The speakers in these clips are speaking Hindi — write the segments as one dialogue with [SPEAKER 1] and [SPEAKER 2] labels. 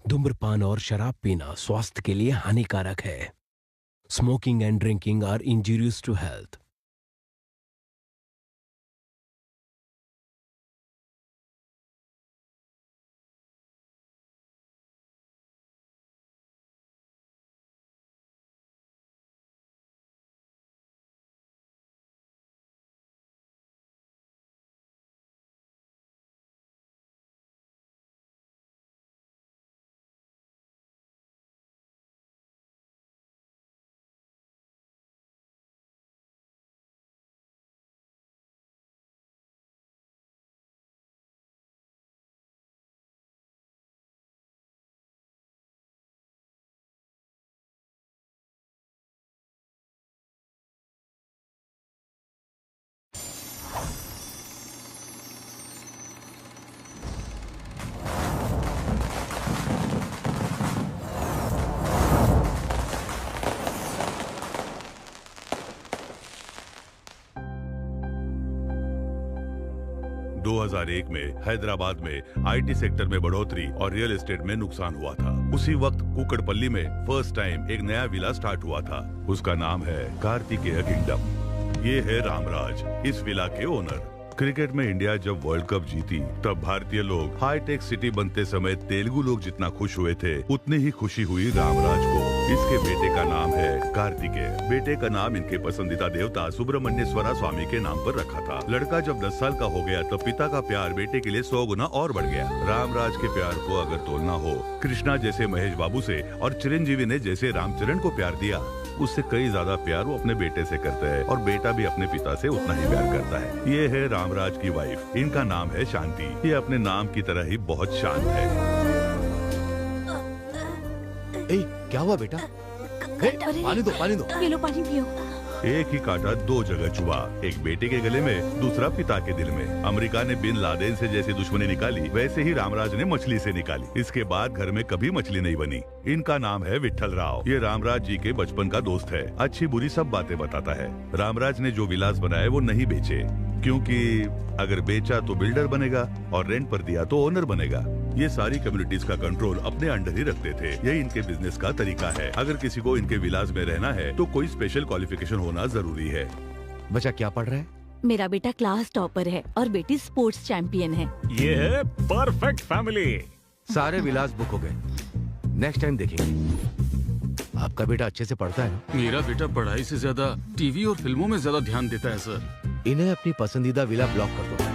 [SPEAKER 1] धूम्रपान और शराब पीना स्वास्थ्य के लिए हानिकारक है। Smoking and drinking are injurious to health.
[SPEAKER 2] में हैदराबाद में आईटी सेक्टर में बढ़ोतरी और रियल एस्टेट में नुकसान हुआ था। उसी वक्त कुकड़पल्ली में फर्स्ट टाइम एक नया विला स्टार्ट हुआ था। उसका नाम है कार्तिकेय किंगडम। ये है रामराज, इस विला के ओनर। क्रिकेट में इंडिया जब वर्ल्ड कप जीती तब भारतीय लोग हाईटेक सिटी बनते समय तेलुगु लोग जितना खुश हुए थे उतनी ही खुशी हुई रामराज को। इसके बेटे का नाम है कार्तिकेय। बेटे का नाम इनके पसंदीदा देवता सुब्रमण्येश्वरा स्वामी के नाम पर रखा था। लड़का जब 10 साल का हो गया तब पिता का प्यार बेटे के लिए 100 गुना और बढ़ गया। रामराज के प्यार को अगर तोलना हो कृष्णा जैसे महेश बाबू से और चिरंजीवी ने जैसे रामचरण को प्यार दिया, उससे कई ज्यादा प्यार वो अपने बेटे से करते हैं और बेटा भी अपने पिता से उतना ही प्यार करता है। ये है रामराज की वाइफ, इनका नाम है शांति। ये अपने नाम की तरह ही बहुत शांत है।
[SPEAKER 3] ए, क्या हुआ बेटा? पानी दो, पानी दो।
[SPEAKER 4] पी लो, पानी पियो।
[SPEAKER 2] एक ही कांटा दो जगह चुभा, एक बेटे के गले में, दूसरा पिता के दिल में। अमेरिका ने बिन लादेन से जैसी दुश्मनी निकाली वैसे ही रामराज ने मछली से निकाली। इसके बाद घर में कभी मछली नहीं बनी। इनका नाम है विट्ठल राव। ये रामराज जी के बचपन का दोस्त है, अच्छी बुरी सब बातें बताता है। रामराज ने जो विलास बनाए वो नहीं बेचे, क्योंकि अगर बेचा तो बिल्डर बनेगा और रेंट पर दिया तो ओनर बनेगा। ये सारी कम्युनिटीज का कंट्रोल अपने अंडर ही रखते थे। यही इनके बिजनेस का तरीका है। अगर किसी को इनके विलास में रहना है तो कोई स्पेशल क्वालिफिकेशन होना जरूरी है।
[SPEAKER 3] बच्चा क्या पढ़ रहा है?
[SPEAKER 4] मेरा बेटा क्लास टॉपर है और बेटी स्पोर्ट्स चैंपियन है।
[SPEAKER 5] ये है परफेक्ट फैमिली।
[SPEAKER 3] सारे विलास बुक हो गए, नेक्स्ट टाइम देखेंगे। आपका बेटा अच्छे से पढ़ता है ना?
[SPEAKER 6] मेरा बेटा पढ़ाई से ज्यादा टीवी और फिल्मों में ज्यादा ध्यान देता है सर।
[SPEAKER 3] इन्हें अपनी पसंदीदा विला ब्लॉक कर दो।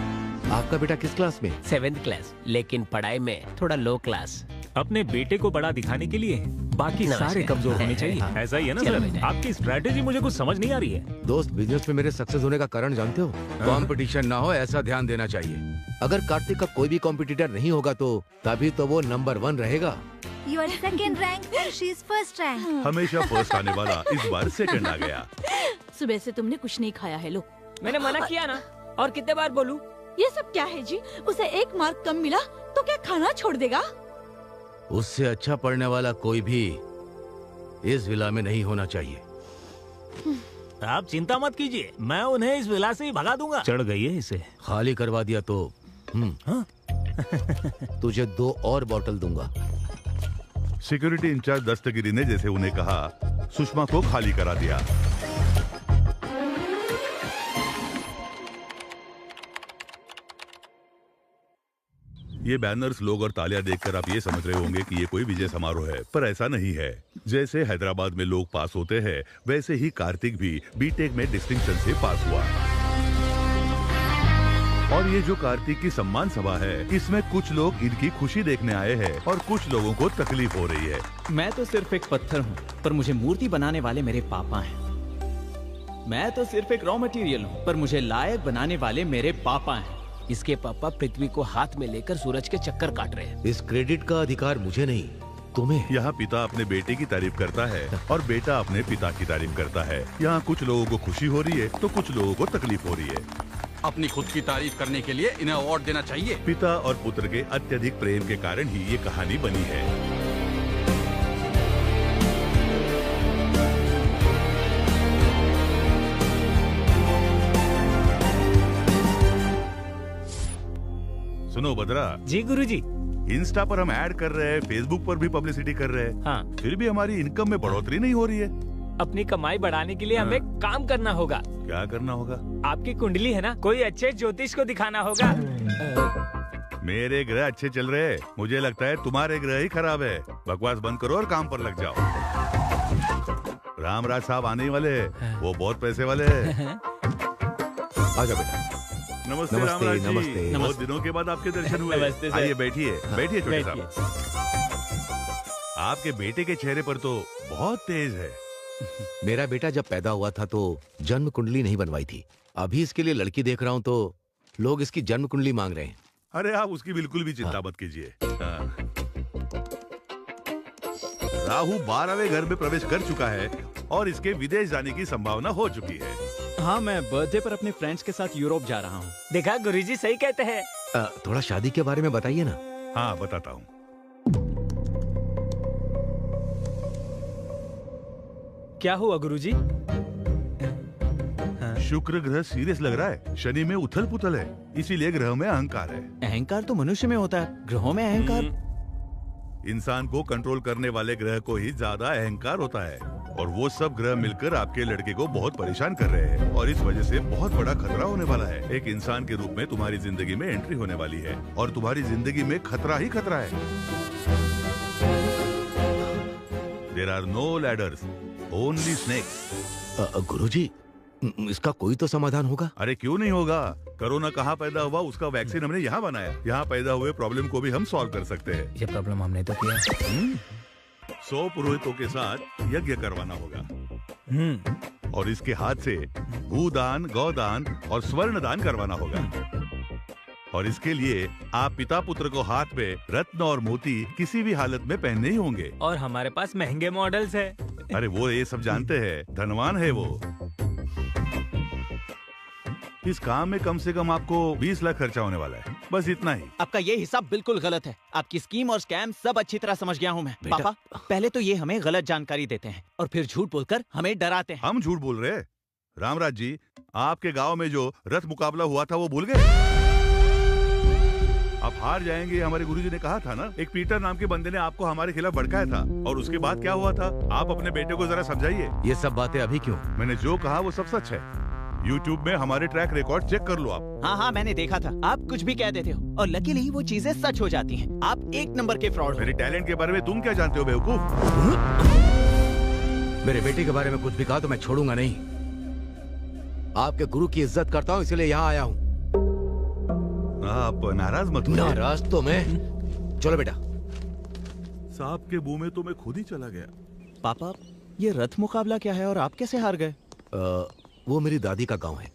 [SPEAKER 3] आपका बेटा किस क्लास में?
[SPEAKER 1] 7th क्लास, लेकिन पढ़ाई में थोड़ा लो क्लास।
[SPEAKER 5] अपने बेटे को बड़ा दिखाने के लिए बाकी
[SPEAKER 1] नमस्कार।
[SPEAKER 5] सारे कमजोर होने चाहिए। ऐसा ही है ना
[SPEAKER 1] चलो
[SPEAKER 5] सर?
[SPEAKER 1] बेटा।
[SPEAKER 5] आपकी स्ट्रैटेजी मुझे कुछ समझ नहीं आ रही है।
[SPEAKER 3] दोस्त, बिजनेस में मेरे सक्सेस होने का कारण जानते हो? कंपटीशन ना हो ऐसा ध्यान देना चाहिए। अगर कार्तिक का कोई भी कॉम्पिटिटर नहीं होगा तो तभी तो वो नंबर 1 रहेगा।
[SPEAKER 7] You are second rank and she is first rank.
[SPEAKER 2] हमेशा फर्स्ट आने वाला इस बार सेकंड आ गया।
[SPEAKER 4] सुबह से तुमने कुछ नहीं खाया है, लो।
[SPEAKER 1] मैंने मना किया ना, और कितने बार बोलूं?
[SPEAKER 4] ये सब क्या है जी? उसे 1 मार्क कम मिला तो क्या खाना छोड़ देगा?
[SPEAKER 3] उससे अच्छा पढ़ने वाला कोई भी इस विला में नहीं होना चाहिए।
[SPEAKER 5] आप चिंता मत कीजिए, मैं उन्हें इस विला से ही भगा दूंगा। चढ़ गई है इसे।
[SPEAKER 3] खाली करवा दिया तो तुझे 2 और बॉटल दूंगा।
[SPEAKER 2] सिक्योरिटी इंचार्ज दस्तगिरी ने जैसे उन्हें कहा, सुषमा को खाली करा दिया। ये बैनर्स, लोग और तालियां देखकर आप ये समझ रहे होंगे कि ये कोई विजय समारोह है, पर ऐसा नहीं है। जैसे हैदराबाद में लोग पास होते हैं वैसे ही कार्तिक भी बीटेक में डिस्टिंक्शन से पास हुआ। और ये जो कार्तिक की सम्मान सभा है, इसमें कुछ लोग इनकी खुशी देखने आए हैं और कुछ लोगों को तकलीफ हो रही है।
[SPEAKER 8] मैं तो सिर्फ एक पत्थर हूँ, पर मुझे मूर्ति बनाने वाले मेरे पापा हैं। मैं तो सिर्फ एक रॉ मटेरियल हूँ, पर मुझे लायक बनाने वाले मेरे पापा हैं।
[SPEAKER 1] इसके पापा पृथ्वी को हाथ में लेकर सूरज के चक्कर काट रहे हैं।
[SPEAKER 3] इस क्रेडिट का अधिकार मुझे नहीं, तुम्हें।
[SPEAKER 2] यहाँ पिता अपने बेटे की तारीफ करता है और बेटा अपने पिता की तारीफ करता है। यहाँ कुछ लोगों को खुशी हो रही है तो कुछ लोगों को तकलीफ हो रही है।
[SPEAKER 6] अपनी खुद की तारीफ करने के लिए इन्हें अवार्ड देना चाहिए।
[SPEAKER 2] पिता और पुत्र के अत्यधिक प्रेम के कारण ही ये कहानी बनी है। सुनो बद्रा
[SPEAKER 5] जी गुरुजी।
[SPEAKER 2] इंस्टा पर हम ऐड कर रहे हैं, फेसबुक पर भी पब्लिसिटी कर रहे हैं,
[SPEAKER 5] हाँ।
[SPEAKER 2] फिर भी हमारी इनकम में बढ़ोतरी नहीं हो रही है।
[SPEAKER 5] अपनी कमाई बढ़ाने के लिए हमें काम करना होगा।
[SPEAKER 2] क्या करना होगा?
[SPEAKER 5] आपकी कुंडली है ना, कोई अच्छे ज्योतिष को दिखाना होगा।
[SPEAKER 2] मेरे ग्रह अच्छे चल रहे हैं, मुझे लगता है तुम्हारे ग्रह ही खराब है। बकवास बंद करो और काम पर लग जाओ। रामराज साहब आने ही वाले हैं, वो बहुत पैसे वाले हैं।
[SPEAKER 3] आजा बेटा।
[SPEAKER 2] नमस्ते
[SPEAKER 3] नमस्ते,
[SPEAKER 2] रामराज जी।
[SPEAKER 3] नमस्ते।
[SPEAKER 2] बहुत दिनों के बाद आपके दर्शन हुए।
[SPEAKER 5] नमस्ते सर।
[SPEAKER 2] आइए बैठिए, बैठिए छोटे
[SPEAKER 5] बैठिए।
[SPEAKER 2] साहब। आपके बेटे के चेहरे पर तो बहुत तेज है।
[SPEAKER 3] मेरा बेटा जब पैदा हुआ था तो जन्म कुंडली नहीं बनवाई थी। अभी इसके लिए लड़की देख रहा हूँ तो लोग इसकी जन्म कुंडली मांग रहे हैं।
[SPEAKER 2] अरे आप उसकी बिल्कुल भी चिंता मत कीजिए। हाँ। राहु 12वें घर में प्रवेश कर चुका है और इसके विदेश जाने की संभावना हो चुकी है।
[SPEAKER 8] हाँ, मैं बर्थडे पर अपने फ्रेंड्स के साथ यूरोप जा रहा हूँ।
[SPEAKER 5] देखा, गुरुजी सही कहते हैं।
[SPEAKER 3] थोड़ा शादी के बारे में बताइए ना।
[SPEAKER 2] हाँ बताता हूँ।
[SPEAKER 5] क्या हुआ गुरुजी?
[SPEAKER 2] शुक्र ग्रह सीरियस लग रहा है, शनि में उथल पुथल है, इसीलिए ग्रह में अहंकार है।
[SPEAKER 8] अहंकार तो मनुष्य में होता है, ग्रहों में अहंकार।
[SPEAKER 2] इंसान को कंट्रोल करने वाले ग्रह को ही ज्यादा अहंकार होता है और वो सब ग्रह मिलकर आपके लड़के को बहुत परेशान कर रहे हैं और इस वजह से बहुत बड़ा खतरा होने वाला है। एक इंसान के रूप में तुम्हारी जिंदगी में एंट्री होने वाली है और तुम्हारी जिंदगी में खतरा ही खतरा है। There are no ladders, only snakes.
[SPEAKER 3] गुरुजी, इसका कोई तो समाधान होगा?
[SPEAKER 2] अरे क्यों नहीं होगा? कोरोना कहाँ पैदा हुआ, उसका वैक्सीन हमने यहाँ बनाया। यहाँ पैदा हुए प्रॉब्लम को भी हम सॉल्व कर सकते हैं।
[SPEAKER 5] ये प्रॉब्लम हमने तो किया।
[SPEAKER 2] 100 पुरोहितों के साथ यज्ञ करवाना होगा और इसके हाथ से भूदान, गौदान और स्वर्ण दान करवाना होगा। और इसके लिए आप पिता पुत्र को हाथ में रत्न और मोती किसी भी हालत में पहनने ही होंगे।
[SPEAKER 5] और हमारे पास महंगे मॉडल्स है।
[SPEAKER 2] अरे वो ये सब जानते हैं, धनवान है वो। इस काम में कम से कम आपको 20 लाख खर्चा होने वाला है, बस इतना ही।
[SPEAKER 8] आपका ये हिसाब बिल्कुल गलत है। आपकी स्कीम और स्कैम सब अच्छी तरह समझ गया हूँ मैं।
[SPEAKER 3] बेटा।
[SPEAKER 8] पापा, पहले तो ये हमें गलत जानकारी देते हैं और फिर झूठ बोलकर हमें डराते हैं।
[SPEAKER 2] हम झूठ बोल रहे हैं? रामराज जी, आपके गांव में जो रथ मुकाबला हुआ था वो भूल गए? आप हार जाएंगे, हमारे गुरुजी ने कहा था ना। एक पीटर नाम के बंदे ने आपको हमारे खिलाफ भड़काया था और उसके बाद क्या हुआ था? आप अपने बेटे को जरा समझाइए।
[SPEAKER 3] ये सब बातें अभी क्यों?
[SPEAKER 2] मैंने जो कहा वो सब सच है। YouTube में हमारे ट्रैक रिकॉर्ड चेक कर लो आप।
[SPEAKER 8] हाँ हाँ, मैंने देखा था। आप कुछ भी कह देते हो और लकीली वो चीजें सच हो जाती हैं। आप एक नंबर के फ्रॉड हो।
[SPEAKER 2] मेरे टैलेंट के बारे में तुम क्या जानते हो बेवकूफ?
[SPEAKER 3] मेरे बेटे के बारे में कुछ भी कहा तो मैं छोड़ूंगा नहीं। आपके गुरु की इज्जत करता हूँ, इसलिए यहाँ आया हूँ।
[SPEAKER 2] आप नाराज मत होइए।
[SPEAKER 3] नाराज तो मैं। चलो बेटा।
[SPEAKER 2] सांप के मुंह में तो मैं खुद ही चला गया।
[SPEAKER 8] पापा, ये रथ मुकाबला क्या है और आप कैसे हार गए?
[SPEAKER 3] वो मेरी दादी का गांव है।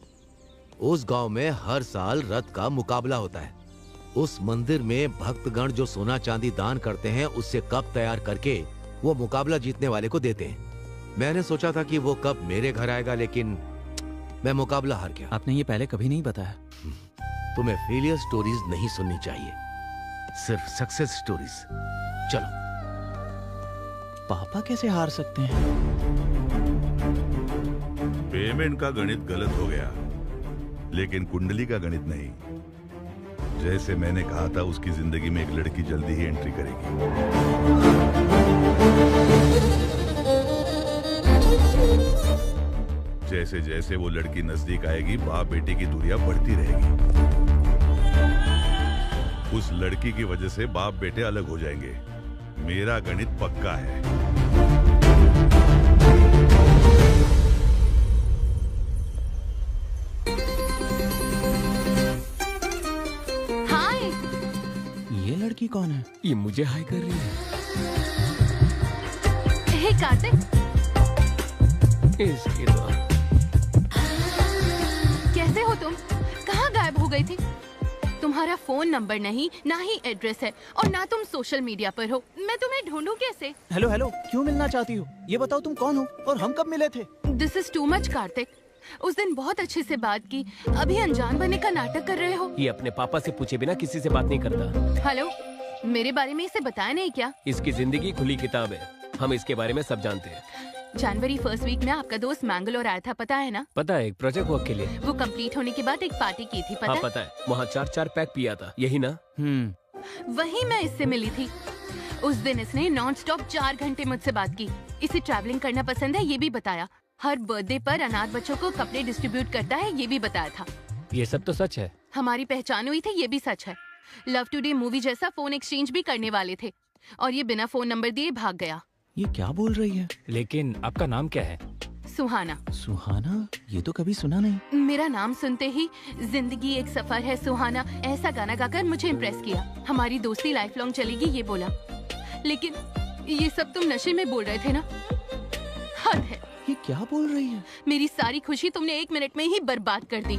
[SPEAKER 3] उस गांव में हर साल रथ का मुकाबला होता है। उस मंदिर में भक्तगण जो सोना चांदी दान करते हैं उससे कप तैयार करके वो मुकाबला जीतने वाले को देते हैं। मैंने सोचा था कि वो कप मेरे घर आएगा, लेकिन मैं मुकाबला हार गया।
[SPEAKER 8] आपने ये पहले कभी नहीं बताया।
[SPEAKER 3] तुम्हें फेलियर स्टोरीज नहीं सुननी चाहिए, सिर्फ सक्सेस स्टोरीज। चलो।
[SPEAKER 8] पापा कैसे हार सकते हैं?
[SPEAKER 2] पेमेंट का गणित गलत हो गया, लेकिन कुंडली का गणित नहीं। जैसे मैंने कहा था, उसकी जिंदगी में एक लड़की जल्दी ही एंट्री करेगी। जैसे जैसे वो लड़की नजदीक आएगी, बाप बेटे की दूरियां बढ़ती रहेगी। उस लड़की की वजह से बाप बेटे अलग हो जाएंगे। मेरा गणित पक्का है।
[SPEAKER 4] हाय।
[SPEAKER 8] ये लड़की कौन है?
[SPEAKER 1] ये मुझे हाय कर रही है।
[SPEAKER 4] हे कार्तिक,
[SPEAKER 1] इसकी तो
[SPEAKER 4] कैसे हो तुम? कहाँ गायब हो गई थी? तुम्हारा फोन नंबर नहीं, ना ही एड्रेस है और ना तुम सोशल मीडिया पर हो। मैं तुम्हें ढूंढूं कैसे?
[SPEAKER 8] हेलो हेलो, क्यों मिलना चाहती हो? ये बताओ तुम कौन हो और हम कब मिले थे?
[SPEAKER 4] This is too much Kartik. उस दिन बहुत अच्छे से बात की, अभी अनजान बनने का नाटक कर रहे हो।
[SPEAKER 1] ये अपने पापा से पूछे बिना किसी से बात नहीं करता।
[SPEAKER 4] हेलो, मेरे बारे में इसे बताया नहीं क्या?
[SPEAKER 1] इसकी जिंदगी खुली किताब है, हम इसके बारे में सब जानते हैं।
[SPEAKER 4] जनवरी फर्स्ट वीक में आपका दोस्त मैंगलोर आया था, पता है ना?
[SPEAKER 1] पता है, एक प्रोजेक्ट वर्क के लिए।
[SPEAKER 4] वो कंप्लीट होने के बाद एक पार्टी की थी, पता
[SPEAKER 1] हाँ
[SPEAKER 4] है?
[SPEAKER 1] पता है, वहाँ 4 पैक पिया था, यही ना?
[SPEAKER 4] वही मैं इससे मिली थी। उस दिन इसने नॉन स्टॉप 4 घंटे मुझसे बात की। इसे ट्रैवलिंग करना पसंद है, ये भी बताया। हर बर्थडे पर अनाथ बच्चों को कपड़े डिस्ट्रीब्यूट करता है, ये भी बताया था।
[SPEAKER 9] ये सब तो सच है।
[SPEAKER 4] हमारी पहचान हुई थी, ये भी सच है। लव टुडे मूवी जैसा फोन एक्सचेंज भी करने वाले थे और ये बिना फोन नंबर दिए भाग गया।
[SPEAKER 8] ये क्या बोल रही है?
[SPEAKER 9] लेकिन आपका नाम क्या है?
[SPEAKER 4] सुहाना।
[SPEAKER 8] सुहाना? ये तो कभी सुना नहीं।
[SPEAKER 4] मेरा नाम सुनते ही जिंदगी एक सफर है सुहाना ऐसा गाना गाकर मुझे इम्प्रेस किया। हमारी दोस्ती लाइफ लॉन्ग चलेगी, ये बोला। लेकिन ये सब तुम नशे में बोल रहे थे ना? हद है।
[SPEAKER 8] ये क्या बोल रही है?
[SPEAKER 4] मेरी सारी खुशी तुमने 1 मिनट में ही बर्बाद कर दी।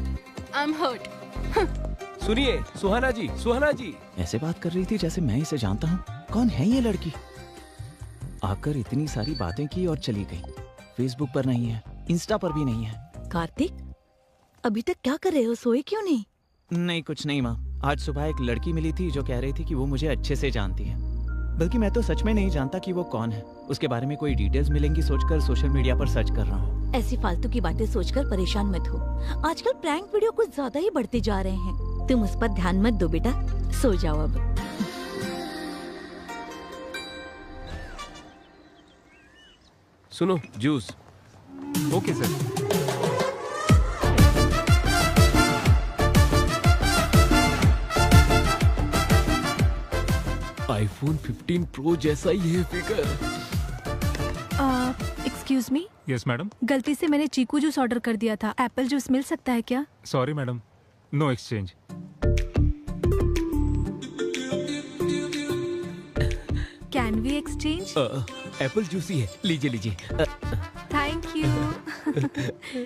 [SPEAKER 4] I am hurt.
[SPEAKER 9] सुनिए सुहाना जी, सुहाना जी।
[SPEAKER 8] ऐसे बात कर रही थी जैसे मैं इसे जानता हूँ। कौन है ये लड़की? आकर इतनी सारी बातें की और चली गई। फेसबुक पर नहीं है, इंस्टा पर भी नहीं है।
[SPEAKER 10] कार्तिक, अभी तक क्या कर रहे हो? सोए क्यों नहीं?
[SPEAKER 8] नहीं, कुछ नहीं माँ। आज सुबह एक लड़की मिली थी जो कह रही थी कि वो मुझे अच्छे से जानती है। बल्कि मैं तो सच में नहीं जानता कि वो कौन है। उसके बारे में कोई डिटेल्स मिलेंगी सोचकर सोशल मीडिया पर सर्च कर रहा हूँ।
[SPEAKER 10] ऐसी फालतू की बातें सोचकर परेशान मत हो। आजकल प्रैंक वीडियो कुछ ज्यादा ही बढ़ते जा रहे हैं। तुम उस पर ध्यान मत दो बेटा, सो जाओ अब।
[SPEAKER 9] सुनो, juice.
[SPEAKER 11] Okay sir.
[SPEAKER 1] IPhone 15 pro जैसा ही है figure.
[SPEAKER 7] Excuse me.
[SPEAKER 11] Yes madam.
[SPEAKER 7] गलती से मैंने चीकू जूस ऑर्डर कर दिया था। एप्पल जूस मिल सकता है क्या?
[SPEAKER 11] Sorry madam, no exchange.
[SPEAKER 7] Can we exchange?
[SPEAKER 1] Apple juice ही है, लीजिए लीजिए।
[SPEAKER 7] Thank you.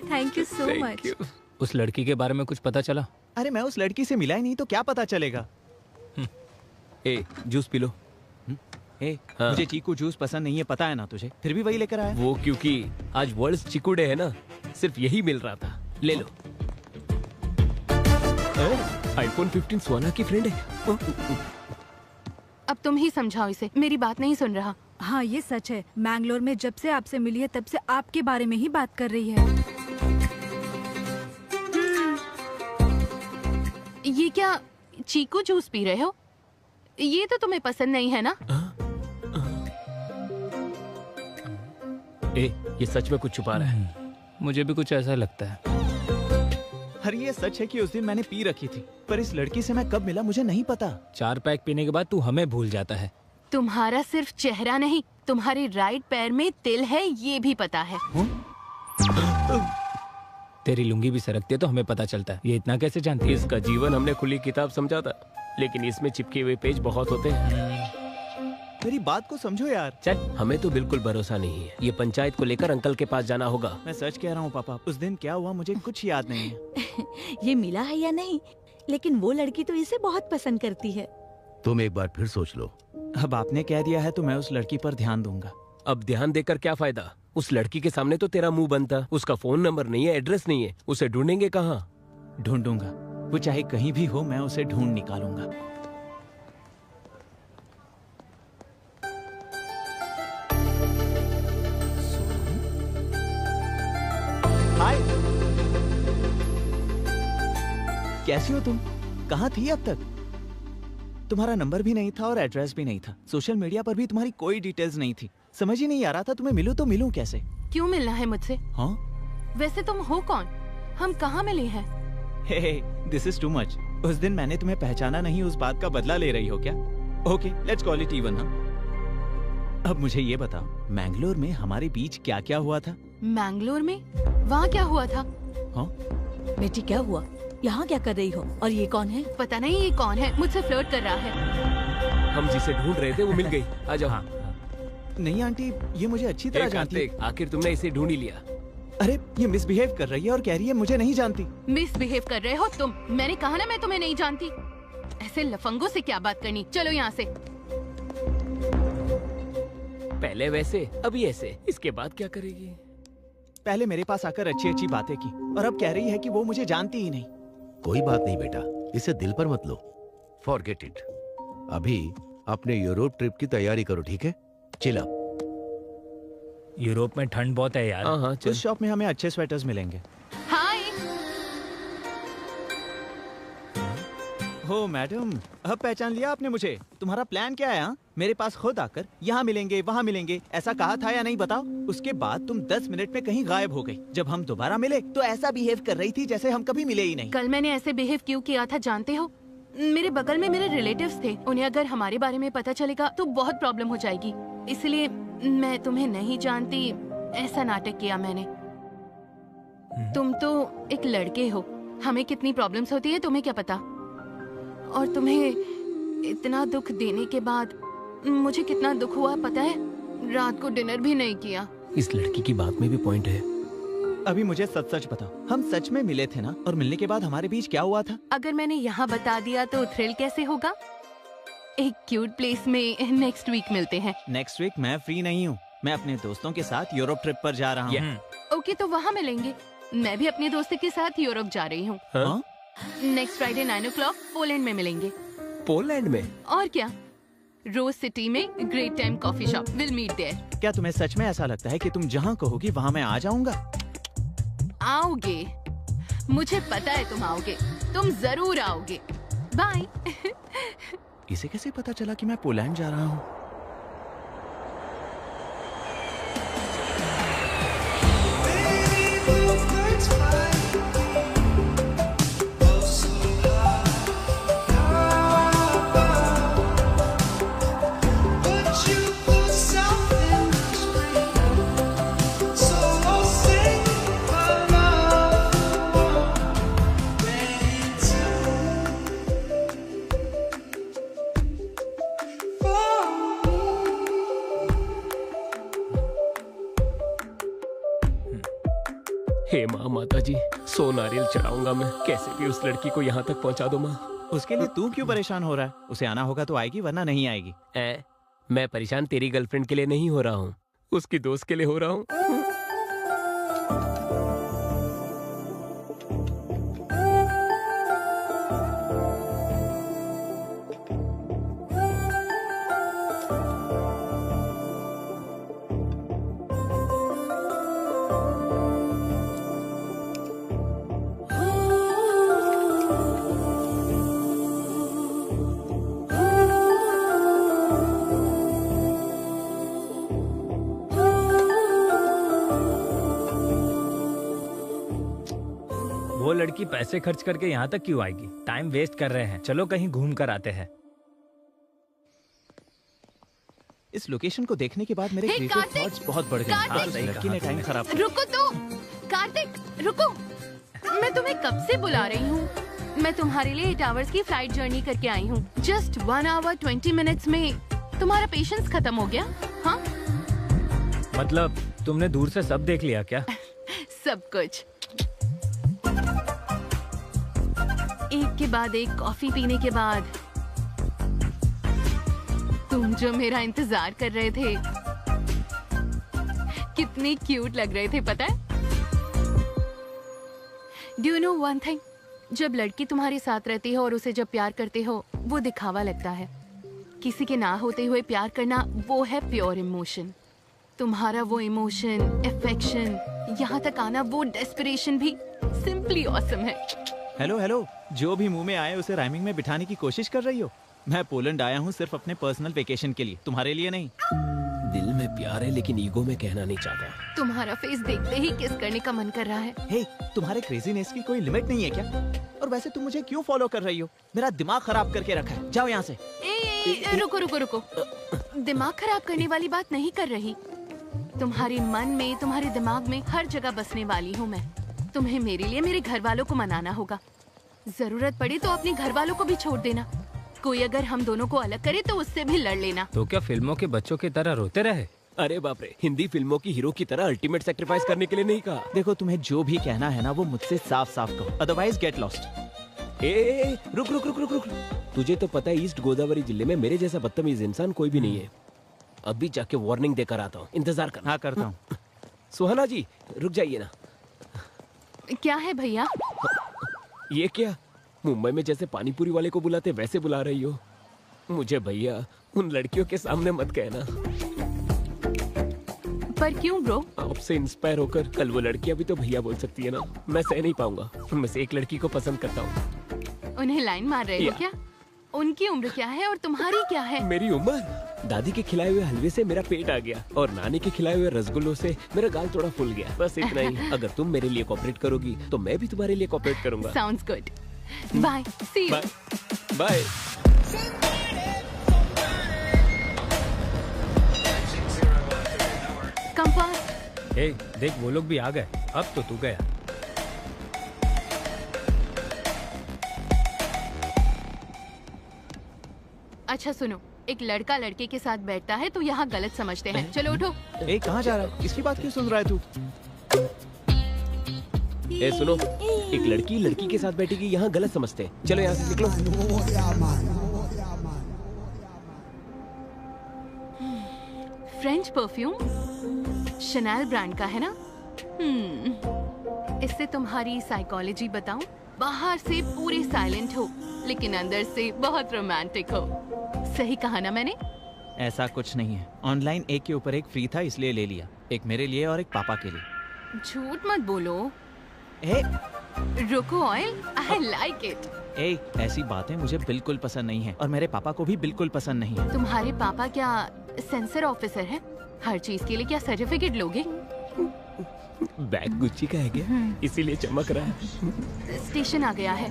[SPEAKER 7] Thank you so much.
[SPEAKER 9] उस लड़की के बारे में कुछ पता चला?
[SPEAKER 8] अरे मैं उस लड़की से मिला ही नहीं तो क्या पता चलेगा।
[SPEAKER 1] ए, जूस पी लो। हाँ।
[SPEAKER 8] मुझे चीकू जूस पसंद नहीं है, पता है ना तुझे, फिर भी वही लेकर आया।
[SPEAKER 1] वो क्योंकि आज वर्ल्ड चीकू डे है ना, सिर्फ यही मिल रहा था। ले लो। आईफोन 15 सुहाना की फ्रेंड है।
[SPEAKER 4] अब तुम ही समझाओ इसे, मेरी बात नहीं सुन रहा।
[SPEAKER 7] हाँ ये सच है। मैंगलोर में जब से आपसे मिली है तब से आपके बारे में ही बात कर रही है।
[SPEAKER 4] ये क्या चीकू जूस पी रहे हो? ये तो तुम्हें पसंद नहीं है ना?
[SPEAKER 1] ए, ये सच में कुछ छुपा रहा है।
[SPEAKER 9] मुझे भी कुछ ऐसा लगता है।
[SPEAKER 8] अरे ये सच है कि उस दिन मैंने पी रखी थी, पर इस लड़की से मैं कब मिला मुझे नहीं पता।
[SPEAKER 9] 4 पैक पीने के बाद तू हमें भूल जाता है।
[SPEAKER 4] तुम्हारा सिर्फ चेहरा नहीं, तुम्हारे राइट पैर में तिल है, ये भी पता है।
[SPEAKER 9] तेरी लुंगी भी सरकती है तो हमें पता चलता है। ये इतना कैसे जानती है?
[SPEAKER 1] इसका जीवन हमने खुली किताब समझा था, लेकिन इसमें चिपके हुए पेज बहुत होते हैं।
[SPEAKER 8] मेरी बात को समझो यार।
[SPEAKER 1] चल, हमें तो बिल्कुल भरोसा नहीं है। ये पंचायत को लेकर अंकल के पास जाना होगा।
[SPEAKER 8] मैं सच कह रहा हूँ पापा, उस दिन क्या हुआ मुझे कुछ याद नहीं है।
[SPEAKER 10] ये मिला है या नहीं, लेकिन वो लड़की तो इसे बहुत पसंद करती है।
[SPEAKER 3] तुम एक बार फिर सोच लो।
[SPEAKER 8] अब आपने कह दिया है तो मैं उस लड़की पर ध्यान दूंगा।
[SPEAKER 1] अब ध्यान देकर क्या फायदा? उस लड़की के सामने तो तेरा मुंह बंद था। उसका फोन नंबर नहीं है, एड्रेस नहीं है, उसे ढूंढेंगे कहाँ?
[SPEAKER 8] ढूंढूंगा, वो चाहे कहीं भी हो, मैं उसे ढूंढ निकालूंगा। हाय, कैसी हो तुम? कहाँ थी अब तक? तुम्हारा नंबर भी नहीं था और एड्रेस भी नहीं था। सोशल मीडिया पर भी तुम्हारी कोई डिटेल्स नहीं थी। समझ ही नहीं आ रहा था तुम्हें मिलूं तो मिलूं कैसे।
[SPEAKER 4] क्यों मिलना है मुझसे?
[SPEAKER 8] हाँ?
[SPEAKER 4] वैसे तुम हो कौन? हम कहाँ मिले हैं?
[SPEAKER 8] हे, दिस इज टू मच। उस दिन मैंने तुम्हें पहचाना नहीं, उस बात का बदला ले रही हो क्या? Okay, let's call it even. अब मुझे ये बताओ, मैंगलोर में हमारे बीच क्या क्या हुआ था?
[SPEAKER 4] मैंगलोर में? वहाँ क्या हुआ था?
[SPEAKER 8] हाँ?
[SPEAKER 10] बेटी क्या हुआ? यहाँ क्या कर रही हो? और ये कौन है?
[SPEAKER 4] पता नहीं ये कौन है, मुझसे फ्लर्ट कर रहा है।
[SPEAKER 1] हम जिसे ढूंढ रहे थे वो मिल गई। आ जाओ।
[SPEAKER 8] हाँ। नहीं आंटी, ये मुझे अच्छी तरह जानती है।
[SPEAKER 1] आखिर तुमने इसे ढूंढ ही लिया।
[SPEAKER 8] अरे ये मिसबिहेव कर रही है और कह रही है मुझे नहीं जानती।
[SPEAKER 4] मिसबिहेव कर रहे हो तुम? मैंने कहा ना मैं तुम्हें नहीं जानती। ऐसे लफंगों से क्या बात करनी, चलो यहाँ से।
[SPEAKER 1] पहले वैसे, अभी ऐसे, इसके बाद क्या करेगी?
[SPEAKER 8] पहले मेरे पास आकर अच्छी अच्छी बातें की और अब कह रही है कि वो मुझे जानती ही नहीं।
[SPEAKER 3] कोई बात नहीं बेटा, इसे दिल पर मत लो। Forget it. अभी अपने यूरोप ट्रिप की तैयारी करो, ठीक है? Chill up.
[SPEAKER 9] यूरोप में ठंड बहुत है यार।
[SPEAKER 1] हाँ,
[SPEAKER 8] उस शॉप में हमें अच्छे स्वेटर्स मिलेंगे।
[SPEAKER 4] हाय।
[SPEAKER 8] हो मैडम, अब पहचान लिया आपने मुझे। तुम्हारा प्लान क्या है? हाँ, मेरे पास खुद आकर यहाँ मिलेंगे वहाँ मिलेंगे ऐसा कहा था या नहीं बताओ? उसके बाद तुम 10 मिनट में कहीं गायब हो गई। जब हम दोबारा मिले तो ऐसा बिहेव कर रही थी जैसे हम कभी मिले ही नहीं।
[SPEAKER 4] कल मैंने ऐसे बिहेव क्यों किया था जानते हो? मेरे बगल में मेरे रिलेटिव्स थे, उन्हें अगर हमारे बारे में पता चलेगा तो बहुत प्रॉब्लम हो जाएगी, इसलिए मैं तुम्हें नहीं जानती ऐसा नाटक किया मैंने। तुम तो एक लड़के हो, हमें कितनी प्रॉब्लम्स होती है तुम्हें क्या पता? और तुम्हें इतना दुख देने के बाद मुझे कितना दुख हुआ पता है? रात को डिनर भी नहीं किया।
[SPEAKER 1] इस लड़की की बात में भी पॉइंट है।
[SPEAKER 8] अभी मुझे सच सच बताओ, हम सच में मिले थे ना? और मिलने के बाद हमारे बीच क्या हुआ था?
[SPEAKER 4] अगर मैंने यहाँ बता दिया तो थ्रिल कैसे होगा? एक क्यूट प्लेस में नेक्स्ट वीक मिलते हैं।
[SPEAKER 8] नेक्स्ट वीक मैं फ्री नहीं हूँ, मैं अपने दोस्तों के साथ यूरोप ट्रिप पर जा रहा हूँ।
[SPEAKER 4] ओके तो वहाँ मिलेंगे। मैं भी अपने दोस्त के साथ यूरोप जा रही हूँ। नेक्स्ट फ्राइडे 9 o'clock पोलैंड में मिलेंगे।
[SPEAKER 1] पोलैंड में?
[SPEAKER 4] और क्या, रोज सिटी में great time coffee shop, will meet there.
[SPEAKER 8] क्या तुम्हें सच में ऐसा लगता है कि तुम जहाँ कहोगी वहाँ मैं आ जाऊँगा?
[SPEAKER 4] आओगे, मुझे पता है तुम आओगे, तुम जरूर आओगे। बाय।
[SPEAKER 8] इसे कैसे पता चला कि मैं पोलैंड जा रहा हूँ?
[SPEAKER 1] हे माँ, माता जी, 100 नारियल चढ़ाऊंगा मैं, कैसे भी उस लड़की को यहाँ तक पहुँचा दो माँ।
[SPEAKER 8] उसके लिए तू क्यों परेशान हो रहा है? उसे आना होगा तो आएगी, वरना नहीं आएगी।
[SPEAKER 1] मैं परेशान तेरी गर्लफ्रेंड के लिए नहीं हो रहा हूँ, उसकी दोस्त के लिए हो रहा हूँ।
[SPEAKER 9] वो लड़की पैसे खर्च करके यहाँ तक क्यों आएगी? टाइम वेस्ट कर रहे हैं, चलो कहीं घूम कर आते हैं।
[SPEAKER 8] इस लोकेशन को देखने के बाद मेरे क्रिएटिव थॉट्स बहुत बढ़ गए।
[SPEAKER 4] कार्तिक!
[SPEAKER 8] लड़की ने टाइम खराब किया।
[SPEAKER 4] रुको तो, कार्तिक रुको, मैं तुम्हें कब से बुला रही हूँ। मैं तुम्हारे लिए 8 hours की फ्लाइट जर्नी करके आई हूँ। जस्ट 1 hour 20 minutes में तुम्हारा पेशेंस खत्म हो गया? हाँ,
[SPEAKER 9] मतलब तुमने दूर से सब देख लिया क्या?
[SPEAKER 4] सब कुछ। एक के बाद एक कॉफी पीने के बाद तुम जो मेरा इंतजार कर रहे थे, कितने क्यूट लग रहे थे पता है? Do you know one thing, जब लड़की तुम्हारे साथ रहती है और उसे जब प्यार करते हो वो दिखावा लगता है। किसी के ना होते हुए प्यार करना वो है प्योर इमोशन। तुम्हारा वो इमोशन, अफेक्शन, यहाँ तक आना, वो डेस्परेशन भी सिंपली ऑसम है।
[SPEAKER 8] हेलो हेलो, जो भी मुंह में आए उसे राइमिंग में बिठाने की कोशिश कर रही हो। मैं पोलैंड आया हूँ सिर्फ अपने पर्सनल वेकेशन के लिए, तुम्हारे लिए नहीं।
[SPEAKER 1] दिल में प्यार है लेकिन ईगो में कहना नहीं चाहता।
[SPEAKER 4] तुम्हारा फेस देखते ही किस करने का मन कर रहा है।
[SPEAKER 8] हे, तुम्हारे क्रेजीनेस की कोई लिमिट नहीं है क्या? और वैसे तुम मुझे क्यों फॉलो कर रही हो? मेरा दिमाग खराब करके रखा है, जाओ यहाँ से।
[SPEAKER 4] रुको रुको रुको, दिमाग खराब करने वाली बात नहीं कर रही। तुम्हारे मन में, तुम्हारे दिमाग में हर जगह बसने वाली हूँ मैं। तुम्हें मेरे लिए मेरे घर वालों को मनाना होगा। जरूरत पड़ी तो अपने घर वालों को भी छोड़ देना। कोई अगर हम दोनों को अलग करे तो उससे भी लड़ लेना।
[SPEAKER 9] तो क्या फिल्मों के बच्चों की तरह रोते रहे?
[SPEAKER 1] अरे बाप रे, हिंदी फिल्मों की हीरो की तरह अल्टीमेट सैक्रिफाइस करने के लिए नहीं कहा।
[SPEAKER 8] देखो, तुम्हें जो भी कहना है ना वो मुझसे साफ साफ कहो, अदरवाइज गेट लॉस्ट।
[SPEAKER 1] रुक रुक रुक रुक रुक, तुझे तो पता है ईस्ट गोदावरी जिले में मेरे जैसा बदतमीज इंसान कोई भी नहीं है। अभी जाके वार्निंग देकर आता हूँ, इंतजार करना।
[SPEAKER 8] हाँ, करता हूँ।
[SPEAKER 1] सुहाना जी रुक जाइए ना।
[SPEAKER 4] क्या है भैया?
[SPEAKER 1] ये क्या, मुंबई में जैसे पानीपुरी वाले को बुलाते वैसे बुला रही हो मुझे? भैया उन लड़कियों के सामने मत कहना।
[SPEAKER 4] पर क्यों ब्रो?
[SPEAKER 1] आपसे इंस्पायर होकर कल वो लड़कियां भी तो भैया बोल सकती है ना। मैं सह नहीं पाऊंगा, उनमें से एक लड़की को पसंद करता हूँ।
[SPEAKER 4] उन्हें लाइन मार रहे हो क्या? उनकी उम्र क्या है और तुम्हारी क्या है?
[SPEAKER 1] मेरी उम्र? दादी के खिलाए हुए हलवे से मेरा पेट आ गया और नानी के खिलाए हुए रसगुल्लों से मेरा गाल थोड़ा फूल गया, बस इतना ही। अगर तुम मेरे लिए कोऑपरेट करोगी तो मैं भी तुम्हारे लिए कोऑपरेट करूंगा।
[SPEAKER 4] Sounds good. Bye. See you.
[SPEAKER 1] Bye bye.
[SPEAKER 4] Come fast.
[SPEAKER 9] ए, देख वो लोग भी आ गए। अब तो तू गया।
[SPEAKER 4] अच्छा सुनो, एक लड़का लड़के के साथ बैठता है तो यहाँ गलत समझते हैं। चलो उठो।
[SPEAKER 8] ए, कहाँ जा रहा है? इसकी बात क्यों सुन रहा है तू?
[SPEAKER 1] ए सुनो, एक लड़की लड़की के साथ बैठेगी यहाँ गलत समझते हैं। चलो यहाँ से निकलो।
[SPEAKER 4] फ्रेंच परफ्यूम शनैल ब्रांड का है ना? इससे तुम्हारी साइकोलॉजी बताऊं? बाहर से पूरे साइलेंट हो लेकिन अंदर से बहुत रोमांटिक हो। सही कहा ना मैंने?
[SPEAKER 8] ऐसा कुछ नहीं है। ऑनलाइन एक के ऊपर एक फ्री था इसलिए ले लिया। एक मेरे लिए और एक पापा के लिए।
[SPEAKER 4] झूठ मत बोलो।
[SPEAKER 8] ए,
[SPEAKER 4] रुको ऑयल, आई लाइक इट।
[SPEAKER 8] ए, ऐसी बातें मुझे बिल्कुल पसंद नहीं है और मेरे पापा को भी बिल्कुल पसंद नहीं है।
[SPEAKER 4] तुम्हारे पापा क्या सेंसर ऑफिसर है? हर चीज के लिए क्या सर्टिफिकेट लोगे?
[SPEAKER 1] बैग गुच्ची का है क्या? इसीलिए चमक रहा है।
[SPEAKER 4] स्टेशन आ गया है।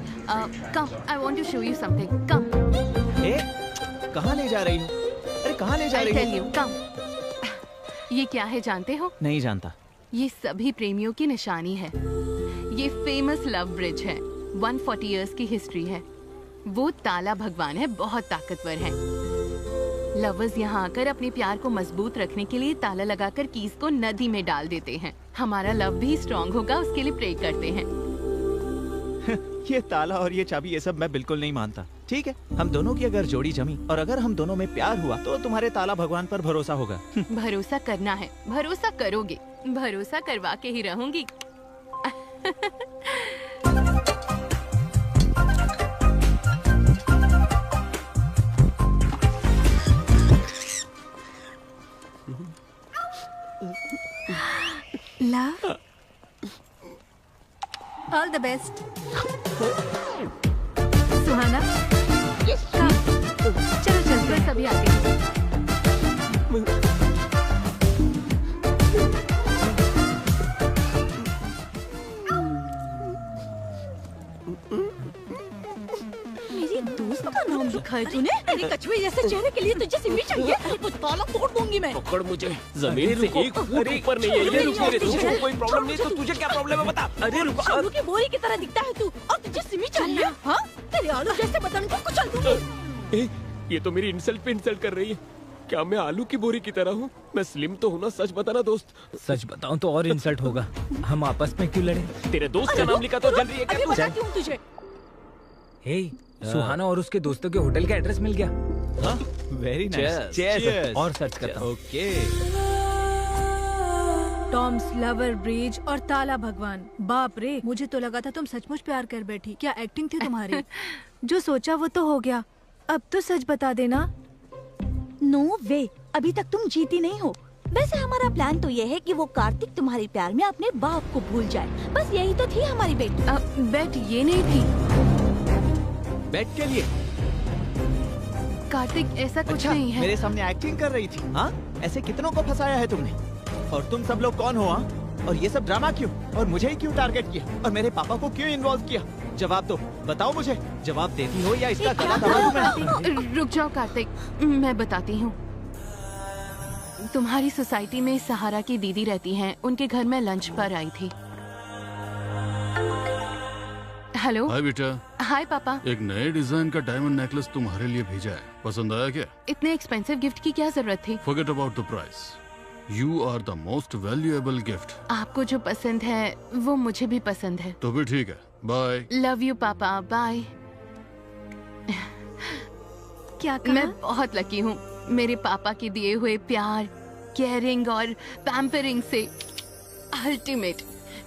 [SPEAKER 4] Come, I want to show you something. Come.
[SPEAKER 8] ए, कहाँ ले जा रही हो? अरे कहाँ ले जा रही हो?
[SPEAKER 4] आई टेल यू, कम। ये क्या है जानते हो?
[SPEAKER 8] नहीं जानता।
[SPEAKER 4] ये सभी प्रेमियों की निशानी है। ये फेमस लव ब्रिज है। 140 इयर्स की हिस्ट्री है। वो ताला भगवान है, बहुत ताकतवर है। लवर्स यहाँ आकर अपने प्यार को मजबूत रखने के लिए ताला लगाकर कीज को नदी में डाल देते हैं। हमारा लव भी स्ट्रॉन्ग होगा उसके लिए प्रे करते हैं।
[SPEAKER 8] ये ताला और ये चाबी ये सब मैं बिल्कुल नहीं मानता। ठीक है, हम दोनों की अगर जोड़ी जमी और अगर हम दोनों में प्यार हुआ तो तुम्हारे ताला भगवान पर भरोसा होगा।
[SPEAKER 4] भरोसा करना है, भरोसा करोगे, भरोसा करवा के ही रहूंगी।
[SPEAKER 7] Love, all the best. Suhana, चलो चल
[SPEAKER 4] बस अभी आगे।
[SPEAKER 10] मेरी दोस्त का नाम लिखा है तूने? तेरे कछुए जैसे चेहरे के लिए तुझे सिमी चाहिए? वो ताला तोड़ दूंगी मैं।
[SPEAKER 1] पकड़ मुझे, जमीन से एक फुट ऊपर नहीं है। ये रुको, तुझे कोई प्रॉब्लम नहीं तो तुझे क्या प्रॉब्लम है बता। अरे रुको,
[SPEAKER 10] आलू की बोरी की तरह दिखता है तू और तुझे सिमी चाहिए? हाँ, तेरे आलू जैसे बदन को कुचल दूंगी।
[SPEAKER 1] ये तो मेरी इंसल्ट पे इंसल्ट कर रही है। क्या मैं आलू की बोरी की तरह हूँ? मैं स्लिम तो हूँ ना, सच बताना दोस्त।
[SPEAKER 9] सच बताऊं तो और इंसल्ट होगा। हम आपस में क्यों लड़े?
[SPEAKER 1] तेरे दोस्त का नाम लिखा तो जल रही है क्या तू?
[SPEAKER 10] बताती हूँ तुझे।
[SPEAKER 9] हे, सुहाना और उसके दोस्तों के होटल का एड्रेस मिल गया।
[SPEAKER 8] हाँ, वेरी नाइस।
[SPEAKER 9] चीयर्स। और सर्च करता हूँ।
[SPEAKER 8] ओके।
[SPEAKER 7] टॉम्स लवर ब्रिज और ताला भगवान। बाप रे, मुझे तो लगा था तुम सचमुच प्यार कर बैठी। क्या एक्टिंग थी तुम्हारी? जो सोचा वो तो हो गया, अब तो सच बता देना।
[SPEAKER 10] नो वे, अभी तक तुम जीती नहीं हो। वैसे हमारा प्लान तो ये है कि वो कार्तिक तुम्हारे प्यार में अपने बाप को भूल जाए। बस यही तो थी हमारी बेट।
[SPEAKER 4] बेट ये नहीं थी।
[SPEAKER 8] बेट के लिए?
[SPEAKER 4] कार्तिक ऐसा कुछ
[SPEAKER 8] अच्छा,
[SPEAKER 4] नहीं है।
[SPEAKER 8] मेरे सामने एक्टिंग कर रही थी। हाँ, ऐसे कितनों को फंसाया है तुमने? और तुम सब लोग कौन हो? हाँ, और ये सब ड्रामा क्यों? और मुझे ही क्यों टारगेट किया? और मेरे पापा को क्यों इन्वॉल्व किया? जवाब दो, बताओ मुझे। जवाब देती हो या इसका गला दबा दूं मैं?
[SPEAKER 4] रुक जाओ कार्तिक, मैं बताती हूँ। तुम्हारी सोसाइटी में सहारा की दीदी रहती हैं। उनके घर में लंच पर आई थी। हेलो।
[SPEAKER 6] हाय बेटा।
[SPEAKER 4] हाय पापा।
[SPEAKER 6] एक नए डिजाइन का डायमंड नेकलेस तुम्हारे लिए भेजा है, पसंद आया क्या?
[SPEAKER 4] इतने एक्सपेंसिव गिफ्ट की क्या जरूरत थी?
[SPEAKER 6] Forget about the price. You are the most valuable gift.
[SPEAKER 4] आपको जो पसंद है वो मुझे भी पसंद है।
[SPEAKER 6] तो भी ठीक है, बाय।
[SPEAKER 4] लव यू पापा, बाय।
[SPEAKER 7] क्या कहा?
[SPEAKER 4] मैं बहुत लकी हूँ। मेरे पापा के दिए हुए प्यार, केयरिंग और पैम्परिंग से अल्टीमेट।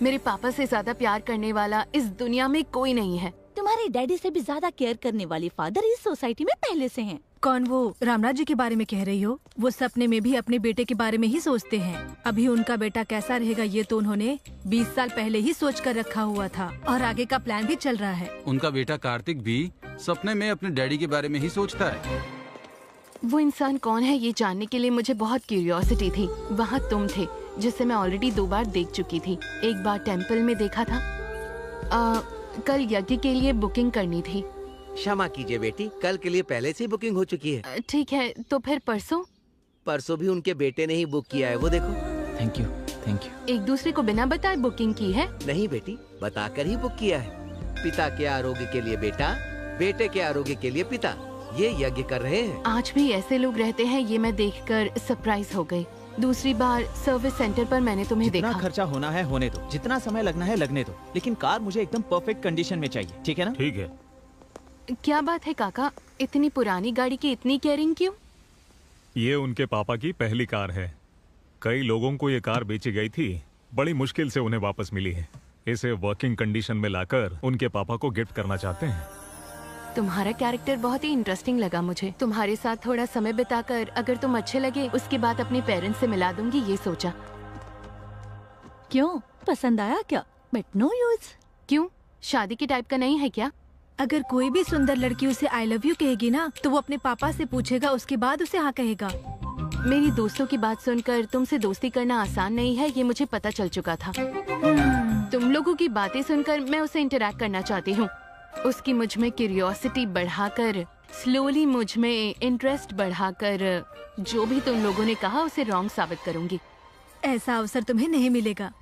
[SPEAKER 4] मेरे पापा से ज्यादा प्यार करने वाला इस दुनिया में कोई नहीं है।
[SPEAKER 10] तुम्हारे डैडी से भी ज्यादा केयर करने वाली फादर इस सोसाइटी में पहले से हैं।
[SPEAKER 7] कौन वो रामराज जी के बारे में कह रही हो? वो सपने में भी अपने बेटे के बारे में ही सोचते हैं। अभी उनका बेटा कैसा रहेगा ये तो उन्होंने 20 साल पहले ही सोच कर रखा हुआ था और आगे का प्लान भी चल रहा है।
[SPEAKER 6] उनका बेटा कार्तिक भी सपने में अपने डैडी के बारे में ही सोचता है।
[SPEAKER 4] वो इंसान कौन है ये जानने के लिए मुझे बहुत क्यूरियोसिटी थी। वहाँ तुम थे जिसे मैं ऑलरेडी 2 बार देख चुकी थी। एक बार टेम्पल में देखा था। कल यज्ञ के लिए बुकिंग करनी थी।
[SPEAKER 3] क्षमा कीजिए बेटी, कल के लिए पहले से ही बुकिंग हो चुकी है।
[SPEAKER 4] ठीक है, तो फिर परसों?
[SPEAKER 3] परसों भी उनके बेटे ने ही बुक किया है, वो देखो।
[SPEAKER 8] Thank you.
[SPEAKER 4] एक दूसरे को बिना बताए बुकिंग की है?
[SPEAKER 3] नहीं बेटी, बताकर ही बुक किया है। पिता के आरोग्य के लिए बेटा, बेटे के आरोग्य के लिए पिता, ये यज्ञ कर रहे हैं।
[SPEAKER 4] आज भी ऐसे लोग रहते हैं, ये मैं देखकर सरप्राइज हो गई। दूसरी बार सर्विस सेंटर पर मैंने तुम्हें
[SPEAKER 8] जितना
[SPEAKER 4] देखा।
[SPEAKER 8] खर्चा होना है होने दो, जितना समय लगना है लगने दो, लेकिन कार मुझे एकदम परफेक्ट कंडीशन में चाहिए, ठीक है ना?
[SPEAKER 5] ठीक है।
[SPEAKER 4] क्या बात है काका, इतनी पुरानी गाड़ी की इतनी केयरिंग क्यों?
[SPEAKER 11] ये उनके पापा की पहली कार है। कई लोगों को ये कार बेची गई थी, बड़ी मुश्किल से उन्हें वापस मिली है। इसे वर्किंग कंडीशन में लाकर उनके पापा को गिफ्ट करना चाहते हैं।
[SPEAKER 4] तुम्हारा कैरेक्टर बहुत ही इंटरेस्टिंग लगा मुझे। तुम्हारे साथ थोड़ा समय बिताकर अगर तुम अच्छे लगे उसके बाद अपने पेरेंट्स से मिला दूंगी, ये सोचा।
[SPEAKER 10] क्यों, पसंद आया क्या? But no use.
[SPEAKER 4] क्यों, शादी के टाइप का नहीं है क्या?
[SPEAKER 7] अगर कोई भी सुंदर लड़की उसे आई लव यू कहेगी ना तो वो अपने पापा से पूछेगा, उसके बाद उसे हाँ कहेगा।
[SPEAKER 4] मेरी दोस्तों की बात सुनकर तुमसे दोस्ती करना आसान नहीं है, ये मुझे पता चल चुका था। तुम लोगों की बातें सुनकर मैं उसे इंटरैक्ट करना चाहती हूँ। उसकी मुझ में क्यूरियोसिटी बढ़ाकर, स्लोली मुझ में इंटरेस्ट बढ़ाकर, जो भी तुम लोगों ने कहा उसे रॉन्ग साबित करूंगी।
[SPEAKER 7] ऐसा अवसर तुम्हें नहीं मिलेगा।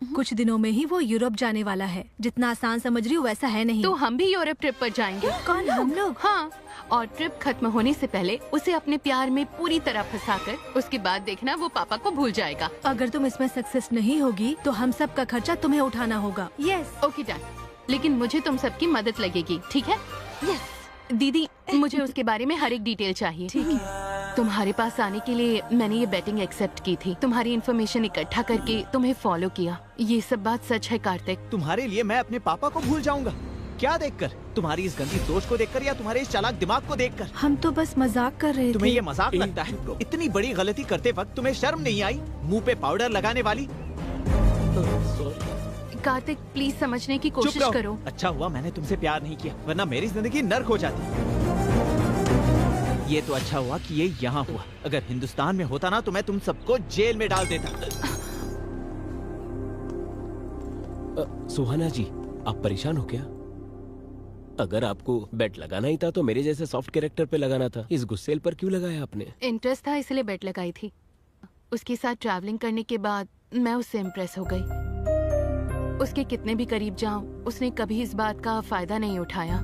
[SPEAKER 7] कुछ दिनों में ही वो यूरोप जाने वाला है। जितना आसान समझ रही हो वैसा है नहीं।
[SPEAKER 4] तो हम भी यूरोप ट्रिप पर जाएंगे।
[SPEAKER 7] कौन, हम लोग?
[SPEAKER 4] हाँ, और ट्रिप खत्म होने से पहले उसे अपने प्यार में पूरी तरह फंसाकर उसके बाद देखना वो पापा को भूल जाएगा।
[SPEAKER 7] अगर तुम इसमें सक्सेस नहीं होगी तो हम सब का खर्चा तुम्हें उठाना होगा। यस।
[SPEAKER 4] ओके डन, लेकिन मुझे तुम सबकी मदद लगेगी, ठीक है?
[SPEAKER 10] यस।
[SPEAKER 4] दीदी, मुझे उसके बारे में हर एक डिटेल चाहिए।
[SPEAKER 7] ठीक है।
[SPEAKER 4] तुम्हारे पास आने के लिए मैंने ये बेटिंग एक्सेप्ट की थी। तुम्हारी इन्फॉर्मेशन इकट्ठा करके तुम्हें फॉलो किया। ये सब बात सच है कार्तिक?
[SPEAKER 8] तुम्हारे लिए मैं अपने पापा को भूल जाऊंगा? क्या देखकर? तुम्हारी इस गंदी सोच को देखकर या तुम्हारे इस चालाक दिमाग को देखकर?
[SPEAKER 7] हम तो बस मजाक कर रहे थे।
[SPEAKER 8] तुम्हें ये मजाक लगता है? इतनी बड़ी गलती करते वक्त तुम्हें शर्म नहीं आई? मुंह पे पाउडर लगाने वाली।
[SPEAKER 4] कार्तिक, प्लीज समझने की
[SPEAKER 8] चुप
[SPEAKER 4] कोशिश
[SPEAKER 8] रहो।
[SPEAKER 4] करो।
[SPEAKER 8] अच्छा हुआ मैंने तुमसे प्यार नहीं किया, वरना मेरी जिंदगी नर्क हो जाती। ये तो अच्छा हुआ कि ये यहाँ हुआ। अगर हिंदुस्तान में होता ना तो मैं तुम सबको जेल में डाल देता।
[SPEAKER 1] सुहाना जी, आप परेशान हो क्या? अगर आपको बेट लगाना ही था तो मेरे जैसे सॉफ्ट कैरेक्टर पे लगाना था। इस गुस्सेल पर क्यों लगाया आपने?
[SPEAKER 4] इंटरेस्ट था इसलिए बेट लगाई थी। उसके साथ ट्रैवलिंग करने के बाद मैं उससे इम्प्रेस हो गई। उसके कितने भी करीब जाऊं, उसने कभी इस बात का फायदा नहीं उठाया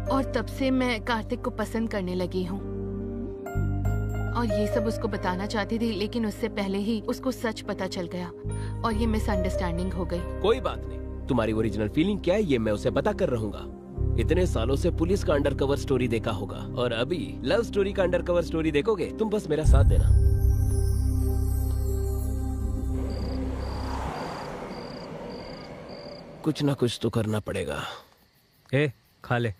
[SPEAKER 4] और तब से मैं कार्तिक को पसंद करने लगी हूँ। और ये सब उसको बताना चाहती थी, लेकिन उससे पहले ही उसको सच पता चल गया और ये मिसअंडरस्टैंडिंग हो गई।
[SPEAKER 1] कोई बात नहीं, तुम्हारी ओरिजिनल फीलिंग क्या है ये मैं उसे बता कर रहूंगा। इतने सालों से पुलिस का अंडरकवर स्टोरी देखा होगा और अभी लव स्टोरी का अंडरकवर स्टोरी देखोगे। तुम बस मेरा साथ देना। कुछ ना कुछ तो करना पड़ेगा।
[SPEAKER 9] ए, खा ले।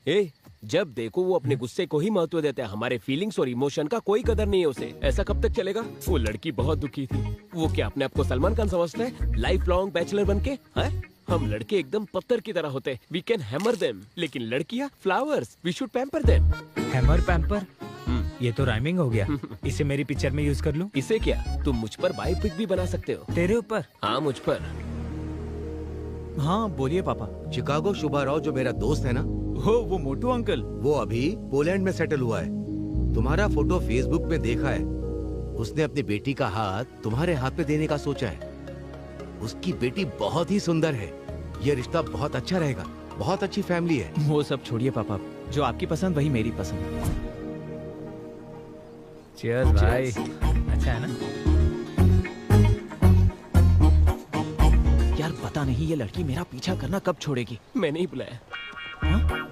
[SPEAKER 1] ए, जब देखो वो अपने गुस्से को ही महत्व देता है, हमारे फीलिंग्स और इमोशन का कोई कदर नहीं है उसे। ऐसा कब तक चलेगा? वो लड़की बहुत दुखी थी। वो क्या अपने आप को सलमान खान समझता है, लाइफ लॉन्ग बैचलर बनके? हैं? हम लड़के एकदम पत्थर की तरह होते हैं, वी कैन हैमर देम। लेकिन लड़कियां flowers, we should pamper them.
[SPEAKER 9] Hammer pamper? ये तो राइमिंग हो गया। इसे मेरी पिक्चर में यूज कर लूं?
[SPEAKER 1] इसे क्या, तुम मुझ पर बायोपिक भी बना सकते हो।
[SPEAKER 9] तेरे ऊपर?
[SPEAKER 1] हाँ, मुझ पर।
[SPEAKER 8] हाँ बोलिए पापा।
[SPEAKER 3] चिकागो शुभा राव जो मेरा दोस्त है ना,
[SPEAKER 8] वो मोटू अंकल,
[SPEAKER 3] वो अभी पोलैंड में सेटल हुआ है। तुम्हारा फोटो फेसबुक में देखा है। उसने अपनी बेटी का हाथ तुम्हारे हाथ पे देने का सोचा है। उसकी बेटी बहुत ही सुंदर है। ये रिश्ता बहुत अच्छा रहेगा। बहुत अच्छी फैमिली है।
[SPEAKER 8] वो सब छोड़िए पापा, जो आपकी पसंद वही मेरी पसंद।
[SPEAKER 9] चीयर्स भाई। अच्छा है ना?
[SPEAKER 8] यार पता नहीं ये लड़की मेरा पीछा करना कब छोड़ेगी।
[SPEAKER 1] मैंने ही बुलाया।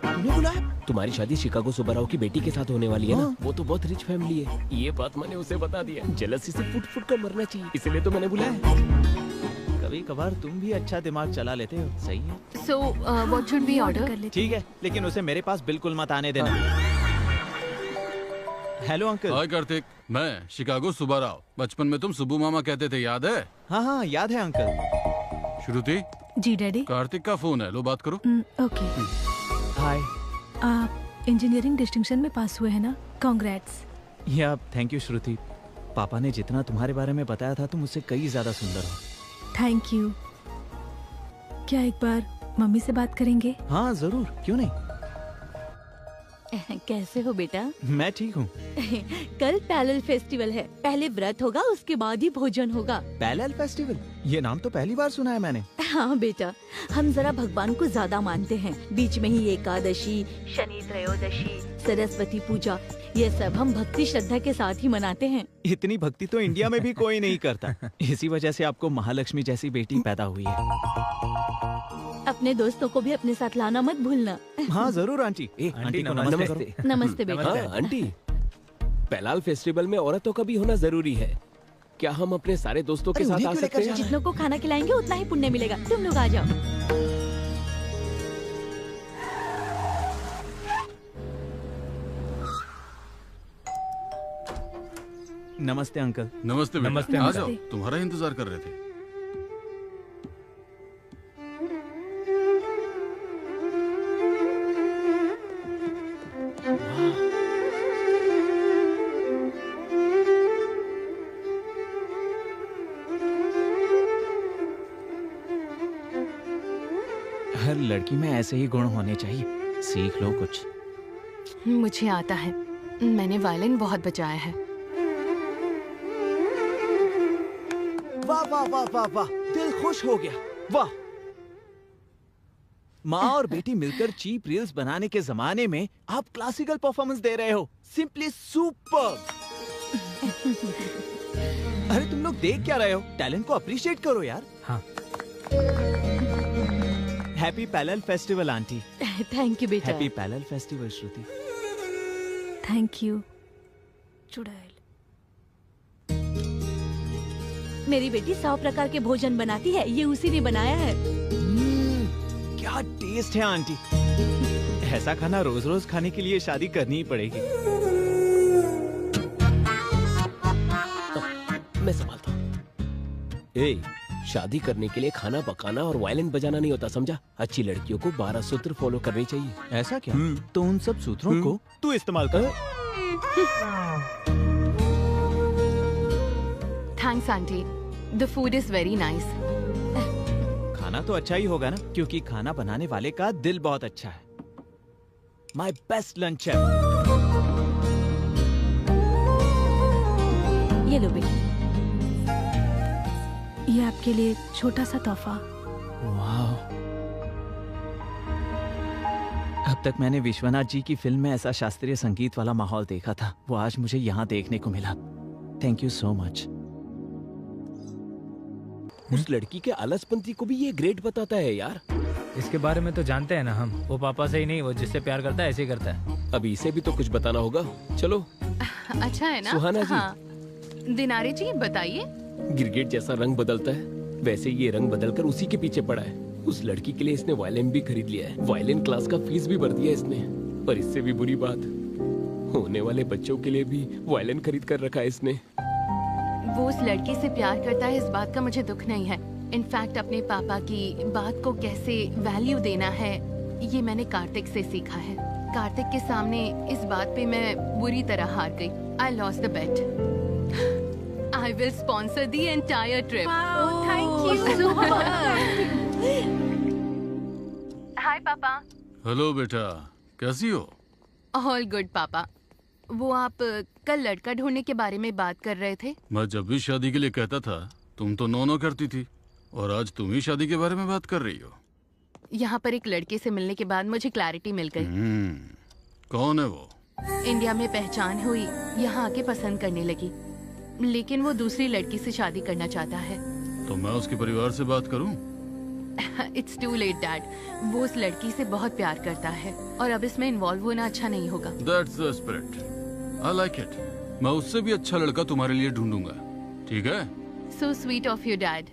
[SPEAKER 8] तुमने बुलाया?
[SPEAKER 1] तुम्हारी शादी शिकागो सुब्बाराव की बेटी के साथ होने वाली है ना? वो तो बहुत रिच फैमिली है। ये बात मैंने उसे बता दिया। जेलसी से फुट फुट कर मरना चाहिए, इसलिए तो मैंने बुलाया।
[SPEAKER 8] कभी कभार तुम भी अच्छा दिमाग चला लेते हो, सही है।
[SPEAKER 4] So what should we order?
[SPEAKER 8] ठीक है, लेकिन उसे मेरे पास बिल्कुल मत आने देना। Hello uncle.
[SPEAKER 6] हाय कार्तिक, मैं शिकागो सुबह राव। बचपन में तुम सुब्बू मामा कहते थे, याद है?
[SPEAKER 8] हाँ याद है अंकल।
[SPEAKER 6] श्रुति।
[SPEAKER 7] जी डैडी।
[SPEAKER 6] कार्तिक का फोन है, लो बात करो।
[SPEAKER 7] ओके।
[SPEAKER 8] हाय।
[SPEAKER 7] आप इंजीनियरिंग डिस्टिंक्शन में पास हुए हैं ना? कांग्रेट्स।
[SPEAKER 8] या थैंक यू श्रुति। पापा ने जितना तुम्हारे बारे में बताया था तुम उससे कई ज्यादा सुंदर हो।
[SPEAKER 7] Thank you. क्या एक बार मम्मी से बात करेंगे?
[SPEAKER 8] हाँ जरूर, क्यों नहीं।
[SPEAKER 10] कैसे हो बेटा?
[SPEAKER 8] मैं ठीक हूँ।
[SPEAKER 10] कल पैरेलल फेस्टिवल है, पहले व्रत होगा उसके बाद ही भोजन होगा।
[SPEAKER 8] Parallel festival? ये नाम तो पहली बार सुना है मैंने।
[SPEAKER 10] हाँ बेटा, हम जरा भगवान को ज्यादा मानते हैं। बीच में ही एकादशी, शनि त्रयोदशी, सरस्वती पूजा, ये सब हम भक्ति श्रद्धा के साथ ही मनाते हैं।
[SPEAKER 8] इतनी भक्ति तो इंडिया में भी कोई नहीं करता। इसी वजह से आपको महालक्ष्मी जैसी बेटी पैदा हुई है।
[SPEAKER 10] अपने दोस्तों को भी अपने साथ लाना मत भूलना।
[SPEAKER 8] हाँ जरूर आंटी। आंटी को नमस्ते करो।
[SPEAKER 10] नमस्ते बेटा।
[SPEAKER 1] हाँ आंटी, पैलाल फेस्टिवल में औरतों का भी होना जरूरी है। क्या हम अपने सारे दोस्तों के साथ आ सकते हैं?
[SPEAKER 10] जितनों को खाना खिलाएंगे उतना ही पुण्य मिलेगा। तुम लोग आ जाओ।
[SPEAKER 8] नमस्ते अंकल।
[SPEAKER 6] नमस्ते बेटा।
[SPEAKER 9] नमस्ते,
[SPEAKER 6] आ
[SPEAKER 9] नमस्ते।
[SPEAKER 6] जाओ, तुम्हारा इंतजार कर रहे थे।
[SPEAKER 8] हर लड़की में ऐसे ही गुण होने चाहिए, सीख लो कुछ।
[SPEAKER 4] मुझे आता है, मैंने वायलिन बहुत बजाया है।
[SPEAKER 8] वाह वाह वाह वाह वाह, दिल खुश हो गया। वाह। माँ और बेटी मिलकर चीप रील्स बनाने के जमाने में आप क्लासिकल परफॉर्मेंस दे रहे हो। Simply super. अरे तुम लोग देख क्या रहे हो? टैलेंट को अप्रिशिएट करो यार।
[SPEAKER 9] हाँ।
[SPEAKER 8] Happy parallel festival aunty.
[SPEAKER 10] Thank you बेटा।
[SPEAKER 8] Happy parallel festival Shruti.
[SPEAKER 7] Thank you. चुड़ैल।
[SPEAKER 10] मेरी बेटी 100 प्रकार के भोजन बनाती है, ये उसी ने बनाया है।
[SPEAKER 8] क्या टेस्ट है आंटी। ऐसा खाना रोज रोज खाने के लिए शादी करनी ही पड़ेगी।
[SPEAKER 1] मैं संभालता हूँ। शादी करने के लिए खाना पकाना और वायलिन बजाना नहीं होता, समझा? अच्छी लड़कियों को 12 सूत्र फॉलो करनी चाहिए।
[SPEAKER 8] ऐसा क्या? तो उन सब सूत्रों को तू इस्तेमाल कर।
[SPEAKER 4] Thanks aunty, the food is very nice.
[SPEAKER 8] खाना तो अच्छा ही होगा ना, क्योंकि खाना बनाने वाले का दिल बहुत अच्छा है। माय बेस्ट लंच है।
[SPEAKER 10] ये लो बेटी।
[SPEAKER 7] ये आपके लिए छोटा सा तोहफा।
[SPEAKER 8] वाह। अब तक मैंने विश्वनाथ जी की फिल्म में ऐसा शास्त्रीय संगीत वाला माहौल देखा था, वो आज मुझे यहाँ देखने को मिला। Thank you so much.
[SPEAKER 1] उस लड़की के आलसपंती को भी ये ग्रेट बताता है यार।
[SPEAKER 9] इसके बारे में तो जानते हैं ना हम। वो पापा से ही नहीं, वो जिससे प्यार करता है ऐसे ही करता है।
[SPEAKER 1] अभी इसे भी तो कुछ बताना होगा। चलो।
[SPEAKER 4] अच्छा है ना?
[SPEAKER 1] सुहाना जी।
[SPEAKER 4] हाँ। दिनारे जी बताइए।
[SPEAKER 1] गिरगिट जैसा रंग बदलता है, वैसे ये रंग बदलकर उसी के पीछे पड़ा है। उस लड़की के लिए इसने वायलिन भी खरीद लिया है। वायलिन क्लास का फीस भी भर दिया इसने। पर इससे भी बुरी बात, होने वाले बच्चों के लिए भी वायलिन खरीद कर रखा है इसने।
[SPEAKER 4] वो उस लड़की से प्यार करता है, इस बात का मुझे दुख नहीं है। इनफैक्ट अपने पापा की बात को कैसे वैल्यू देना है, ये मैंने कार्तिक से सीखा है। कार्तिक के सामने इस बात पे मैं बुरी तरह हार गई। I lost the bet. I will sponsor the entire trip.
[SPEAKER 10] Wow, thank you.
[SPEAKER 4] Hi पापा।
[SPEAKER 6] हेलो बेटा, कैसी हो?
[SPEAKER 4] All good पापा। वो आप कल लड़का ढूंढने के बारे में बात कर रहे थे।
[SPEAKER 6] मैं जब भी शादी के लिए कहता था तुम तो नो करती थी, और आज तुम ही शादी के बारे में बात कर रही हो।
[SPEAKER 4] यहाँ पर एक लड़के से मिलने के बाद मुझे क्लैरिटी मिल गई।
[SPEAKER 6] कौन है वो?
[SPEAKER 4] इंडिया में पहचान हुई, यहाँ आके पसंद करने लगी, लेकिन वो दूसरी लड़की से शादी करना चाहता है।
[SPEAKER 6] तो मैं उसके परिवार से बात करूं?
[SPEAKER 4] It's too late dad. वो उस लड़की से बहुत प्यार करता है और अब इसमें इन्वॉल्व होना अच्छा नहीं होगा।
[SPEAKER 6] That's the spirit. I like it. मैं उससे भी अच्छा लड़का तुम्हारे लिए ढूंढूंगा, ठीक है?
[SPEAKER 4] So sweet of you, Dad.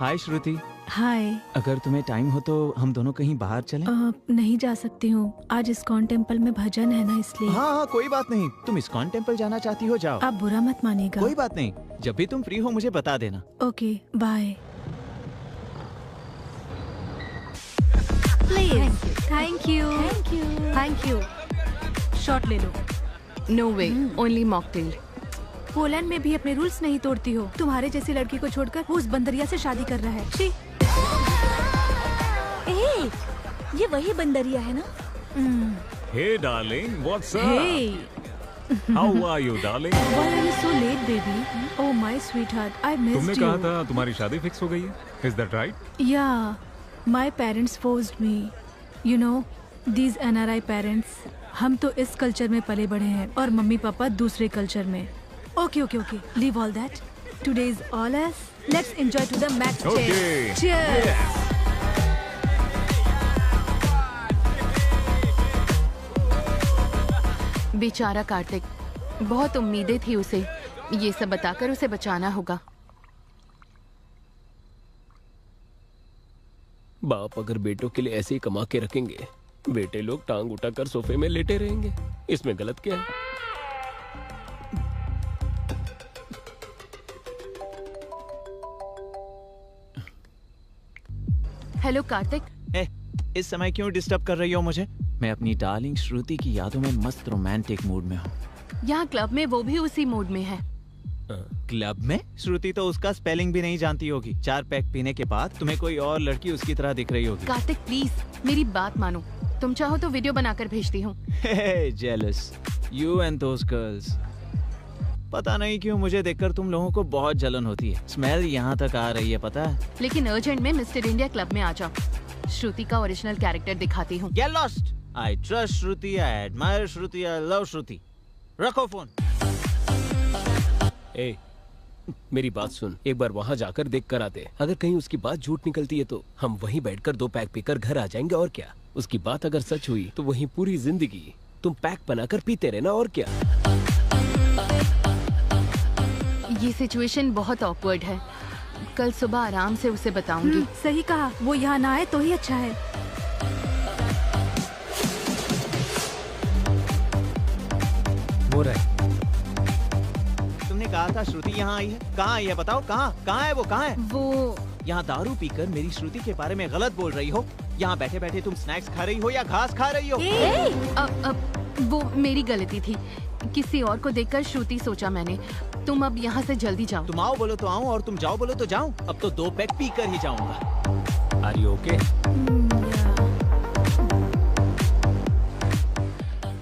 [SPEAKER 8] हाय श्रुति।
[SPEAKER 7] हाय।
[SPEAKER 8] अगर तुम्हें टाइम हो तो हम दोनों कहीं बाहर चलें?
[SPEAKER 7] नहीं जा सकती हूँ, आज इस्कॉन टेम्पल में भजन है ना, इसलिए।
[SPEAKER 8] हाँ, कोई बात नहीं। तुम इस्कॉन टेम्पल जाना चाहती हो, जाओ।
[SPEAKER 7] आप बुरा मत मानिएगा।
[SPEAKER 8] कोई बात नहीं, जब भी तुम फ्री हो मुझे बता देना।
[SPEAKER 7] Okay, bye. Please. Thank you. Thank you. Shot ले लो।
[SPEAKER 4] No way, only mocktail.
[SPEAKER 7] Poland में भी अपने रूल्स नहीं तोड़ती हो। तुम्हारे जैसी लड़की को छोड़कर वो उस बंदरिया से शादी कर रहा है। शी।
[SPEAKER 10] ए, ये वही बंदरिया है ना?
[SPEAKER 11] Hey darling, what's up?
[SPEAKER 7] Hey.
[SPEAKER 11] How are you, darling?
[SPEAKER 7] Why are you so late, baby? Oh my sweetheart, I missed
[SPEAKER 11] तुमने
[SPEAKER 7] you.
[SPEAKER 11] कहा था तुम्हारी शादी फिक्स हो गई है? Is that right?
[SPEAKER 7] Yeah, my parents forced me. You know, these NRI parents. हम तो इस कल्चर में पले बढ़े हैं और मम्मी पापा दूसरे कल्चर में। Okay, okay, okay. Leave all that. Today is all us. Let's enjoy to the max.
[SPEAKER 11] Okay.
[SPEAKER 7] Cheers.
[SPEAKER 11] Yes.
[SPEAKER 4] बेचारा कार्तिक, बहुत उम्मीदें थी उसे। ये सब बताकर उसे बचाना होगा।
[SPEAKER 1] बाप अगर बेटों के लिए ऐसे ही कमा के रखेंगे, बेटे लोग टांग उठाकर सोफे में लेटे रहेंगे। इसमें गलत क्या है?
[SPEAKER 4] हेलो कार्तिक।
[SPEAKER 8] इस समय क्यों डिस्टर्ब कर रही हो मुझे? मैं अपनी डार्लिंग श्रुति की यादों में मस्त रोमांटिक मूड में हूँ।
[SPEAKER 4] यहाँ क्लब में वो भी उसी मूड में है।
[SPEAKER 8] क्लब में? श्रुति तो उसका स्पेलिंग भी नहीं जानती होगी। 4 पैक पीने के बाद तुम्हें कोई और लड़की उसकी तरह दिख रही होगी।
[SPEAKER 4] कार्तिक प्लीज मेरी बात मानो। तुम चाहो तो वीडियो बनाकर भेजती हूँ।
[SPEAKER 8] Jealous you and those girls. पता नहीं क्यों मुझे देखकर तुम लोगों को बहुत जलन होती है। स्मेल यहाँ तक आ रही है, पता है?
[SPEAKER 4] लेकिन अर्जेंट में मिस्टर इंडिया क्लब में आ जाओ। श्रुति का ओरिजिनल कैरेक्टर दिखाती हूँ।
[SPEAKER 8] Get lost. I trust Shruti, I admire Shruti, I love श्रुति। रखो फोन।
[SPEAKER 1] ए, मेरी बात सुन, एक बार वहाँ जाकर देख कर आते। अगर कहीं उसकी बात झूठ निकलती है तो हम वहीं बैठकर 2 पैक पीकर घर आ जाएंगे, और क्या। उसकी बात अगर सच हुई तो वहीं पूरी जिंदगी तुम पैक बनाकर पीते रहना, और क्या।
[SPEAKER 4] ये सिचुएशन बहुत ऑकवर्ड है। कल सुबह आराम से उसे बताऊंगी।
[SPEAKER 7] सही कहा, वो यहाँ ना आए तो ही अच्छा है।
[SPEAKER 1] हो रहा है।
[SPEAKER 8] तुमने कहा था श्रुति यहाँ आई है। कहाँ आई है बताओ? कहाँ है वो? कहाँ है
[SPEAKER 4] वो?
[SPEAKER 8] यहाँ दारू पीकर मेरी श्रुति के बारे में गलत बोल रही हो। यहाँ बैठे बैठे तुम स्नैक्स खा रही हो या घास खा रही हो?
[SPEAKER 4] वो मेरी गलती थी। किसी और को देखकर श्रुति सोचा मैंने। तुम अब यहाँ से जल्दी जाओ।
[SPEAKER 8] तुम आओ बोलो तो आऊँ और तुम जाओ बोलो तो जाऊँ। अब तो 2 पैक पी कर ही जाऊंगा।
[SPEAKER 1] Are you okay?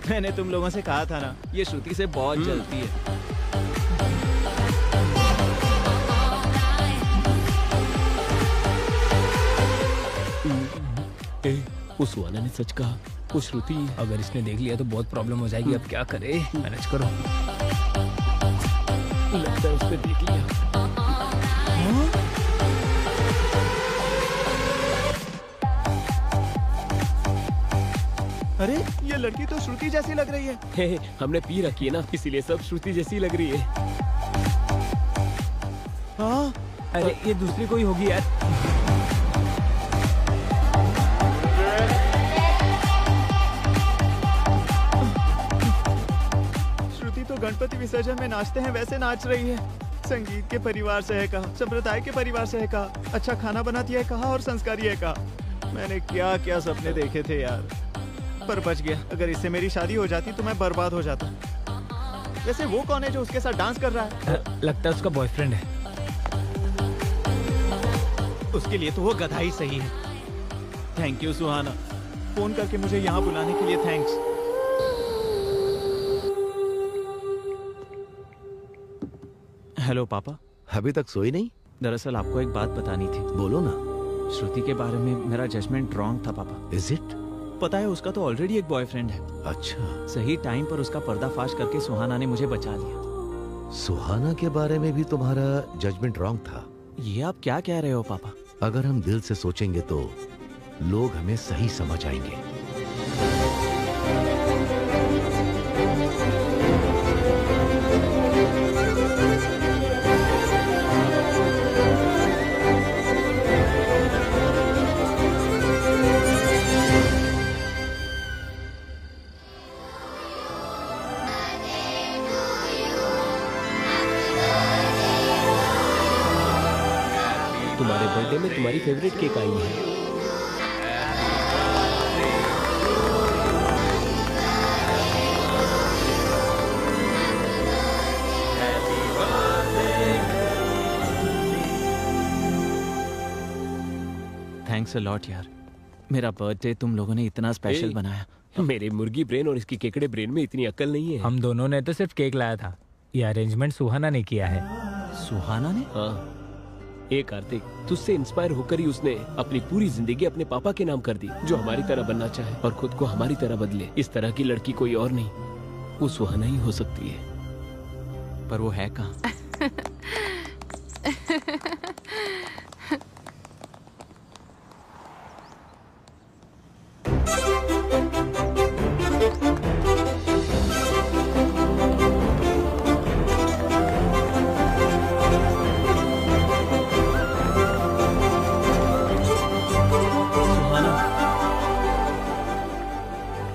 [SPEAKER 8] मैंने तुम लोगों से कहा था ना, ये श्रुति से बहुत जलती है।
[SPEAKER 1] उस सुहाना ने सच कहा। वो श्रुति,
[SPEAKER 9] अगर इसने देख लिया तो बहुत प्रॉब्लम हो जाएगी। अब क्या करे? मैनेज करो।
[SPEAKER 1] लगता है उसने देख लिया।
[SPEAKER 8] अरे ये लड़की तो श्रुति जैसी लग रही है।
[SPEAKER 1] हे, हमने पी रखी है ना, इसीलिए सब श्रुति जैसी लग रही है।
[SPEAKER 8] हाँ?
[SPEAKER 9] अरे ये दूसरी कोई होगी यार।
[SPEAKER 8] श्रुति तो गणपति विसर्जन में नाचते हैं वैसे नाच रही है। संगीत के परिवार से है कहा, संप्रदाय के परिवार से है कहा, अच्छा खाना बनाती है कहा और संस्कारी है कहा। मैंने क्या क्या सपने देखे थे यार, पर बच गया। अगर इससे मेरी शादी हो जाती तो मैं बर्बाद हो जाता। वैसे वो कौन है जो उसके साथ डांस कर रहा है?
[SPEAKER 9] लगता है उसका बॉयफ्रेंड है।
[SPEAKER 8] उसके लिए तो वो गधा ही सही है। थैंक यू सुहाना, फोन करके मुझे यहाँ बुलाने के लिए थैंक्स। हेलो पापा।
[SPEAKER 3] अभी तक सोई नहीं?
[SPEAKER 8] दरअसल आपको एक बात बतानी थी।
[SPEAKER 3] बोलो ना।
[SPEAKER 8] श्रुति के बारे में मेरा जजमेंट रॉन्ग था पापा।
[SPEAKER 3] Is it?
[SPEAKER 8] पता है उसका तो ऑलरेडी एक बॉयफ्रेंड है।
[SPEAKER 3] अच्छा।
[SPEAKER 8] सही टाइम पर उसका पर्दाफाश करके सुहाना ने मुझे बचा लिया।
[SPEAKER 3] सुहाना के बारे में भी तुम्हारा जजमेंट रॉन्ग था?
[SPEAKER 8] ये आप क्या कह रहे हो पापा?
[SPEAKER 3] अगर हम दिल से सोचेंगे तो लोग हमें सही समझ आएंगे।
[SPEAKER 1] तुम्हारे बर्थडे में तुम्हारी फेवरेट केक आई है।
[SPEAKER 8] थैंक्स अ लॉट यार, मेरा बर्थडे तुम लोगों ने इतना स्पेशल बनाया।
[SPEAKER 1] मेरे मुर्गी ब्रेन और इसकी केकड़े ब्रेन में इतनी अक्ल नहीं है।
[SPEAKER 9] हम दोनों ने तो सिर्फ केक लाया था, ये अरेंजमेंट सुहाना ने किया है।
[SPEAKER 8] सुहाना ने?
[SPEAKER 1] हाँ। ए कार्तिक, तुझसे इंस्पायर होकर ही उसने अपनी पूरी जिंदगी अपने पापा के नाम कर दी, जो हमारी तरह बनना चाहे और खुद को हमारी तरह बदले। इस तरह की लड़की कोई और नहीं, वो सुहाना ही हो सकती है।
[SPEAKER 8] पर वो है कहाँ?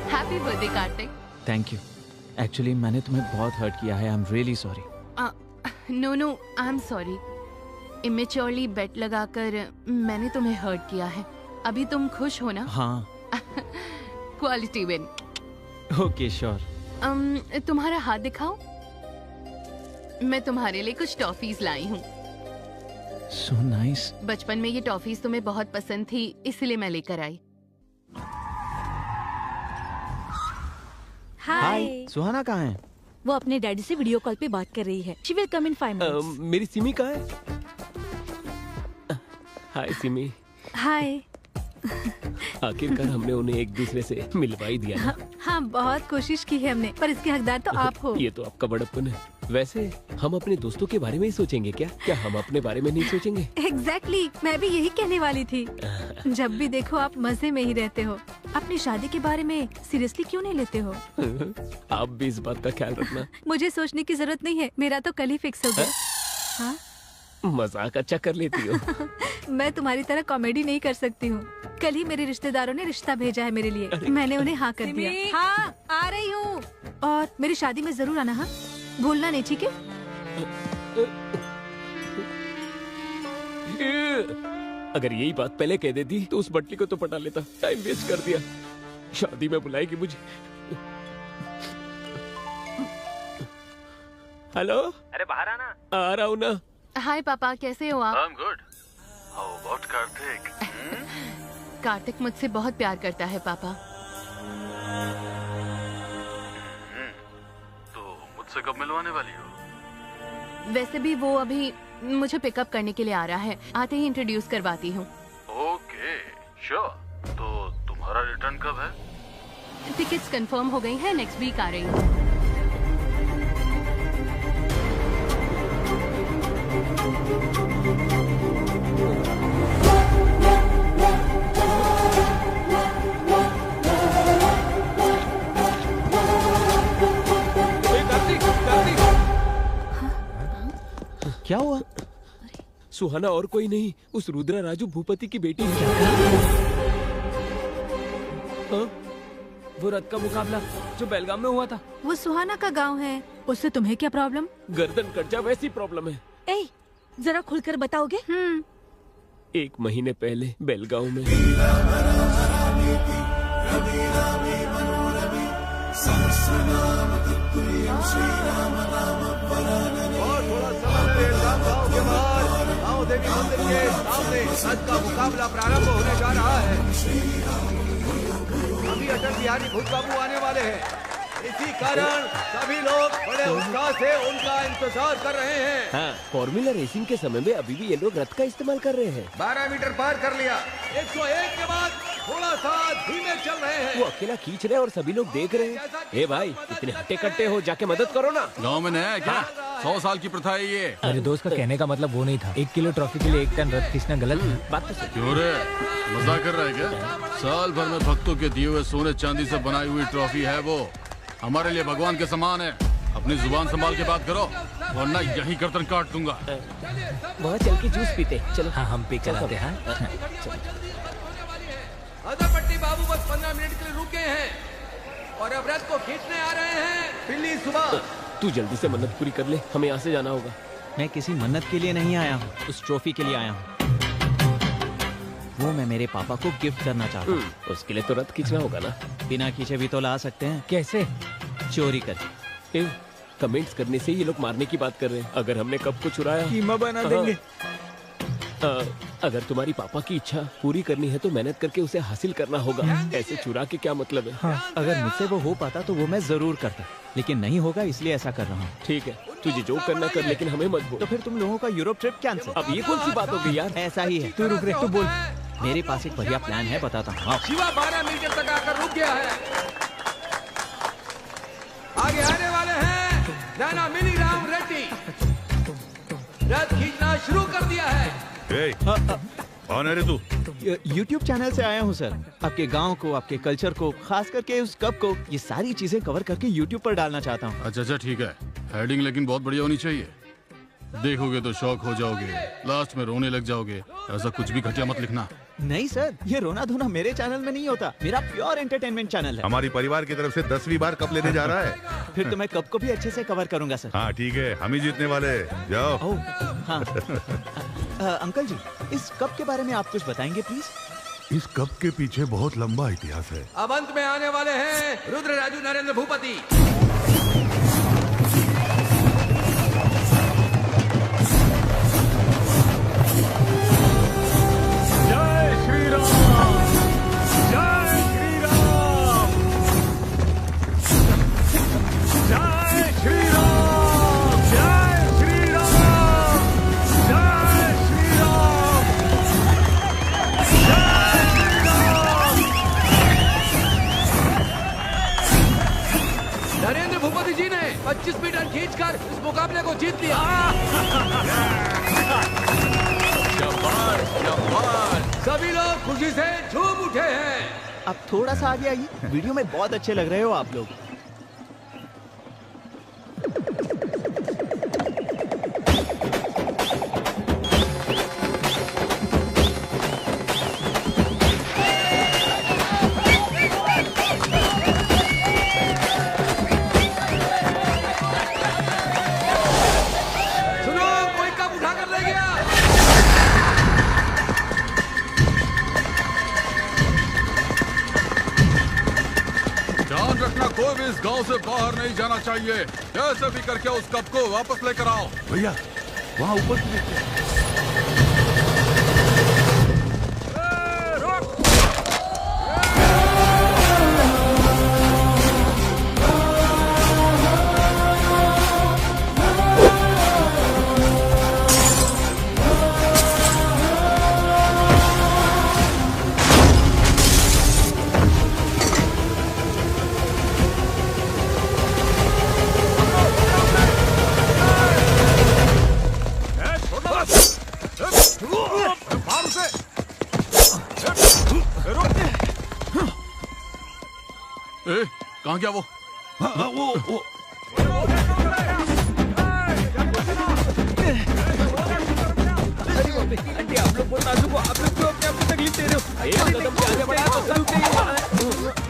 [SPEAKER 4] Happy birthday Kartik.
[SPEAKER 8] Thank you. Actually मैंने तुम्हें बहुत हर्ट किया है। I am really sorry.
[SPEAKER 4] No no, I am sorry. Immaturely bet लगाकर मैंने तुम्हें हर्ट किया है। अभी तुम खुश हो ना?
[SPEAKER 8] हाँ।
[SPEAKER 4] Quality win.
[SPEAKER 8] Okay sure.
[SPEAKER 4] तुम्हारा हाथ दिखाओ। मैं तुम्हारे लिए कुछ टॉफीज लाई हूँ।
[SPEAKER 8] So nice.
[SPEAKER 4] बचपन में ये टॉफीज तुम्हें बहुत पसंद थी, इसलिए मैं लेकर आई।
[SPEAKER 10] हाय।
[SPEAKER 8] सुहाना कहाँ है?
[SPEAKER 10] वो अपने डैडी से वीडियो कॉल पे बात कर रही है। She will come in 5 minutes.
[SPEAKER 1] मेरी सिमी कहाँ है? हाय सिमी।
[SPEAKER 7] हाय।
[SPEAKER 1] आखिरकार हमने उन्हें एक दूसरे से मिलवा ही दिया ना।
[SPEAKER 7] हाँ, बहुत कोशिश की है हमने, पर इसके हकदार तो आप हो।
[SPEAKER 1] ये तो आपका बड़प्पन है। वैसे हम अपने दोस्तों के बारे में ही सोचेंगे क्या? क्या हम अपने बारे में नहीं सोचेंगे?
[SPEAKER 7] एग्जैक्टली, मैं भी यही कहने वाली थी। जब भी देखो आप मजे में ही रहते हो। अपनी शादी के बारे में सीरियसली क्यों नहीं लेते हो?
[SPEAKER 1] आप भी इस बात का ख्याल रखना।
[SPEAKER 7] मुझे सोचने की जरूरत नहीं है, मेरा तो कल ही फिक्स हो गया। हाँ?
[SPEAKER 1] मजाक अच्छा कर लेती हो।
[SPEAKER 7] मैं तुम्हारी तरह कॉमेडी नहीं कर सकती हूँ। कल ही मेरे रिश्तेदारों ने रिश्ता भेजा है मेरे लिए, मैंने उन्हें हाँ कर दिया। हाँ, आ रही हूँ। और मेरी शादी में जरूर आना, हाँ? भूलना नहीं, ठीक है?
[SPEAKER 1] अगर यही बात पहले कह देती तो उस बटली को तो पटा लेता। टाइम वेस्ट कर दिया। शादी में बुलाएगी मुझे। हेलो।
[SPEAKER 9] अरे बाहर आना।
[SPEAKER 1] आ रहा हूँ ना।
[SPEAKER 4] हाय पापा, कैसे हो आप?
[SPEAKER 6] I'm good. How about Kartik?
[SPEAKER 4] Kartik मुझसे बहुत प्यार करता है पापा।
[SPEAKER 6] तो मुझसे कब मिलवाने वाली हो?
[SPEAKER 4] वैसे भी वो अभी मुझे पिकअप करने के लिए आ रहा है, आते ही इंट्रोड्यूस करवाती हूँ।
[SPEAKER 6] Okay, sure. तो तुम्हारा रिटर्न कब है?
[SPEAKER 4] टिकट्स कंफर्म हो गई हैं, नेक्स्ट वीक आ रही हूँ।
[SPEAKER 8] क्या हुआ?
[SPEAKER 1] सुहाना और कोई नहीं, उस रुद्रा राजू भूपति की बेटी है। हाँ?
[SPEAKER 9] वो रथ का मुकाबला जो बेलगाम में हुआ था,
[SPEAKER 7] वो सुहाना का गांव है। उससे तुम्हें क्या प्रॉब्लम?
[SPEAKER 1] गर्दन कट जा वैसी प्रॉब्लम है।
[SPEAKER 10] ए, जरा खुलकर बताओगे?
[SPEAKER 1] 1 महीने पहले बेलगांव में।
[SPEAKER 3] देवी मंदिर के सामने रथ का मुकाबला प्रारंभ होने जा रहा है। अभी अटल बिहारी भूत बाबू आने वाले हैं। इसी कारण सभी लोग बड़े उत्साह से उनका इंतजार कर रहे हैं।
[SPEAKER 1] हाँ, फॉर्मूला रेसिंग के समय में अभी भी ये लोग रथ का इस्तेमाल कर रहे हैं।
[SPEAKER 3] 12 मीटर पार कर लिया। 101 के बाद थोड़ा सा धीमे चल रहे हैं।
[SPEAKER 1] वो अकेला खींच रहे हैं और सभी लोग देख रहे हैं। ए भाई, इतने हट्टे कट्टे हो, जाके मदद करो ना।
[SPEAKER 6] गांव में नया है क्या? 100 साल की प्रथा है ये।
[SPEAKER 9] मेरे दोस्त का कहने का मतलब वो नहीं था। 1 किलो ट्रॉफी के लिए 1 टन रथ खींचना गलत है।
[SPEAKER 1] बात तो सही।
[SPEAKER 6] क्यों रे, मजाक कर रहा है क्या? साल भर में भक्तों के दिए हुए सोने चांदी से बनाई हुई ट्रॉफी है वो। हमारे लिए भगवान के समान है। अपनी जुबान संभाल के बात करो, वरना यही गर्दन काट दूंगा।
[SPEAKER 1] वहाँ चल के जूस पीते। चलो।
[SPEAKER 9] हाँ, हम पी कर आते हैं।
[SPEAKER 3] पट्टी बाबू बस 15 मिनट के लिए रुके हैं और अब रथ को खींचने आ रहे हैं। बिल्ली सुबह,
[SPEAKER 1] तू जल्दी से मन्नत पूरी कर ले, हमें यहाँ से जाना होगा।
[SPEAKER 8] मैं किसी मन्नत के लिए नहीं आया हूँ, उस ट्रॉफी के लिए आया हूँ। वो मैं मेरे पापा को गिफ्ट करना चाहता हूँ।
[SPEAKER 1] उसके लिए तो रथ खींचना होगा ना।
[SPEAKER 8] बिना खींचे भी तो ला सकते हैं।
[SPEAKER 9] कैसे?
[SPEAKER 8] चोरी करके।
[SPEAKER 1] कमेंट्स करने से ये लोग मारने की बात कर रहे हैं। अगर हमने कप को चुराया,
[SPEAKER 9] कीमा बना देंगे।
[SPEAKER 1] अगर तुम्हारी पापा की इच्छा पूरी करनी है तो मेहनत करके उसे हासिल करना होगा। ऐसे चुरा के क्या मतलब है?
[SPEAKER 8] हाँ, अगर मुझसे वो हो पाता तो वो मैं जरूर करता, लेकिन नहीं होगा इसलिए ऐसा कर रहा हूँ।
[SPEAKER 1] ठीक है, तुझे जो करना कर, लेकिन हमें मत बोल।
[SPEAKER 8] तो फिर तुम लोगों का यूरोप ट्रिप कैंसिल।
[SPEAKER 1] अब ये कौन सी बात हो गई यार?
[SPEAKER 8] ऐसा ही है।
[SPEAKER 9] तू रुक रे, तू बोल।
[SPEAKER 8] मेरे पास एक बढ़िया प्लान है, बताता हूँ।
[SPEAKER 12] शिवा 12 मीटर तक आकर रुक गया है। आगे आने वाले हैं नाना मिनी राम रेड्डी। रथ खींचना शुरू कर दिया है।
[SPEAKER 2] कौन है रे तू?
[SPEAKER 8] YouTube चैनल से आया हूँ सर। आपके गांव को, आपके कल्चर को, खास करके उस कप को, ये सारी चीजें कवर करके YouTube पर डालना चाहता हूँ।
[SPEAKER 6] अच्छा ठीक है, हेडिंग लेकिन बहुत बढ़िया होनी चाहिए। देखोगे तो शौक हो जाओगे, लास्ट में रोने लग जाओगे। ऐसा कुछ भी घटिया मत लिखना।
[SPEAKER 8] नहीं सर, ये रोना धोना मेरे चैनल में नहीं होता। मेरा प्योर एंटरटेनमेंट चैनल है।
[SPEAKER 2] हमारी परिवार की तरफ से 10वीं बार कप लेने जा रहा है।
[SPEAKER 8] फिर तो मैं कप को भी अच्छे से कवर करूंगा सर।
[SPEAKER 2] हाँ ठीक है, हम ही जीतने वाले। जाओ।
[SPEAKER 8] हाँ। अंकल जी, इस कप के बारे में आप कुछ बताएंगे प्लीज?
[SPEAKER 2] इस कप के पीछे बहुत लंबा इतिहास है।
[SPEAKER 12] अब अंत में आने वाले हैं रुद्र राजू नरेंद्र भूपति। नरेंद्र भूपति जी ने 25 मीटर खींचकर इस मुकाबले को जीत लिया। शाबाश, शाबाश। सभी लोग खुशी से झूम उठे हैं।
[SPEAKER 8] अब थोड़ा सा आगे आइए, वीडियो में बहुत अच्छे लग रहे हो आप लोग।
[SPEAKER 6] कोई भी इस गांव से बाहर नहीं जाना चाहिए। कैसे भी करके उस कप को वापस लेकर आओ।
[SPEAKER 2] भैया वहाँ ऊपर से देखते हैं।
[SPEAKER 6] कहाँ गया वो?
[SPEAKER 2] वो
[SPEAKER 1] आंटी, आप लोग बहुत नाजुक हो। आप लोग क्यों अपने आप को तकलीफ दे रहे हो? एक कदम से आगे बढ़ा तो सब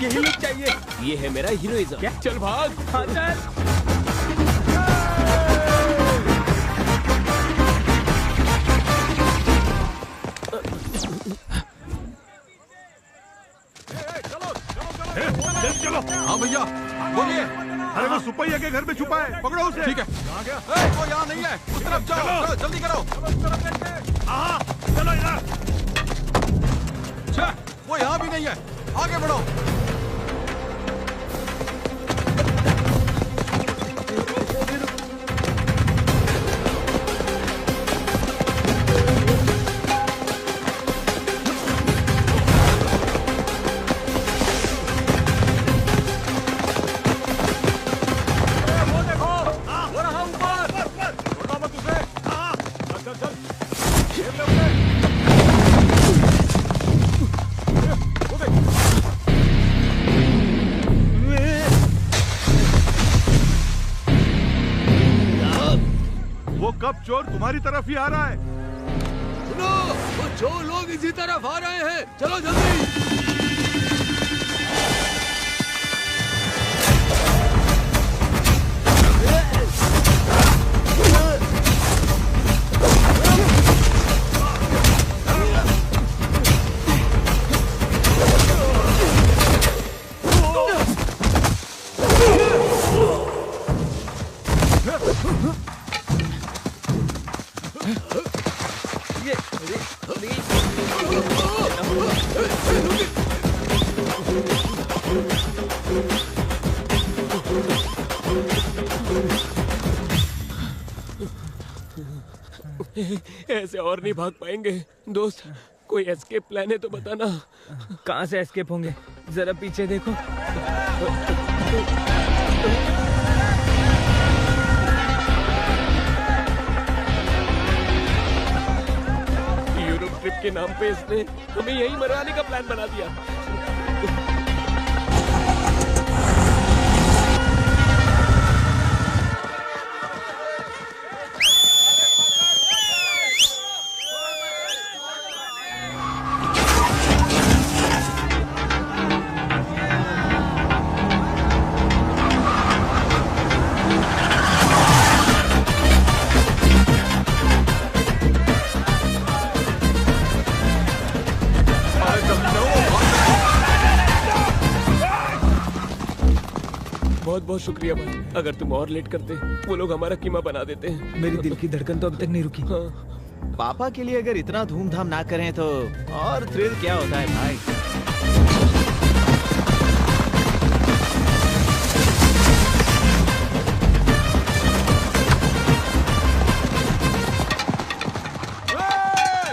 [SPEAKER 1] यही लोग चाहिए। ये है मेरा हीरोइज्म। चल भाग। हाँ चल।
[SPEAKER 2] चलो।
[SPEAKER 6] हाँ भैया बोलिए।
[SPEAKER 2] अरे वो सुपैया के घर में छुपा है, पकड़ो उसे।
[SPEAKER 6] ठीक है। कहाँ गया? वो यहाँ नहीं है, उस तरफ जाओ। जल्दी करो।
[SPEAKER 2] चलो इधर।
[SPEAKER 6] वो यहाँ भी नहीं है, आगे बढ़ो।
[SPEAKER 2] कब चोर तुम्हारी तरफ ही आ रहा है।
[SPEAKER 12] सुनो, वो चोर लोग इसी तरफ आ रहे हैं। चलो जल्दी।
[SPEAKER 1] ऐसे और नहीं भाग पाएंगे दोस्त। कोई एस्केप प्लान है तो बताना।
[SPEAKER 9] कहाँ से एस्केप होंगे? जरा पीछे देखो।
[SPEAKER 1] यूरोप ट्रिप के नाम पे इसने हमें यहीं मरवाने का प्लान बना दिया। बहुत बहुत शुक्रिया भाई। अगर तुम और लेट करते वो लोग हमारा कीमा बना देते हैं।
[SPEAKER 9] मेरी दिल की धड़कन तो अभी तक नहीं रुकी।
[SPEAKER 1] हाँ।
[SPEAKER 8] पापा के लिए अगर इतना धूमधाम ना करें तो और थ्रिल क्या होता है भाई।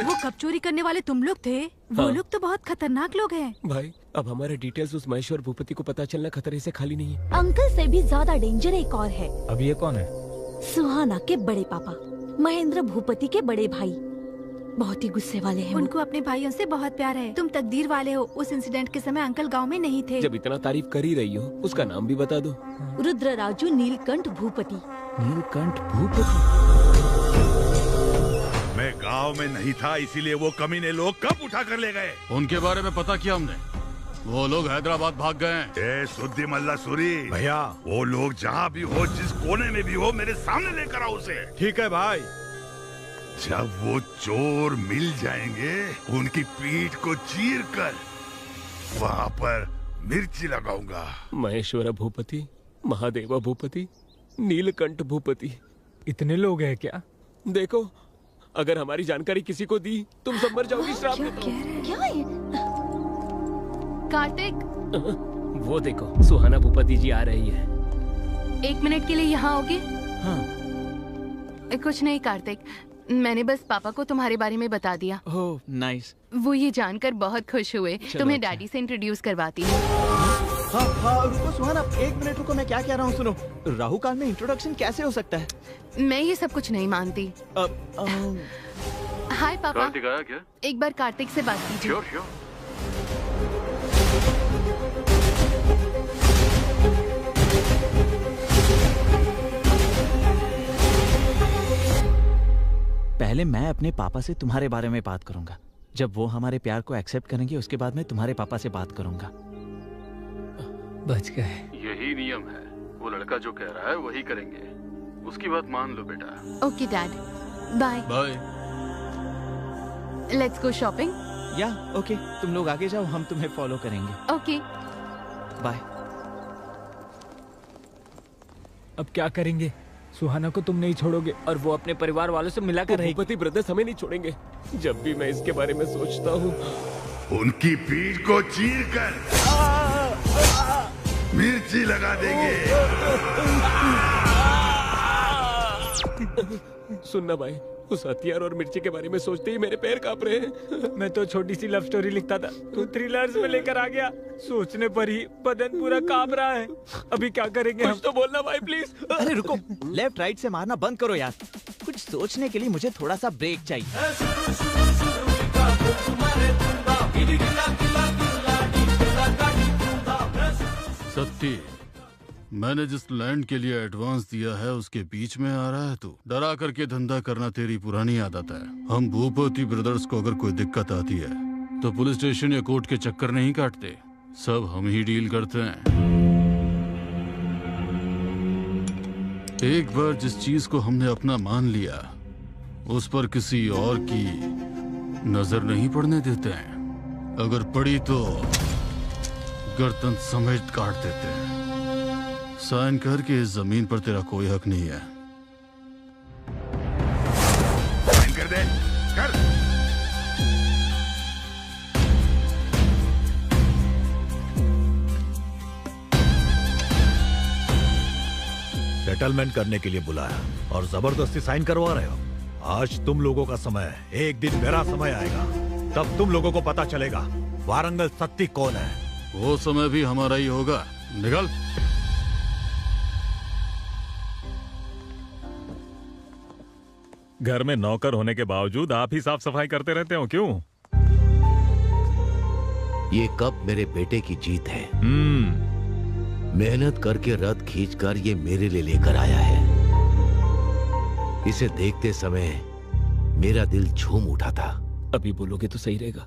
[SPEAKER 7] वो कब चोरी करने वाले तुम लोग थे? वो लोग तो बहुत खतरनाक लोग हैं।
[SPEAKER 1] भाई अब हमारे डिटेल्स उस महेश्वर भूपति को पता चलना खतरे से खाली नहीं है।
[SPEAKER 10] अंकल से भी ज्यादा डेंजर एक और है।
[SPEAKER 9] अब ये कौन है?
[SPEAKER 10] सुहाना के बड़े पापा, महेंद्र भूपति के बड़े भाई। बहुत ही गुस्से वाले हैं।
[SPEAKER 7] उनको अपने भाइयों से बहुत प्यार है। तुम तकदीर वाले हो। उस इंसिडेंट के समय अंकल गांव में नहीं थे।
[SPEAKER 1] जब इतना तारीफ कर ही रही हो उसका नाम भी बता दो।
[SPEAKER 10] रुद्रराजू नीलकंठ भूपति।
[SPEAKER 1] नीलकंठ भूपति?
[SPEAKER 2] मैं गांव में नहीं था, इसीलिए वो कमीने लोग कब उठा कर ले गए?
[SPEAKER 6] उनके बारे में पता किया हमने। वो लोग हैदराबाद भाग गए हैं।
[SPEAKER 2] ए सुद्दी मल्ला सूरी
[SPEAKER 3] भैया,
[SPEAKER 2] वो लोग जहाँ भी हो, जिस कोने में भी हो, मेरे सामने लेकर आओ उसे।
[SPEAKER 3] ठीक है भाई।
[SPEAKER 2] जब वो चोर मिल जाएंगे उनकी पीठ को चीर कर वहाँ पर मिर्ची लगाऊंगा।
[SPEAKER 1] महेश्वर भूपति, महादेवा भूपति, नीलकंठ भूपति,
[SPEAKER 9] इतने लोग हैं क्या?
[SPEAKER 1] देखो अगर हमारी जानकारी किसी को दी तुम सब मर जाओगी। श्राप देता हूँ।
[SPEAKER 10] क्या है?
[SPEAKER 4] कार्तिक,
[SPEAKER 1] वो देखो सुहाना भूपति जी आ रही है।
[SPEAKER 4] 1 मिनट के लिए यहाँ आओगे?
[SPEAKER 8] हाँ।
[SPEAKER 4] कुछ नहीं कार्तिक, मैंने बस पापा को तुम्हारे बारे में बता दिया।
[SPEAKER 8] Oh nice.
[SPEAKER 4] वो ये जानकर बहुत खुश हुए। तुम्हें
[SPEAKER 8] अच्छा।
[SPEAKER 4] डैडी से इंट्रोड्यूस करवाती हूँ।
[SPEAKER 8] हाँ हाँ रुको सुहाना, 1 मिनट रुको, मैं क्या कह रहा हूँ सुनो। राहु काल में इंट्रोडक्शन कैसे हो सकता है?
[SPEAKER 4] मैं ये सब कुछ नहीं मानती। हाय पापा।
[SPEAKER 6] कार्तिक आया क्या?
[SPEAKER 4] एक बार कार्तिक से बात कीजिए।
[SPEAKER 6] Sure sure.
[SPEAKER 8] पहले मैं अपने पापा से तुम्हारे बारे में बात करूंगा। जब वो हमारे प्यार को एक्सेप्ट करेंगे उसके बाद मैं तुम्हारे पापा से बात करूंगा।
[SPEAKER 9] बच गए।
[SPEAKER 6] यही नियम है। वो लड़का जो कह रहा है वही करेंगे। उसकी बात मान लो बेटा।
[SPEAKER 4] Okay dad, bye.
[SPEAKER 6] Bye.
[SPEAKER 4] Let's go shopping.
[SPEAKER 8] Yeah okay, तुम लोग आगे जाओ, हम तुम्हें फॉलो करेंगे।
[SPEAKER 4] Okay
[SPEAKER 8] bye.
[SPEAKER 9] अब क्या करेंगे? सुहाना को तुम नहीं छोड़ोगे और वो अपने परिवार वालों से मिला कर रहेगी।
[SPEAKER 1] भूपति ब्रदर्स हमें नहीं छोड़ेंगे। जब भी मैं इसके बारे में सोचता हूँ
[SPEAKER 2] उनकी पीठ को चीर कर मिर्ची लगा देंगे।
[SPEAKER 1] सुनना भाई, उस हथियार और मिर्ची के बारे में सोचते ही मेरे पैर कांप रहे हैं।
[SPEAKER 9] मैं तो छोटी सी लव स्टोरी लिखता था, तू थ्रिलर्स में लेकर आ गया। सोचने पर ही बदन पूरा कांप रहा है। अभी क्या करेंगे?
[SPEAKER 1] कुछ तो बोलना भाई प्लीज।
[SPEAKER 8] अरे रुको, लेफ्ट राइट से मारना बंद करो यार। कुछ सोचने के लिए मुझे थोड़ा सा ब्रेक चाहिए।
[SPEAKER 6] सत्ती, मैंने जिस लैंड के लिए एडवांस दिया है उसके बीच में आ रहा है तू। डरा करके धंधा करना तेरी पुरानी आदत है। हम भूपति ब्रदर्स को अगर कोई दिक्कत आती है तो पुलिस स्टेशन या कोर्ट के चक्कर नहीं काटते, सब हम ही डील करते हैं। एक बार जिस चीज को हमने अपना मान लिया उस पर किसी और की नजर नहीं पड़ने देते हैं। अगर पड़ी तो गर्दन समेत काट देते हैं। साइन करके इस जमीन पर तेरा कोई हक नहीं है।
[SPEAKER 2] साइन कर दे, कर।
[SPEAKER 3] सेटलमेंट करने के लिए बुलाया और जबरदस्ती साइन करवा रहे हो।
[SPEAKER 13] आज तुम लोगों का समय है, एक दिन मेरा समय आएगा, तब तुम लोगों को पता चलेगा वारंगल सत्ती कौन है।
[SPEAKER 6] वो समय भी हमारा ही होगा। निकल।
[SPEAKER 11] घर में नौकर होने के बावजूद आप ही साफ सफाई करते रहते हो, क्यों?
[SPEAKER 3] ये कप मेरे बेटे की जीत है। मेहनत करके रथ खींचकर ये मेरे लिए लेकर आया है। इसे देखते समय मेरा दिल झूम उठा था।
[SPEAKER 1] अभी बोलोगे तो सही रहेगा,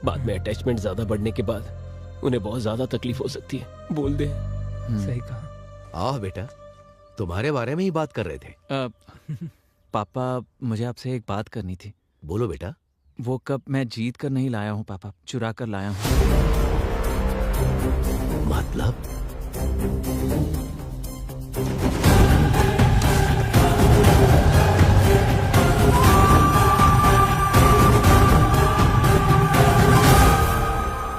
[SPEAKER 1] बाद में अटैचमेंट ज्यादा बढ़ने के बाद उन्हें बहुत ज्यादा तकलीफ हो सकती है। बोल दे।
[SPEAKER 9] सही कहा।
[SPEAKER 3] आओ बेटा, तुम्हारे बारे में ही बात कर रहे थे।
[SPEAKER 8] पापा, मुझे आपसे एक बात करनी थी।
[SPEAKER 3] बोलो बेटा।
[SPEAKER 8] वो कप मैं जीत कर नहीं लाया हूँ पापा, चुरा कर लाया हूँ।
[SPEAKER 3] मतलब?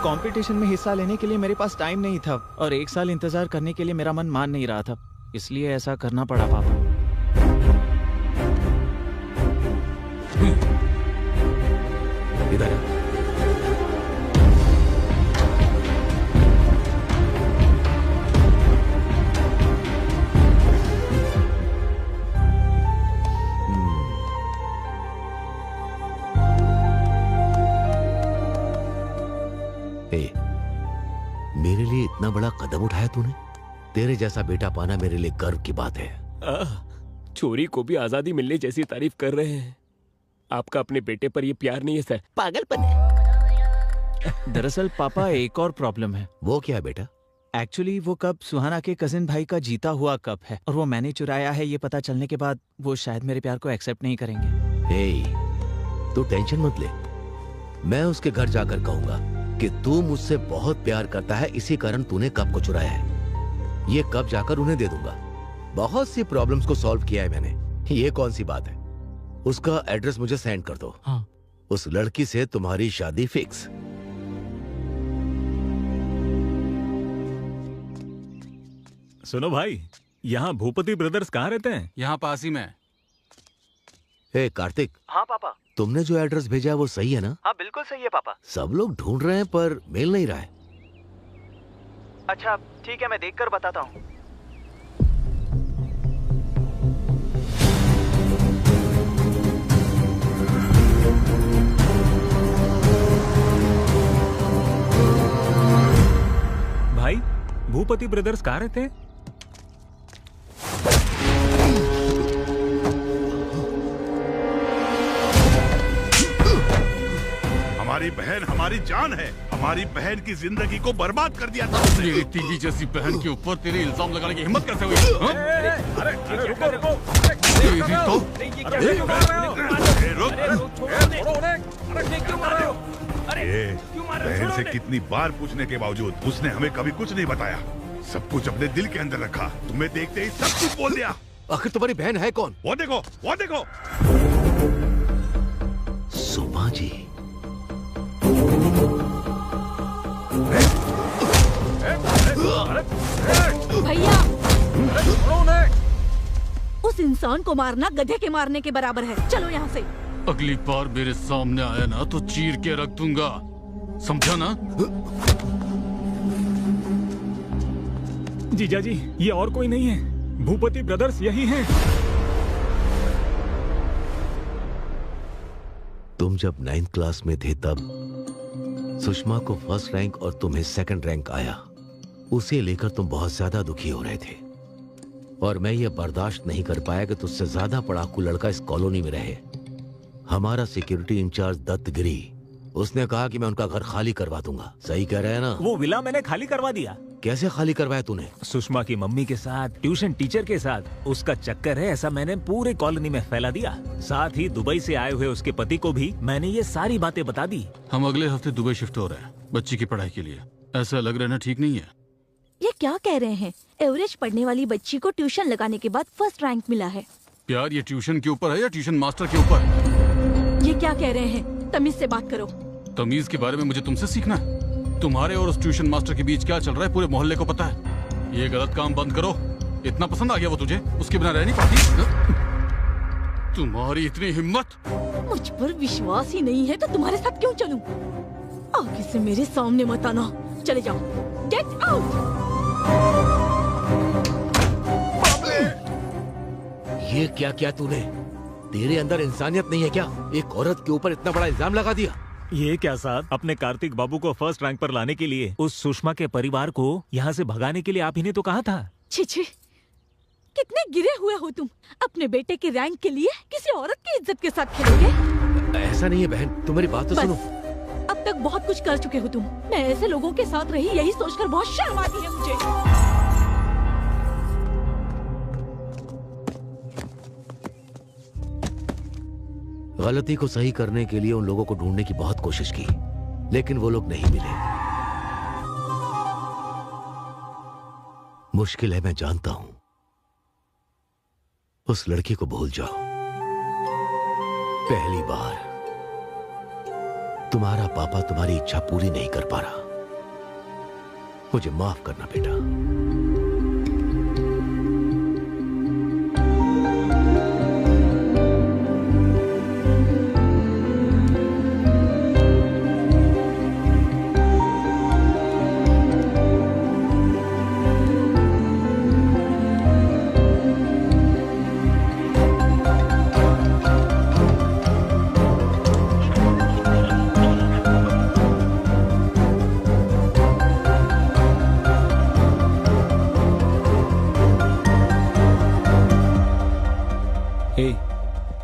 [SPEAKER 8] कंपटीशन में हिस्सा लेने के लिए मेरे पास टाइम नहीं था और 1 साल इंतजार करने के लिए मेरा मन मान नहीं रहा था, इसलिए ऐसा करना पड़ा पापा।
[SPEAKER 3] इधर मेरे लिए इतना बड़ा कदम उठाया तूने। तेरे जैसा बेटा पाना मेरे लिए गर्व की बात है।
[SPEAKER 1] चोरी को भी आजादी मिलने जैसी तारीफ कर रहे हैं। आपका अपने बेटे पर ये प्यार नहीं है सर, पागलपन है।
[SPEAKER 8] दरअसल पापा एक और प्रॉब्लम है।
[SPEAKER 3] वो क्या है बेटा?
[SPEAKER 8] एक्चुअली वो कप सुहाना के कजिन भाई का जीता हुआ कप है और वो मैंने चुराया है। ये पता चलने के बाद वो शायद मेरे प्यार को एक्सेप्ट नहीं करेंगे।
[SPEAKER 3] तू टेंशन मत ले, मैं उसके घर जाकर कहूंगा कि तू मुझसे बहुत प्यार करता है, इसी कारण तूने कप को चुराया है। ये कप जाकर उन्हें दे दूंगा। बहुत सी प्रॉब्लम्स को सॉल्व किया है मैंने, ये कौन सी बात है। उसका एड्रेस मुझे सेंड कर दो।
[SPEAKER 8] हाँ।
[SPEAKER 3] उस लड़की से तुम्हारी शादी फिक्स।
[SPEAKER 11] सुनो भाई, यहाँ भूपति ब्रदर्स कहाँ रहते हैं?
[SPEAKER 6] यहाँ पास ही में।
[SPEAKER 3] हे कार्तिक।
[SPEAKER 8] हाँ पापा।
[SPEAKER 3] तुमने जो एड्रेस भेजा है वो सही है ना?
[SPEAKER 8] हाँ बिल्कुल सही है पापा।
[SPEAKER 3] सब लोग ढूंढ रहे हैं पर मिल नहीं रहा है।
[SPEAKER 8] अच्छा ठीक है, मैं देखकर बताता हूँ।
[SPEAKER 11] भाई, भूपति ब्रदर्स कहाँ रहते हैं?
[SPEAKER 2] हमारी बहन हमारी जान है। हमारी बहन की जिंदगी को बर्बाद कर दिया था उसने।
[SPEAKER 6] मेरी टीवी जैसी बहन के ऊपर तेरे इल्जाम लगाने की हिम्मत कैसे हुई?
[SPEAKER 11] अरे रुको रुको।
[SPEAKER 2] बहन से कितनी बार पूछने के बावजूद उसने हमें कभी कुछ नहीं बताया। सब कुछ अपने दिल के अंदर रखा। तुम्हें देखते ही सब कुछ बोल दिया।
[SPEAKER 3] आखिर तुम्हारी बहन है कौन?
[SPEAKER 2] वो देखो, वो देखो।
[SPEAKER 3] सुमा जी।
[SPEAKER 10] भैया, उस इंसान को मारना गधे के मारने के बराबर है। चलो यहाँ से।
[SPEAKER 6] अगली बार मेरे सामने आया ना तो चीर के रख दूंगा, समझा ना?
[SPEAKER 11] जीजा जी, ये और कोई नहीं है, भूपति ब्रदर्स यही हैं।
[SPEAKER 3] तुम जब 9th क्लास में थे तब सुषमा को फर्स्ट रैंक और तुम्हें सेकंड रैंक आया। उसे लेकर तुम बहुत ज्यादा दुखी हो रहे थे और मैं ये बर्दाश्त नहीं कर पाया कि तुझसे ज्यादा पढ़ाकू लड़का इस कॉलोनी में रहे। हमारा सिक्योरिटी इंचार्ज दत्तगिरी, उसने कहा कि मैं उनका घर खाली करवा दूंगा। सही कह रहे हैं ना?
[SPEAKER 5] वो विला मैंने खाली करवा दिया।
[SPEAKER 3] कैसे खाली करवाया तूने?
[SPEAKER 5] सुषमा की मम्मी के साथ, ट्यूशन टीचर के साथ उसका चक्कर है, ऐसा मैंने पूरे कॉलोनी में फैला दिया। साथ ही दुबई से आए हुए उसके पति को भी मैंने ये सारी बातें बता दी।
[SPEAKER 6] हम अगले हफ्ते दुबई शिफ्ट हो रहे हैं बच्ची की पढ़ाई के लिए। ऐसा लग रहा है ठीक नहीं है?
[SPEAKER 10] ये क्या कह रहे हैं? एवरेज पढ़ने वाली बच्ची को ट्यूशन लगाने के बाद फर्स्ट रैंक मिला है।
[SPEAKER 6] प्यार ये ट्यूशन के ऊपर है या ट्यूशन मास्टर के ऊपर?
[SPEAKER 10] ये क्या कह रहे हैं? तमीज से बात करो।
[SPEAKER 6] तमीज के बारे में मुझे तुमसे सीखना है। तुम्हारे और उस ट्यूशन मास्टर के बीच क्या चल रहा है पूरे मोहल्ले को पता है। ये गलत काम बंद करो। इतना पसंद आ गया वो तुझे, उसके बिना रह नहीं पाती। तुम्हारी इतनी हिम्मत?
[SPEAKER 10] मुझ पर विश्वास ही नहीं है तो तुम्हारे साथ क्यों चलूं? आगे से मेरे सामने मत आना। चले जाओ। Get out.
[SPEAKER 3] ये क्या किया तूने? तेरे अंदर इंसानियत नहीं है क्या? एक औरत के ऊपर इतना बड़ा इल्जाम लगा दिया।
[SPEAKER 5] ये क्या साहब, अपने कार्तिक बाबू को फर्स्ट रैंक पर लाने के लिए उस सुषमा के परिवार को यहाँ से भगाने के लिए आप ही ने तो कहा था।
[SPEAKER 10] छी छी, कितने गिरे हुए हो तुम। अपने बेटे के रैंक के लिए किसी औरत की इज्जत के साथ खेलोगे?
[SPEAKER 3] ऐसा नहीं है बहन, तुम मेरी बात तो सुनो।
[SPEAKER 10] अब तक बहुत कुछ कर चुके हो तुम। मैं ऐसे लोगों के साथ रही, यही सोचकर बहुत शर्म आती है मुझे।
[SPEAKER 3] गलती को सही करने के लिए उन लोगों को ढूंढने की बहुत कोशिश की, लेकिन वो लोग नहीं मिले। मुश्किल है, मैं जानता हूं। उस लड़की को भूल जाओ। पहली बार तुम्हारा पापा तुम्हारी इच्छा पूरी नहीं कर पा रहा। मुझे माफ करना बेटा।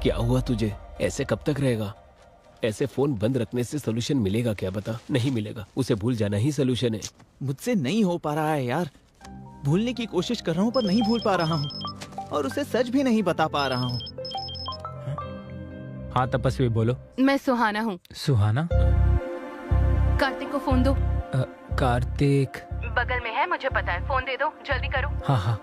[SPEAKER 1] क्या हुआ तुझे? ऐसे कब तक रहेगा? ऐसे फोन बंद रखने से सोल्यूशन मिलेगा क्या? बता। नहीं मिलेगा। उसे भूल जाना ही सोल्यूशन है।
[SPEAKER 8] मुझसे नहीं हो पा रहा है यार। भूलने की कोशिश कर रहा हूँ पर नहीं भूल पा रहा हूँ, और उसे सच भी नहीं बता पा रहा हूँ।
[SPEAKER 9] हाँ तपस्वी बोलो।
[SPEAKER 4] मैं सुहाना हूँ।
[SPEAKER 9] सुहाना?
[SPEAKER 4] कार्तिक को फोन दो।
[SPEAKER 9] कार्तिक
[SPEAKER 4] बगल में है, मुझे पता है। फोन दे दो, जल्दी करो।
[SPEAKER 9] हाँ हाँ।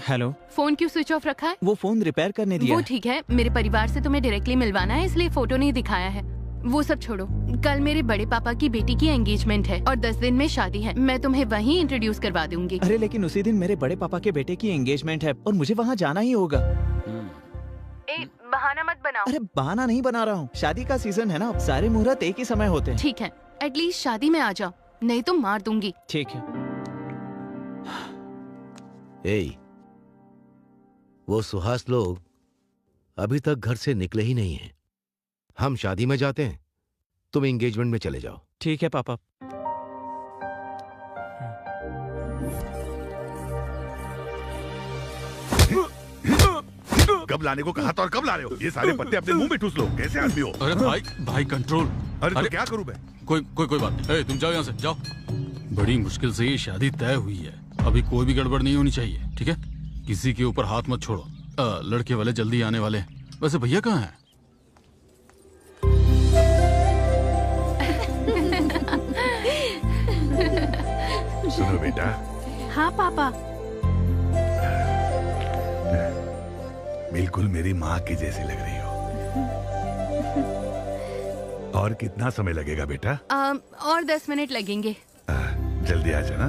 [SPEAKER 8] हेलो।
[SPEAKER 4] फोन क्यों स्विच ऑफ रखा है?
[SPEAKER 8] वो फोन रिपेयर करने दिया
[SPEAKER 4] वो ठीक है, मेरे परिवार से तुम्हें डायरेक्टली मिलवाना है, इसलिए फोटो नहीं दिखाया है। वो सब छोड़ो। कल मेरे बड़े पापा की बेटी की एंगेजमेंट है और 10 दिन में शादी है। मैं तुम्हें वहीं इंट्रोड्यूस करवा दूंगी।
[SPEAKER 8] अरे लेकिन उसी दिन मेरे बड़े पापा के बेटे की एंगेजमेंट है और मुझे वहाँ जाना ही होगा।
[SPEAKER 4] बहाना मत बनाओ।
[SPEAKER 8] अरे बहाना नहीं बना रहा हूँ, शादी का सीजन है ना, सारे मुहूर्त एक ही समय होते हैं।
[SPEAKER 4] ठीक है, एटलीस्ट शादी में आ जाओ, नहीं तो मार दूंगी।
[SPEAKER 8] ठीक है।
[SPEAKER 3] वो सुहास लोग अभी तक घर से निकले ही नहीं हैं। हम शादी में जाते हैं, तुम एंगेजमेंट में चले जाओ।
[SPEAKER 8] ठीक है पापा।
[SPEAKER 2] कब लाने को कहा था और कब ला रहे हो? ये सारे पत्ते अपने मुंह में ठूस लो। कैसे आदमी हो?
[SPEAKER 6] अरे भाई कंट्रोल।
[SPEAKER 2] अरे तो क्या करूं मैं?
[SPEAKER 6] कोई बात नहीं। तुम जाओ यहाँ से, जाओ। बड़ी मुश्किल से ये शादी तय हुई है, अभी कोई भी गड़बड़ नहीं होनी चाहिए, ठीक है? किसी के ऊपर हाथ मत छोड़ो। लड़के वाले जल्दी आने वाले हैं। वैसे भैया कहाँ हैं?
[SPEAKER 2] सुनो बेटा।
[SPEAKER 7] हाँ पापा।
[SPEAKER 2] बिल्कुल मेरी माँ की जैसी लग रही हो। और कितना समय लगेगा बेटा?
[SPEAKER 4] और 10 मिनट लगेंगे।
[SPEAKER 2] जल्दी आ जाना।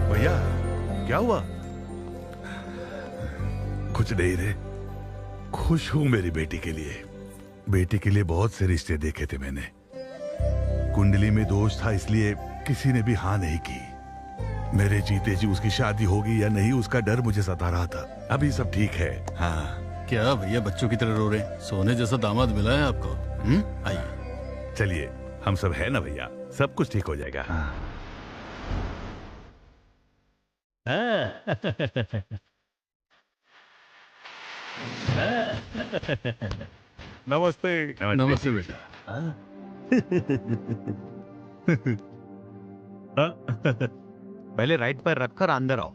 [SPEAKER 2] भैया क्या हुआ? कुछ नहीं रे, खुश हूं मेरी बेटी के लिए। बेटी के लिए बहुत से रिश्ते देखे थे मैंने। कुंडली में दोष था, इसलिए किसी ने भी हाँ नहीं की। मेरे जीते जी उसकी शादी होगी या नहीं, उसका डर मुझे सता रहा था। अभी सब ठीक है। हाँ।
[SPEAKER 6] क्या भैया बच्चों की तरह रो रहे हैं? सोने जैसा दामाद मिला है आपको।
[SPEAKER 2] आइए चलिए, हम सब है ना भैया, सब कुछ ठीक हो जाएगा।
[SPEAKER 11] नमस्ते।
[SPEAKER 6] नमस्ते बेटा।
[SPEAKER 5] पहले राइट पैर रखकर अंदर आओ।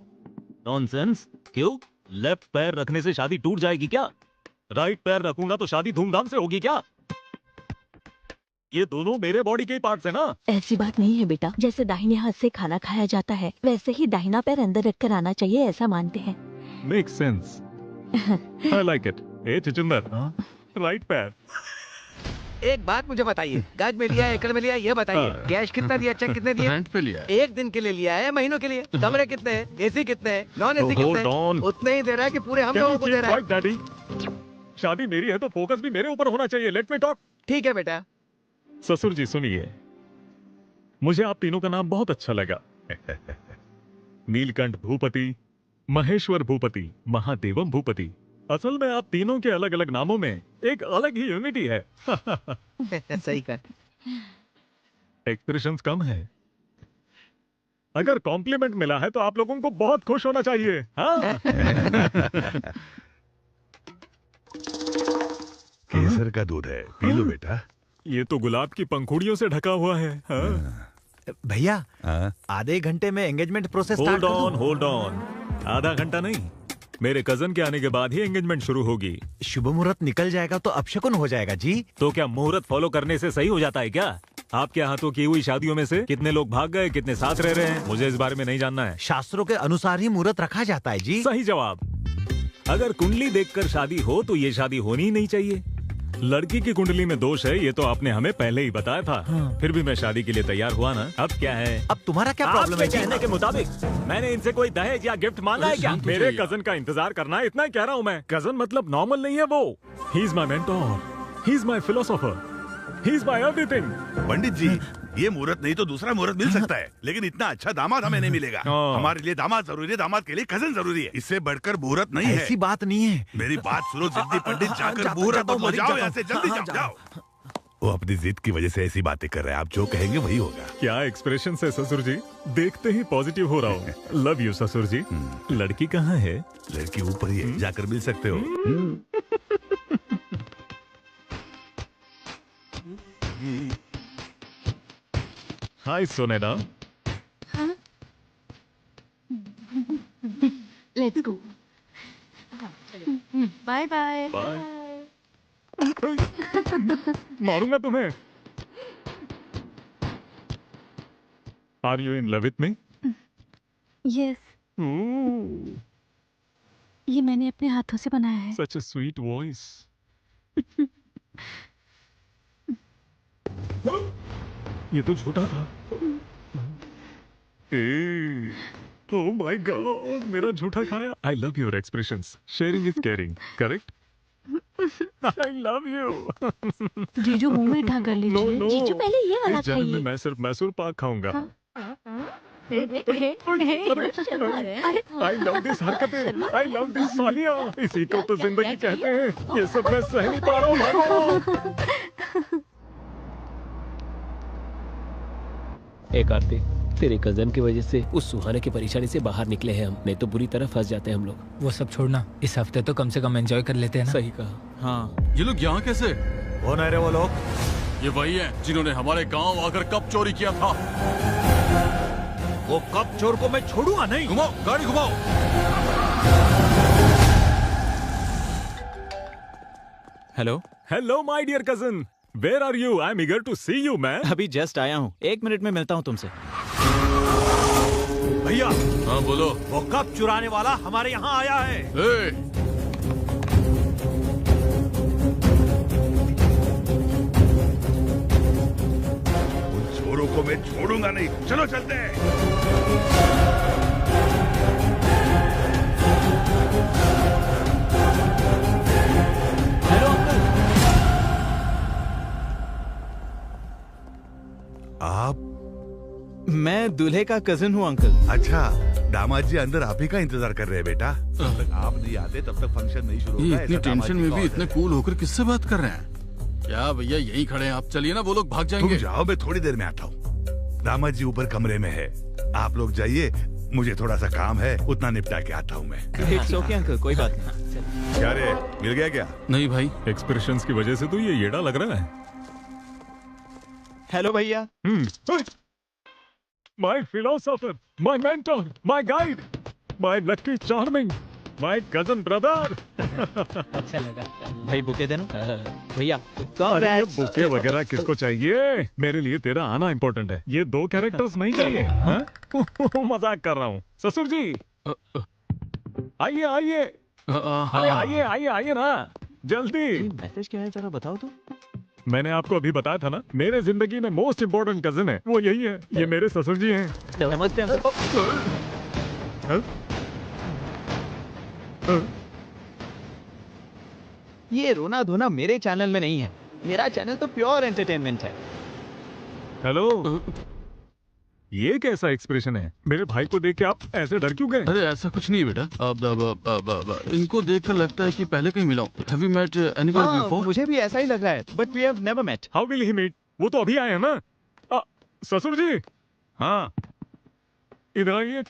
[SPEAKER 5] नॉनसेंस। क्यों? लेफ्ट पैर रखने से शादी टूट जाएगी क्या? राइट पैर रखूंगा तो शादी धूमधाम से होगी क्या? ये दोनों मेरे बॉडी के पार्ट्स है ना।
[SPEAKER 10] ऐसी बात नहीं है बेटा, जैसे दाहिने हाथ से खाना खाया जाता है वैसे ही दाहिना पैर अंदर रखकर आना चाहिए, ऐसा मानते हैं।
[SPEAKER 11] Makes sense. I like it. Hey चिचिंदर, राइट पैर।
[SPEAKER 14] एक बात मुझे बताइए, गज में लिया एकड़ में लिया ये बताइए, कैश कितना दिया, चेक कितने दिए?
[SPEAKER 6] रेंट पे लिया है।
[SPEAKER 14] एक दिन के लिए लिया है, महीनों के लिए? कमरे कितने हैं, एसी कितने हैं, नॉन एसी कितने हैं? उतने ही दे रहा है कि पूरे हम लोगों को दे रहा है?
[SPEAKER 11] डैडी, शादी मेरी है तो फोकस भी मेरे ऊपर होना चाहिए। Let me talk.
[SPEAKER 14] ठीक है बेटा।
[SPEAKER 11] ससुर जी सुनिए, मुझे आप तीनों का नाम बहुत अच्छा लगा। नीलकंठ भूपति, महेश्वर भूपति, महादेवम भूपति। असल में आप तीनों के अलग अलग नामों में एक अलग ही यूनिटी है।
[SPEAKER 14] सही कर।
[SPEAKER 11] एक्सप्रेशंस कम है। अगर कॉम्प्लीमेंट मिला है तो आप लोगों को बहुत खुश होना चाहिए। हाँ?
[SPEAKER 2] केसर का दूध है, पी लो बेटा।
[SPEAKER 11] ये तो गुलाब की पंखुड़ियों से ढका हुआ है। हाँ?
[SPEAKER 8] भैया, आधे घंटे में एंगेजमेंट प्रोसेस
[SPEAKER 11] होल्ड ऑन। आधा घंटा नहीं, मेरे कजन के आने के बाद ही एंगेजमेंट शुरू होगी।
[SPEAKER 8] शुभ मुहूर्त निकल जाएगा तो अपशकुन हो जाएगा जी।
[SPEAKER 11] तो क्या मुहूर्त फॉलो करने से सही हो जाता है क्या? आपके हाथों की हुई शादियों में से कितने लोग भाग गए, कितने साथ रह रहे हैं, मुझे इस बारे में नहीं जानना है।
[SPEAKER 8] शास्त्रों के अनुसार ही मुहूर्त रखा जाता है जी।
[SPEAKER 11] सही जवाब। अगर कुंडली देखकर शादी हो तो ये शादी होनी ही नहीं चाहिए। लड़की की कुंडली में दोष है, ये तो आपने हमें पहले ही बताया था। हाँ। फिर भी मैं शादी के लिए तैयार हुआ ना। अब क्या है?
[SPEAKER 8] अब तुम्हारा क्या प्रॉब्लम है?
[SPEAKER 11] कहने के मुताबिक मैंने इनसे कोई दहेज या गिफ्ट मांगा है क्या? मेरे कजन का इंतजार करना है, इतना ही कह रहा हूँ मैं। कजन मतलब नॉर्मल नहीं है वो। He is my mentor, he is my philosopher, he is my everything.
[SPEAKER 2] पंडित जी, ये मुहूर्त नहीं तो दूसरा मुहूर्त मिल सकता है, लेकिन इतना अच्छा दामाद हमें नहीं मिलेगा। हमारे लिए दामाद जरूरी है, दामाद के लिए कजन जरूरी है। इससे बढ़कर मुहूर्त नहीं है।
[SPEAKER 8] ऐसी बात नहीं है।
[SPEAKER 2] मेरी बात सुनो जिद्दी पंडित, जाकर मुहूर्त बदलो। जाओ यहाँ से, जल्दी जाओ, जाओ। वो अपनी जिद की वजह से ऐसी बातें कर रहे हैं, आप जो कहेंगे वही होगा।
[SPEAKER 11] क्या एक्सप्रेशन है ससुर जी, देखते ही पॉजिटिव हो रहा हूँ। लव यू ससुर जी। लड़की कहाँ है?
[SPEAKER 2] लड़की ऊपर ही है, जाकर मिल सकते हो।
[SPEAKER 11] Hi Soneda.
[SPEAKER 4] Let's go.
[SPEAKER 10] Bye bye.
[SPEAKER 11] मारूंगा तुम्हें। Are you in love with me?
[SPEAKER 10] Yes. ये मैंने अपने हाथों से बनाया है।
[SPEAKER 11] Such a sweet voice. ये तो छोटा था। ओह माय गॉड, मेरा झूठा खाया। I love your expressions. Sharing is caring, correct? I love you.
[SPEAKER 10] जीजू मुंह मीठा कर लीजिए। जीजू पहले ये वाला खाइए।
[SPEAKER 11] मैं सिर्फ मैसूर पाक खाऊंगा। आई लव दिस हरकतें, आई लव दिस सालियां। इसी को तो जिंदगी कहते हैं। ये सब मैं सह नहीं पा रहा हूँ।
[SPEAKER 1] एक आरती, तेरे कजन की वजह से उस सुहाने की परेशानी से बाहर निकले हैं हम, नहीं तो बुरी तरह फंस जाते हैं हम लोग।
[SPEAKER 9] वो सब छोड़ना, इस हफ्ते तो कम से कम एंजॉय कर लेते हैं ना।
[SPEAKER 1] सही कहा।
[SPEAKER 6] हाँ, ये लोग यहाँ कैसे?
[SPEAKER 13] कौन है रे वो लोग?
[SPEAKER 6] ये वही है जिन्होंने हमारे गांव आकर कप चोरी किया था।
[SPEAKER 13] वो कप चोर को मैं छोड़ूंगा नहीं।
[SPEAKER 6] घुमाओ, गाड़ी घुमाओ।
[SPEAKER 8] Hello
[SPEAKER 11] hello my dear cousin, where are you? I am eager to see you man.
[SPEAKER 8] अभी जस्ट आया हूँ, 1 मिनट में मिलता हूँ तुमसे।
[SPEAKER 13] भैया।
[SPEAKER 6] हाँ बोलो।
[SPEAKER 13] वो कप चुराने वाला हमारे यहाँ आया है।
[SPEAKER 2] उन चोरों को मैं छोड़ूंगा नहीं। चलो चलते हैं। आप?
[SPEAKER 8] मैं दूल्हे का कजिन हूँ अंकल।
[SPEAKER 2] अच्छा, दामाद जी अंदर आप ही का इंतजार कर रहे हैं बेटा। जब तक आप नहीं आते तब तक फंक्शन नहीं शुरू होगा।
[SPEAKER 6] इतनी टेंशन में भी इतने कूल होकर किससे बात कर रहे हैं? क्या भैया यही खड़े हैं आप? चलिए ना, वो लोग भाग जाएंगे।
[SPEAKER 2] तुम जाओ, मैं थोड़ी देर में आता हूँ। दामाद जी ऊपर कमरे में है, आप लोग जाइए। मुझे थोड़ा सा काम है, उतना निपटा के आता हूँ मैं।
[SPEAKER 8] इट्स ओके अंकल, कोई बात नहीं।
[SPEAKER 2] क्या रे, मिल गया क्या?
[SPEAKER 6] नहीं भाई,
[SPEAKER 11] एक्सप्रेशंस की वजह से तो ये येड़ा लग रहा है।
[SPEAKER 8] हेलो भैया।
[SPEAKER 11] My philosopher, my mentor, my guide, my lucky charming, my cousin brother.
[SPEAKER 8] अच्छा लगा भाई, बुके देना भैया।
[SPEAKER 11] अरे बुके वगैरह किसको चाहिए? मेरे लिए तेरा आना इम्पोर्टेंट है। ये 2 कैरेक्टर्स नहीं चाहिए। मजाक कर रहा हूँ। ससुर जी आइए आइए। अरे आइए आइए आइए ना, जल्दी।
[SPEAKER 8] मैसेज क्या है जरा बताओ तो।
[SPEAKER 11] मैंने आपको अभी बताया था ना, मेरे जिंदगी में मोस्ट इम्पोर्टेंट कजिन है, वो यही है। ये मेरे ससुर जी हैं।
[SPEAKER 8] नमस्ते ये रोना धोना मेरे चैनल में नहीं है। मेरा चैनल तो प्योर एंटरटेनमेंट है।
[SPEAKER 11] हेलो, ये कैसा एक्सप्रेशन है? मेरे भाई को देख के आप ऐसे डर क्यों गए?
[SPEAKER 6] अरे ऐसा कुछ नहीं बेटा, अब इनको देखकर लगता है कि पहले कहीं मिला हूं। Have you met anyone before?
[SPEAKER 8] मुझे भी ऐसा ही लग रहा है, but we have never met.
[SPEAKER 11] How will he meet? वो तो अभी आए हैं ना। ससुर जी, हाँ, इधर आइए।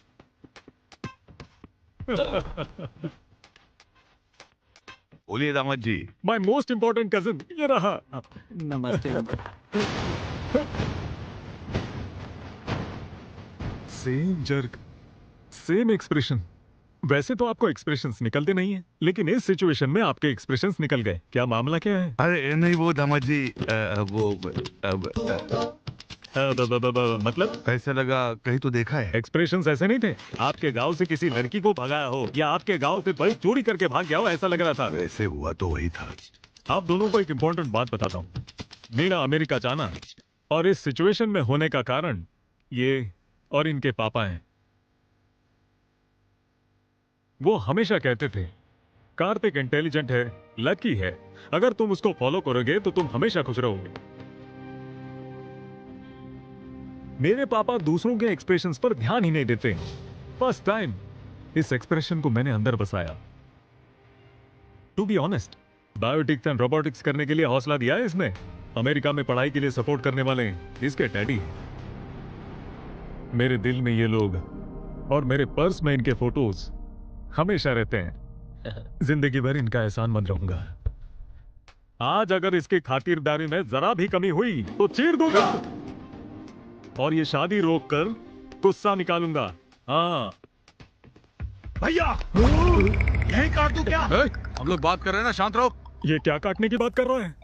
[SPEAKER 2] बोलिए दामाद जी।
[SPEAKER 11] My most important cousin, ये रहा।
[SPEAKER 8] नमस्ते।
[SPEAKER 11] Same jerk, same expression. वैसे तो आपको एक्सप्रेशंस निकलते नहीं हैं, लेकिन इस सिचुएशन में आपके एक्सप्रेशंस निकल गए। क्या मामला क्या है?
[SPEAKER 2] अरे नहीं वो दामाद जी,
[SPEAKER 11] मतलब
[SPEAKER 2] ऐसा लगा कहीं तो देखा है।
[SPEAKER 11] एक्सप्रेशंस ऐसे नहीं थे। आपके गांव से किसी लड़की को भगाया हो या आपके गांव से बड़ी चोरी करके भाग गया हो, ऐसा लग रहा था।
[SPEAKER 2] वैसे हुआ तो वही था।
[SPEAKER 11] आप दोनों को एक इम्पोर्टेंट बात बताता हूँ। मेरा अमेरिका जाना और इस सिचुएशन में होने का कारण ये और इनके पापा हैं। वो हमेशा कहते थे कार्तिक इंटेलिजेंट है, लकी है, अगर तुम उसको फॉलो करोगे तो तुम हमेशा खुश रहोगे। मेरे पापा दूसरों के एक्सप्रेशंस पर ध्यान ही नहीं देते। फर्स्ट टाइम इस एक्सप्रेशन को मैंने अंदर बसाया। To be honest, biotics and robotics करने के लिए हौसला दिया है इसने। अमेरिका में पढ़ाई के लिए सपोर्ट करने वाले इसके डैडी। मेरे दिल में ये लोग और मेरे पर्स में इनके फोटोज हमेशा रहते हैं। जिंदगी भर इनका एहसान मंद रहूंगा। आज अगर इसकी खातिरदारी में जरा भी कमी हुई तो चीर दूंगा और ये शादी रोककर गुस्सा निकालूंगा। हाँ
[SPEAKER 13] भैया, यही काट दूं क्या?
[SPEAKER 6] हम लोग बात कर रहे हैं ना, शांत रहो।
[SPEAKER 11] ये क्या काटने की बात कर रहा है?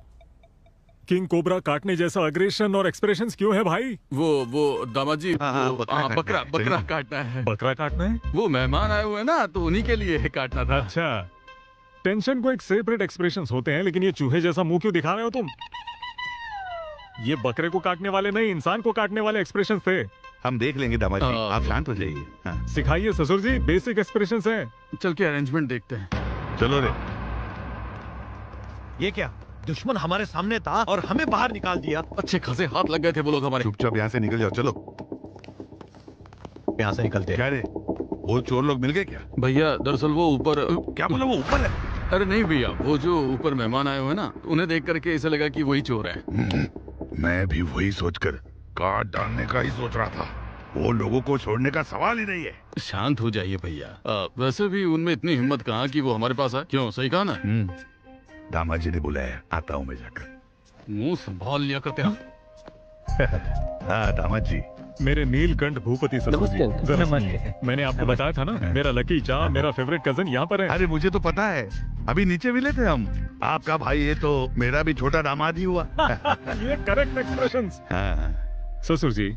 [SPEAKER 11] किंग कोबरा काटने जैसा अग्रेशन और एक्सप्रेशंस क्यों है भाई?
[SPEAKER 6] वो दामाद जी, बकरा काटना है।
[SPEAKER 11] बकरा काटना है?
[SPEAKER 6] वो मेहमान आए हुए हैं ना, तो उन्हीं के लिए काटना था।
[SPEAKER 11] अच्छा, टेंशन को एक सेपरेट एक्सप्रेशंस होते हैं, लेकिन ये चूहे जैसा मुंह क्यों दिखा रहे हो तुम? ये बकरे को काटने वाले नहीं, इंसान को काटने वाले एक्सप्रेशंस थे।
[SPEAKER 2] हम देख लेंगे दामाद जी, आप शांत हो जाइए। हाँ।
[SPEAKER 11] सिखाइए ससुर जी, बेसिक एक्सप्रेशंस हैं।
[SPEAKER 6] चल के अरेंजमेंट देखते हैं।
[SPEAKER 2] चलो रे।
[SPEAKER 13] ये क्या, दुश्मन हमारे सामने था और हमें बाहर निकाल दिया।
[SPEAKER 6] अच्छे खासे हाथ लग गए थे वो लोग हमारे।
[SPEAKER 2] चुपचाप यहाँ से निकल जाओ। चलो
[SPEAKER 13] यहाँ से निकलते।
[SPEAKER 2] क्या रे, वो चोर लोग मिल गए क्या?
[SPEAKER 6] भैया दरअसल वो ऊपर।
[SPEAKER 2] क्या बोला, वो ऊपर है?
[SPEAKER 6] अरे नहीं भैया, वो जो ऊपर मेहमान आए हुए हैं ना, उन्हें देख करके ऐसा लगा कि वही चोर है।
[SPEAKER 2] मैं भी वही सोचकर काट डालने का ही सोच रहा था। वो लोगों को छोड़ने का सवाल ही नहीं है।
[SPEAKER 6] शांत हो जाइए भैया। वैसे भी उनमें इतनी हिम्मत कहाँ कि वो हमारे पास आए। क्यों, सही कहा ना?
[SPEAKER 2] दामाद जी ने बुलाया, आता हूँ मैं जाकर।
[SPEAKER 6] मुंह संभाल लिया करते हैं।
[SPEAKER 2] हाँ दामाद जी।
[SPEAKER 11] मेरे नीलकंठ भूपति ससुर जी। मैंने आपको बताया था ना, मेरा लकी चार्म, मेरा फेवरेट कजन यहाँ पर है।
[SPEAKER 2] अरे मुझे तो पता है, अभी नीचे मिले थे हम। आपका भाई है तो मेरा भी छोटा दामाद ही हुआ।
[SPEAKER 11] ये करेक्ट एक्सप्रेशंस। ससुर जी,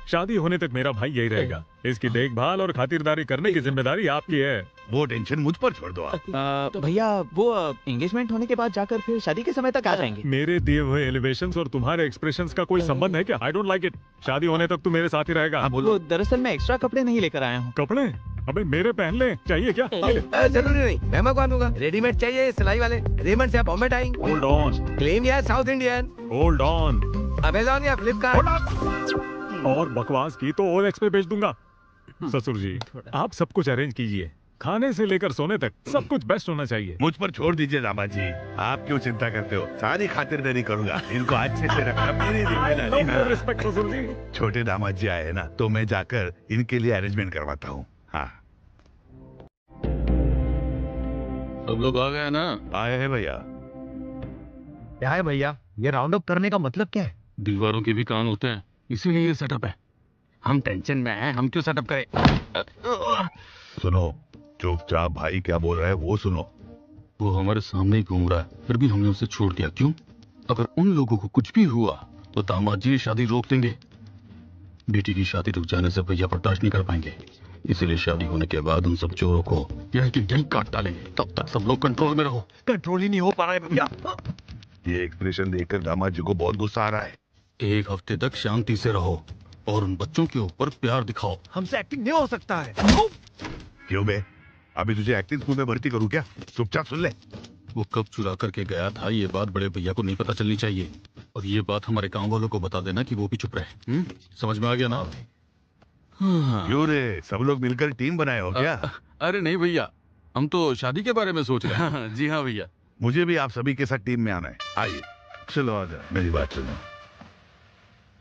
[SPEAKER 11] शादी होने तक मेरा भाई यही रहेगा। इसकी देखभाल और खातिरदारी करने की जिम्मेदारी आपकी है।
[SPEAKER 2] वो टेंशन मुझ पर छोड़ दो आप।
[SPEAKER 8] तो भैया वो एंगेजमेंट होने के बाद जाकर फिर शादी के समय तक आ जाएंगे।
[SPEAKER 11] मेरे दिए हुए एलिवेशंस और तुम्हारे एक्सप्रेशंस का कोई संबंध है क्या? I don't like it. शादी होने तक तू मेरे साथ ही रहेगा।
[SPEAKER 8] वो दरअसल मैं एक्स्ट्रा कपड़े नहीं लेकर आया हूँ।
[SPEAKER 11] कपड़े? अबे मेरे पहन ले, चाहिए क्या?
[SPEAKER 14] जरूरी नहीं, मैं मंगवा रेडीमेड चाहिए, सिलाई वाले। रेमंड से आप बॉम्बे टाइंग।
[SPEAKER 11] Hold on.
[SPEAKER 14] क्लेम या south Indian.
[SPEAKER 11] Hold on.
[SPEAKER 14] Amazon या फ्लिपकार्ट।
[SPEAKER 11] और बकवास की तो OLX पे भेज दूंगा। ससुर जी, आप सब कुछ अरेंज कीजिए, खाने से लेकर सोने तक सब कुछ बेस्ट होना चाहिए।
[SPEAKER 2] मुझ पर छोड़ दीजिए दामाद जी, आप क्यों चिंता करते हो? सारी खातिरदारी करूंगा। इनको अच्छे से रखना मेरी जिम्मेदारी है।
[SPEAKER 11] रिस्पेक्ट ससुर जी।
[SPEAKER 2] छोटे दामाद जी आए ना, तो मैं जाकर इनके लिए अरेंजमेंट करवाता हूँ। हाँ,
[SPEAKER 6] सब लोग आ गए ना?
[SPEAKER 2] आए हैं भैया।
[SPEAKER 13] क्या है भैया, ये राउंड अप करने का मतलब क्या है?
[SPEAKER 6] दीवारों के भी कान होते हैं, इसीलिए ये सेटअप है। हम टेंशन में हैं, हम क्यों सेटअप करें?
[SPEAKER 2] सुनो, चुपचाप भाई क्या बोल रहा है वो सुनो।
[SPEAKER 6] वो हमारे सामने ही घूम रहा है, फिर भी हमने उसे छोड़ दिया। क्यों? अगर उन लोगों को कुछ भी हुआ तो दामाद जी शादी रोक देंगे। बेटी की शादी रुक जाने से भैया बर्दाश्त नहीं कर पाएंगे, इसीलिए शादी होने के बाद उन सब चोरों को यहीं की यहीं काट डालेंगे। तब तक सब लोग कंट्रोल में रहो।
[SPEAKER 13] कंट्रोल ही नहीं हो पा रहा है भैया।
[SPEAKER 2] ये एक्सप्रेशन देखकर दामाद जी को बहुत गुस्सा आ रहा है।
[SPEAKER 6] एक हफ्ते तक शांति से रहो और उन बच्चों के ऊपर प्यार दिखाओ।
[SPEAKER 13] हमसे एक्टिंग नहीं हो सकता है।
[SPEAKER 2] क्यों बे? अभी तुझे एक्टिंग स्कूल में भर्ती करूँ क्या? चुपचाप सुन ले।
[SPEAKER 6] वो कब चुरा करके गया था ये बात बड़े भैया को नहीं पता चलनी चाहिए, और ये बात हमारे गांव वालों को बता देना कि वो भी चुप रहे। समझ में आ गया ना?
[SPEAKER 2] क्यों रे, सब लोग मिलकर टीम बनाए हो क्या?
[SPEAKER 6] अरे नहीं भैया, हम तो शादी के बारे में सोच रहे हैं। जी हाँ भैया।
[SPEAKER 2] मुझे भी आप सभी के साथ टीम में आना है। आइए। चलो आ जाओ। मेरी बात सुनो।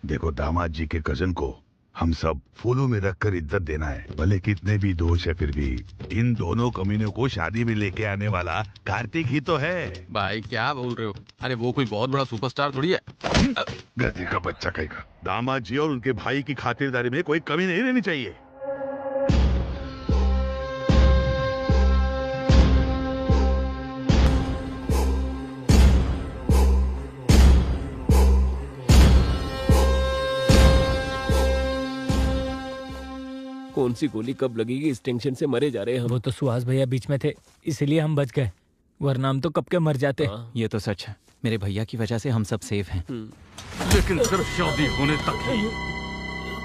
[SPEAKER 2] देखो, दामाद जी के कजन को हम सब फूलों में रखकर इज्जत देना है। भले कितने भी दोष है, फिर भी इन दोनों कमीनों को शादी में लेके आने वाला कार्तिक ही तो है।
[SPEAKER 6] भाई क्या बोल रहे हो? अरे वो कोई बहुत बड़ा सुपरस्टार थोड़ी है।
[SPEAKER 2] गधे का बच्चा कहेगा। दामाद जी और उनके भाई की खातिरदारी में कोई कमी नहीं रहनी चाहिए।
[SPEAKER 1] कौन सी गोली कब लगेगी, इस टेंशन से मरे जा रहे हैं हम।
[SPEAKER 9] वो तो सुहास भैया बीच में थे, इसलिए हम बच गए, वरना हम तो कब के मर जाते।
[SPEAKER 8] ये तो सच है, मेरे भैया की वजह से हम सब सेफ हैं।
[SPEAKER 6] लेकिन सिर्फ शादी होने तक ही,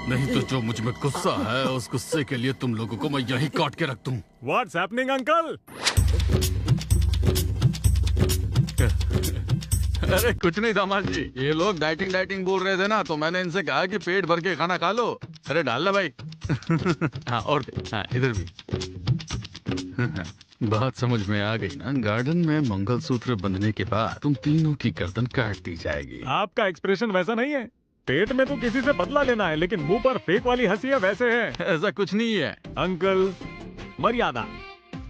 [SPEAKER 6] नहीं तो जो मुझ में गुस्सा है उस गुस्से के लिए तुम लोगों को मैं यही काट के रख दूं।
[SPEAKER 11] What's happening, uncle?
[SPEAKER 6] अरे कुछ नहीं दामाद जी, ये लोग डाइटिंग बोल रहे थे ना, तो मैंने इनसे कहा कि पेट भर के खाना खा लो। अरे डाल ला भाई। हाँ और हाँ, इधर भी। बात समझ में आ गई ना? गार्डन में मंगलसूत्र बंधने के बाद तुम तीनों की गर्दन काट दी जाएगी।
[SPEAKER 11] आपका एक्सप्रेशन वैसा नहीं है। पेट में तो किसी से बदला लेना है, लेकिन मुंह पर फेक वाली हंसी है वैसे है।
[SPEAKER 6] ऐसा कुछ नहीं है
[SPEAKER 11] अंकल। मर्यादा,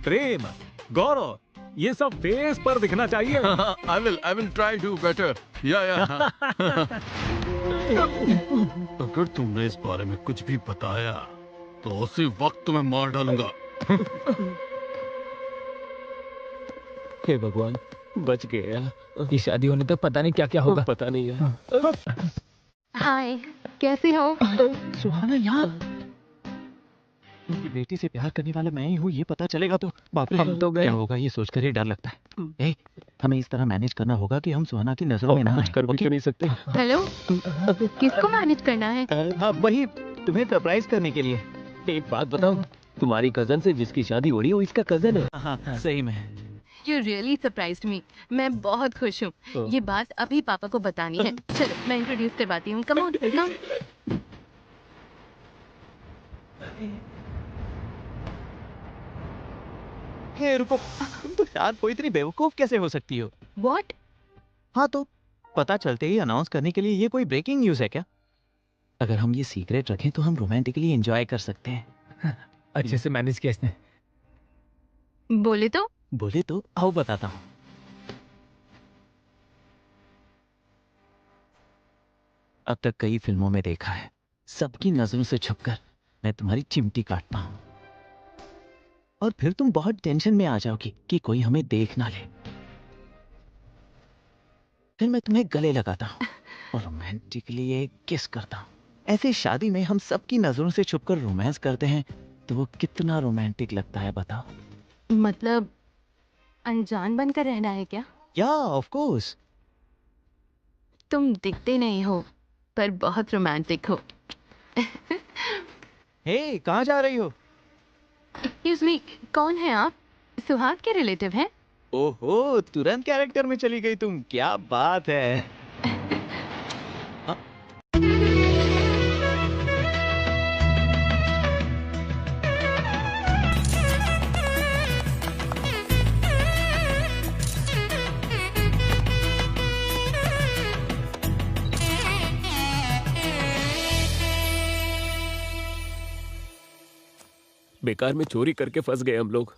[SPEAKER 11] प्रेम, गौरव, ये सब फेस पर दिखना चाहिए।
[SPEAKER 6] I will try to better. Yeah. अगर तुमने इस बारे में कुछ भी बताया तो उसी वक्त तुम्हें मार डालूंगा।
[SPEAKER 1] हे भगवान, बच गया।
[SPEAKER 9] ये शादी होने तक पता नहीं क्या क्या होगा।
[SPEAKER 1] पता नहीं है।
[SPEAKER 4] हाय, कैसे हो?
[SPEAKER 8] सुहाना यहाँ? उनकी बेटी से प्यार करने वाला मैं ही हूँ, ये पता चलेगा तो बाप रे,
[SPEAKER 9] हम तो गए।
[SPEAKER 8] क्या होगा ये सोचकर ही डर लगता है। हमें इस तरह मैनेज करना होगा कि हम सुहाना की नजरों में ना आए।
[SPEAKER 1] कर भी नहीं सकते।
[SPEAKER 4] हेलो, किसको मैनेज करना है?
[SPEAKER 8] हाँ वही, तुम्हें सरप्राइज करने के लिए।
[SPEAKER 1] एक बात बताओ, तुम्हारी कजन से जिसकी शादी हो रही है वो इसका कजन है?
[SPEAKER 8] हाँ सही में।
[SPEAKER 4] You really surprised me. मैं बहुत खुश हूँ। ये बात अभी पापा को बतानी है। चलो मैं इंट्रोड्यूस करवाती हूँ। Come on, come.
[SPEAKER 8] हे रुको, तुम तो शायद कोई इतनी बेवकूफ कैसे हो सकती हो?
[SPEAKER 4] What?
[SPEAKER 8] हाँ तो पता चलते ही अनाउंस करने के लिए ये कोई ब्रेकिंग न्यूज़ है क्या? अगर हम ये सीक्रेट रखें तो हम रोमांटिकली एंजॉय कर सकते हैं।
[SPEAKER 9] अच्छे से मैनेज किया इसने।
[SPEAKER 4] बोले तो
[SPEAKER 8] आओ बताता हूँ। अब तक कई फिल्मों में देखा है, सबकी नजरों से छुपकर मैं तुम्हारी चिमटी काटता हूँ और फिर तुम बहुत टेंशन में आ जाओगी कि कोई हमें देख ना ले। फिर मैं तुम्हें गले लगाता हूँ और रोमांटिकली एक किस करता हूँ। ऐसे शादी में हम सबकी नजरों से छुपकर रोमांस करते हैं तो वो कितना रोमांटिक लगता है बताओ।
[SPEAKER 4] मतलब अनजान बनकर रहना है क्या?
[SPEAKER 8] या ऑफ कोर्स।
[SPEAKER 4] तुम दिखते नहीं हो पर बहुत रोमांटिक हो।
[SPEAKER 8] हे कहाँ जा रही हो?
[SPEAKER 4] एक्सक्यूज मी, कौन है आप? सुहाग के रिलेटिव हैं?
[SPEAKER 8] ओहो, तुरंत कैरेक्टर में चली गई तुम, क्या बात है।
[SPEAKER 1] बेकार में चोरी करके फंस गए हम लोग।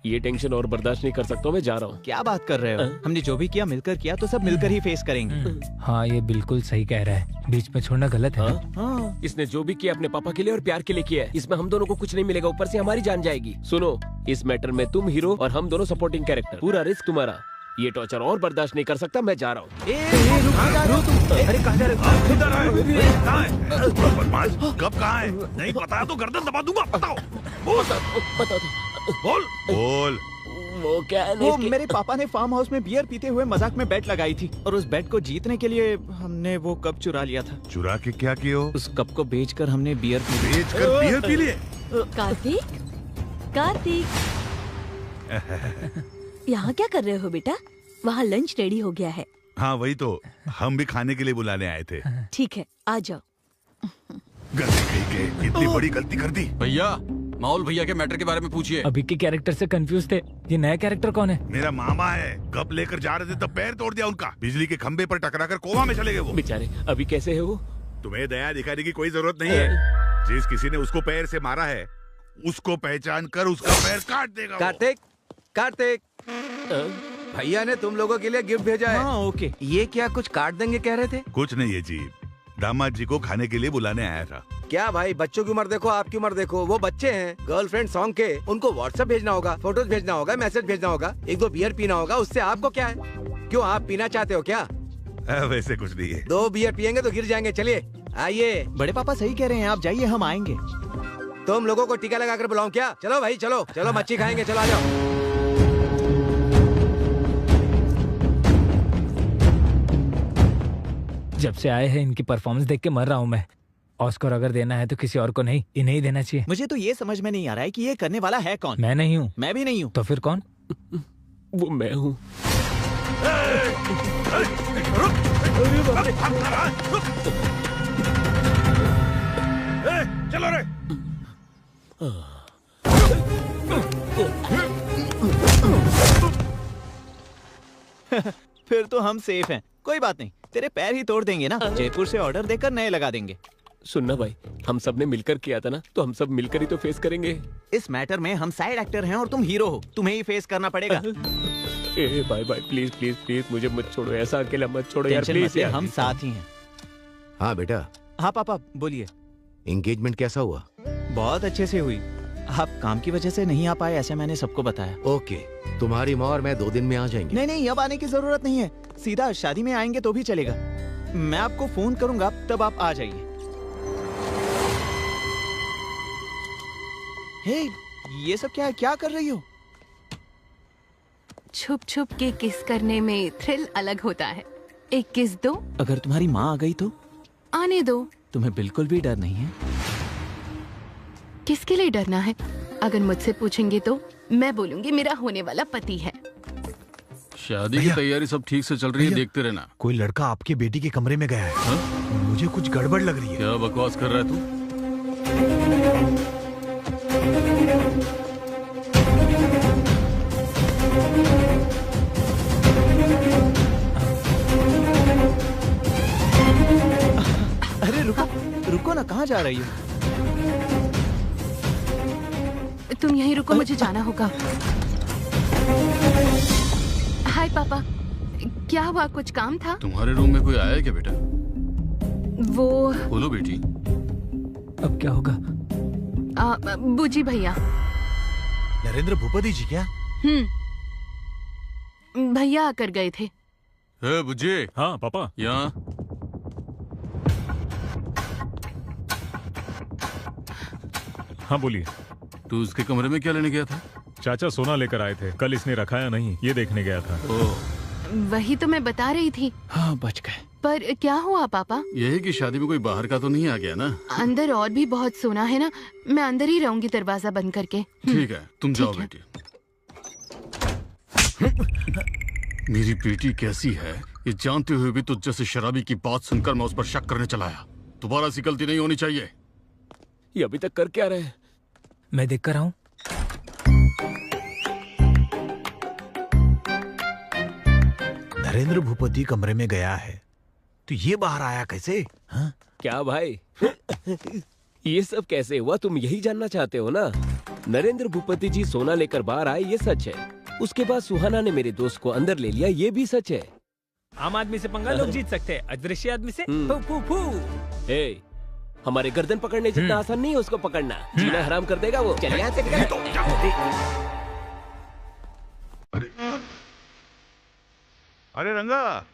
[SPEAKER 1] ये टेंशन और बर्दाश्त नहीं कर सकता, मैं जा रहा हूँ।
[SPEAKER 8] क्या बात कर रहे हो? हमने जो भी किया मिलकर किया तो सब मिलकर ही फेस करेंगे।
[SPEAKER 9] हाँ ये बिल्कुल सही कह रहा है, बीच में छोड़ना गलत है।
[SPEAKER 1] हाँ? इसने जो भी किया अपने पापा के लिए और प्यार के लिए किया है, इसमें हम दोनों को कुछ नहीं मिलेगा, ऊपर से हमारी जान जाएगी। सुनो, इस मैटर में तुम हीरो और हम दोनों सपोर्टिंग कैरेक्टर, पूरा रिस्क तुम्हारा। ये टॉर्चर और बर्दाश्त नहीं कर सकता, मैं जा रहा हूँ।
[SPEAKER 8] अरे कहाँ जा रहे
[SPEAKER 2] हो? कब कहाँ है? नहीं पता तो गर्दन दबा दूंगा। बताओ।
[SPEAKER 1] बता दो।
[SPEAKER 2] बोल।
[SPEAKER 1] वो क्या है
[SPEAKER 8] वो मेरे पापा ने फार्म हाउस में बियर पीते हुए मजाक में बेट लगाई थी और उस बेट को जीतने के लिए हमने वो कप चुरा लिया था।
[SPEAKER 2] चुरा के क्या किया?
[SPEAKER 8] उस कप को बेचकर हमने बियर पी ली।
[SPEAKER 2] बेचकर बियर पी लिए?
[SPEAKER 10] कार्तिक, कार्तिक, यहाँ क्या कर रहे हो बेटा? वहाँ लंच रेडी हो गया है।
[SPEAKER 2] हाँ वही तो, हम भी खाने के लिए बुलाने आए थे।
[SPEAKER 10] ठीक है, आ जाओ।
[SPEAKER 2] गलती कही के, इतनी बड़ी गलती कर दी।
[SPEAKER 6] भैया, माहौल भैया के मैटर के बारे में पूछिए।
[SPEAKER 9] अभी के कैरेक्टर से कंफ्यूज थे, ये नया कैरेक्टर कौन है?
[SPEAKER 2] मेरा मामा है। कप लेकर जा रहे थे तो पैर तोड़ दिया उनका। बिजली के खंबे पर टकराकर कोमा में चले गए वो
[SPEAKER 1] बेचारे। अभी कैसे है वो?
[SPEAKER 2] तुम्हें दया दिखाने की कोई जरूरत नहीं है। जिस किसी ने उसको पैर से मारा है उसको पहचान कर उसका पैर काट देगा।
[SPEAKER 14] कार्तिक, कार्तिक, भैया ने तुम लोगों के लिए गिफ्ट भेजा है।
[SPEAKER 8] हाँ, ओके।
[SPEAKER 14] ये क्या कुछ काट देंगे कह रहे थे?
[SPEAKER 2] कुछ नहीं है जी, दामाद जी को खाने के लिए बुलाने आया था।
[SPEAKER 14] क्या भाई, बच्चों की उम्र देखो, आपकी उम्र देखो। वो बच्चे हैं, गर्लफ्रेंड सॉन्ग के, उनको व्हाट्सएप भेजना होगा, फोटोज भेजना होगा, मैसेज भेजना होगा, एक दो बियर पीना होगा। उससे आपको क्या है? क्यों, आप पीना चाहते हो क्या?
[SPEAKER 2] वैसे कुछ नहीं है।
[SPEAKER 14] 2 बियर पियेंगे तो गिर जाएंगे। चलिए आइए।
[SPEAKER 8] बड़े पापा सही कह रहे हैं, आप जाइए, हम आएंगे।
[SPEAKER 14] तुम लोगों को टीका लगाकर बुलाऊं क्या? चलो भाई, चलो चलो, मच्छी खाएंगे, चलो आ जाओ।
[SPEAKER 9] जब से आए हैं इनकी परफॉर्मेंस देख के मर रहा हूँ मैं। ऑस्कर अगर देना है तो किसी और को नहीं, इन्हें ही देना चाहिए।
[SPEAKER 8] मुझे तो ये समझ में नहीं आ रहा है कि ये करने वाला है कौन।
[SPEAKER 9] मैं नहीं हूँ।
[SPEAKER 8] मैं भी नहीं हूँ।
[SPEAKER 9] तो फिर कौन?
[SPEAKER 1] वो मैं हूँ।
[SPEAKER 2] चलो रे।
[SPEAKER 8] फिर तो हम सेफ हैं। कोई बात नहीं, तेरे पैर ही तोड़ देंगे ना। जयपुर से ऑर्डर देकर नए लगा देंगे।
[SPEAKER 1] सुनना भाई, हम सब ने मिलकर किया था ना, तो हम सब मिलकर ही तो फेस करेंगे।
[SPEAKER 8] इस मैटर में हम साइड एक्टर हैं और तुम हीरो हो, तुम्हें ही फेस करना पड़ेगा।
[SPEAKER 1] ए भाई भाई, प्लीज प्लीज प्लीज मुझे मत छोड़ो, ऐसा अकेला मत छोड़ो यार, प्लीज यार।
[SPEAKER 8] हम साथ ही हैं।
[SPEAKER 3] हाँ बेटा।
[SPEAKER 8] हाँ पापा, बोलिए।
[SPEAKER 3] एंगेजमेंट कैसा हुआ?
[SPEAKER 8] बहुत अच्छे से हुई। आप काम की वजह से नहीं आ पाए, ऐसे मैंने सबको बताया।
[SPEAKER 3] ओके, तुम्हारी माँ और मैं 2 दिन में आ जाएंगे।
[SPEAKER 8] नहीं नहीं, अब आने की जरूरत नहीं है, सीधा शादी में आएंगे तो भी चलेगा। मैं आपको फोन करूंगा, तब आप आ जाइए। हे, ये सब क्या है? क्या कर रही हो?
[SPEAKER 4] छुप छुप के किस करने में थ्रिल अलग होता है। एक किस दो।
[SPEAKER 8] अगर तुम्हारी माँ आ गई तो?
[SPEAKER 4] आने दो।
[SPEAKER 8] तुम्हें बिल्कुल भी डर नहीं है?
[SPEAKER 4] किसके लिए डरना है? अगर मुझसे पूछेंगे तो मैं बोलूंगी मेरा होने वाला पति है।
[SPEAKER 6] शादी की तैयारी सब ठीक से चल रही है, देखते रहना।
[SPEAKER 13] कोई लड़का आपके बेटी के कमरे में गया है। मुझे कुछ गड़बड़ लग रही है।
[SPEAKER 6] क्या बकवास कर रहा है तू?
[SPEAKER 8] अरे रुको रुको ना, कहाँ जा रही हो?
[SPEAKER 4] तुम यहीं रुको, मुझे जाना होगा। हाय पापा, क्या हुआ? कुछ काम था?
[SPEAKER 6] तुम्हारे रूम में कोई आया है क्या बेटा?
[SPEAKER 4] वो
[SPEAKER 6] बोलो बेटी।
[SPEAKER 9] अब क्या होगा?
[SPEAKER 4] बूजी भैया।
[SPEAKER 13] नरेंद्र भूपति जी क्या?
[SPEAKER 4] भैया आकर गए थे।
[SPEAKER 6] बुज्जी।
[SPEAKER 11] हाँ पापा।
[SPEAKER 6] यहाँ।
[SPEAKER 11] हाँ बोलिए।
[SPEAKER 6] तू उसके कमरे में क्या लेने गया था?
[SPEAKER 11] चाचा सोना लेकर आए थे, कल इसने रखा या नहीं ये देखने गया था।
[SPEAKER 4] वही तो मैं बता रही थी।
[SPEAKER 8] हाँ, बच गए।
[SPEAKER 4] पर क्या हुआ पापा?
[SPEAKER 6] यही कि शादी में कोई बाहर का तो नहीं आ गया ना?
[SPEAKER 4] अंदर और भी बहुत सोना है ना, मैं अंदर ही रहूंगी दरवाजा बंद करके।
[SPEAKER 6] ठीक है, तुम जाओ बेटी। मेरी बेटी कैसी है ये जानते हुए भी तुझ जैसे शराबी की बात सुनकर मैं उस पर शक करने चला आया। दोबारा ऐसी गलती नहीं होनी चाहिए।
[SPEAKER 1] ये अभी तक कर क्या रहे हैं?
[SPEAKER 9] मैं देख कर आऊं।
[SPEAKER 13] नरेंद्र भूपति कमरे में गया है तो ये बाहर आया कैसे? हाँ?
[SPEAKER 1] क्या भाई ये सब कैसे हुआ, तुम यही जानना चाहते हो ना? नरेंद्र भूपति जी सोना लेकर बाहर आए, ये सच है। उसके बाद सुहाना ने मेरे दोस्त को अंदर ले लिया, ये भी सच है।
[SPEAKER 9] आम आदमी से पंगा लोग जीत सकते हैं, अदृश्य आदमी से फू फू फू।
[SPEAKER 1] ए, हमारे गर्दन पकड़ने जितना आसान नहीं है उसको पकड़ना, जीना हराम कर देगा वो। चल यहाँ से निकल।
[SPEAKER 2] अरे रंगा,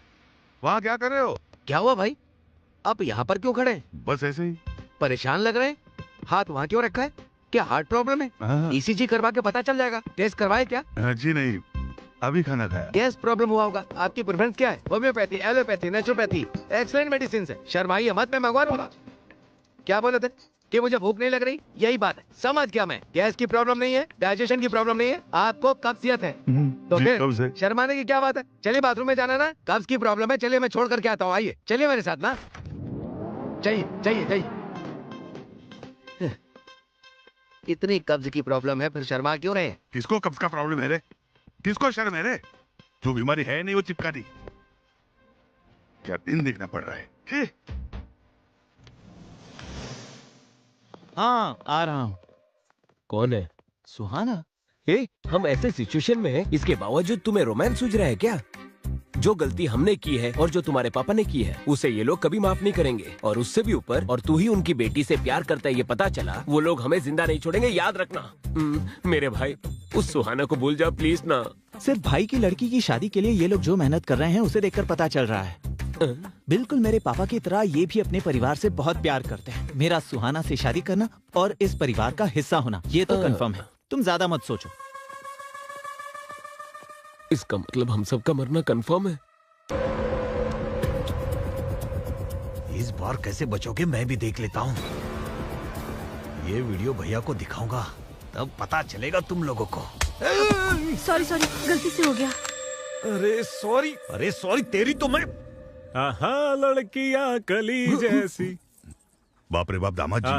[SPEAKER 2] वहाँ क्या कर रहे हो?
[SPEAKER 14] क्या हुआ भाई, आप यहाँ पर क्यों खड़े?
[SPEAKER 2] बस ऐसे ही।
[SPEAKER 14] परेशान लग रहे हैं। हाथ वहाँ क्यों रखा है? क्या हार्ट प्रॉब्लम है? ईसीजी करवा के पता चल जाएगा। टेस्ट करवाए क्या?
[SPEAKER 2] जी नहीं, अभी खाना खाया।
[SPEAKER 14] गैस प्रॉब्लम हुआ होगा। आपकी प्रेफरेंस क्या है? Homeopathy, allopathy, naturopathy? Excellent medicine है। शर्माइए मत, मैं मंगवा दूंगा। क्या बोले थे कि मुझे भूख नहीं लग रही? यही बात है, समझ गया मैं। गैस की प्रॉब्लम नहीं है, डाइजेशन की प्रॉब्लम नहीं है, आपको कब्जियत है। तो फिर शर्माने की क्या बात है? चलिए बाथरूम में जाना ना, कब्ज की प्रॉब्लम है। चलिए मैं छोड़ करके आता हूँ, आइए चलिए मेरे साथ ना। चाहिए चाहिए चाहिए। इतनी कब्ज की प्रॉब्लम है, फिर शर्मा क्यों रहे?
[SPEAKER 2] किसको कब्ज का प्रॉब्लम है रे? किसको शर्म है रे? जो बीमारी है नहीं वो चिपका दी। क्या दिन देखना पड़ रहा है?
[SPEAKER 8] हाँ आ रहा हूँ।
[SPEAKER 1] कौन है?
[SPEAKER 8] सुहाना।
[SPEAKER 1] हम ऐसे सिचुएशन में हैं, इसके बावजूद तुम्हें रोमांस सूझ रहा है क्या? जो गलती हमने की है और जो तुम्हारे पापा ने की है, उसे ये लोग कभी माफ नहीं करेंगे। और उससे भी ऊपर, और तू ही उनकी बेटी से प्यार करता है ये पता चला, वो लोग हमें जिंदा नहीं छोड़ेंगे, याद रखना। मेरे भाई, उस सुहाना को भूल जा प्लीज ना।
[SPEAKER 8] सिर्फ भाई की लड़की की शादी के लिए ये लोग जो मेहनत कर रहे हैं उसे देखकर पता चल रहा है। बिल्कुल मेरे पापा की तरह ये भी अपने परिवार से बहुत प्यार करते हैं। मेरा सुहाना से शादी करना और इस परिवार का हिस्सा होना, ये तो कंफर्म है। तुम ज्यादा मत सोचो।
[SPEAKER 1] इसका मतलब हम सबका मरना कंफर्म है।
[SPEAKER 13] इस बार कैसे बचोगे मैं भी देख लेता हूँ। ये वीडियो भैया को दिखाऊंगा, तब पता चलेगा तुम लोगों को।
[SPEAKER 7] सॉरी सॉरी, गलती से हो गया।
[SPEAKER 13] अरे सॉरी तेरी तो मैं।
[SPEAKER 11] लड़कियां कली जैसी।
[SPEAKER 2] बाप रे बाप दामाद जी,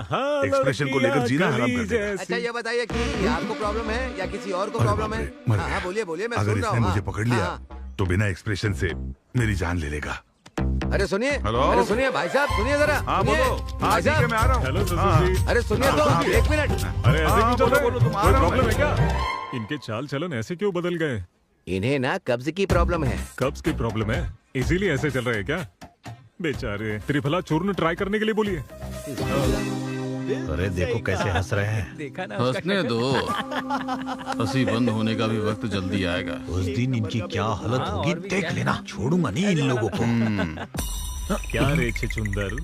[SPEAKER 2] एक्सप्रेशन को लेकर जीना हराम कर दिया।
[SPEAKER 14] अच्छा ये बताइए कि आपको प्रॉब्लम है या किसी और को प्रॉब्लम है? हाँ बोलिए बोलिए, मैं
[SPEAKER 2] अगर
[SPEAKER 14] सुन रहा
[SPEAKER 2] इसने
[SPEAKER 14] हूँ।
[SPEAKER 2] मुझे पकड़ लिया तो बिना एक्सप्रेशन से मेरी जान ले लेगा।
[SPEAKER 14] अरे सुनिए,
[SPEAKER 2] हेलो?
[SPEAKER 14] अरे सुनिए भाई साहब, सुनिए जरा।
[SPEAKER 2] हाँ
[SPEAKER 14] सुनिए।
[SPEAKER 2] बोलो। हाँ
[SPEAKER 14] भाई
[SPEAKER 2] ठीक है,
[SPEAKER 14] साहब,
[SPEAKER 2] मैं आ रहा हूँ।
[SPEAKER 11] हेलो ससुर जी।
[SPEAKER 14] अरे सुनिए तो, एक मिनट।
[SPEAKER 11] अरे ऐसे क्यों चल रहे?
[SPEAKER 2] बोलो, तुम आ
[SPEAKER 11] कोई
[SPEAKER 2] रहा हूँ
[SPEAKER 11] प्रॉब्लम
[SPEAKER 2] मैं।
[SPEAKER 11] है क्या? इनके चाल चलन ऐसे क्यों बदल गए?
[SPEAKER 14] इन्हें ना कब्ज की प्रॉब्लम है।
[SPEAKER 11] कब्ज की प्रॉब्लम है, इसीलिए ऐसे चल रहे हैं क्या? बेचारे। त्रिफला चूर्ण ट्राई करने के लिए बोलिए।
[SPEAKER 13] अरे देखो कैसे हंस रहे हैं।
[SPEAKER 9] देखा ना?
[SPEAKER 6] हंसने दो, हंसी बंद होने का भी वक्त जल्दी आएगा।
[SPEAKER 13] उस दिन इनकी क्या हालत होगी देख लेना। छोड़ूंगा नहीं इन लोगों को।
[SPEAKER 11] क्या रे छुंदर,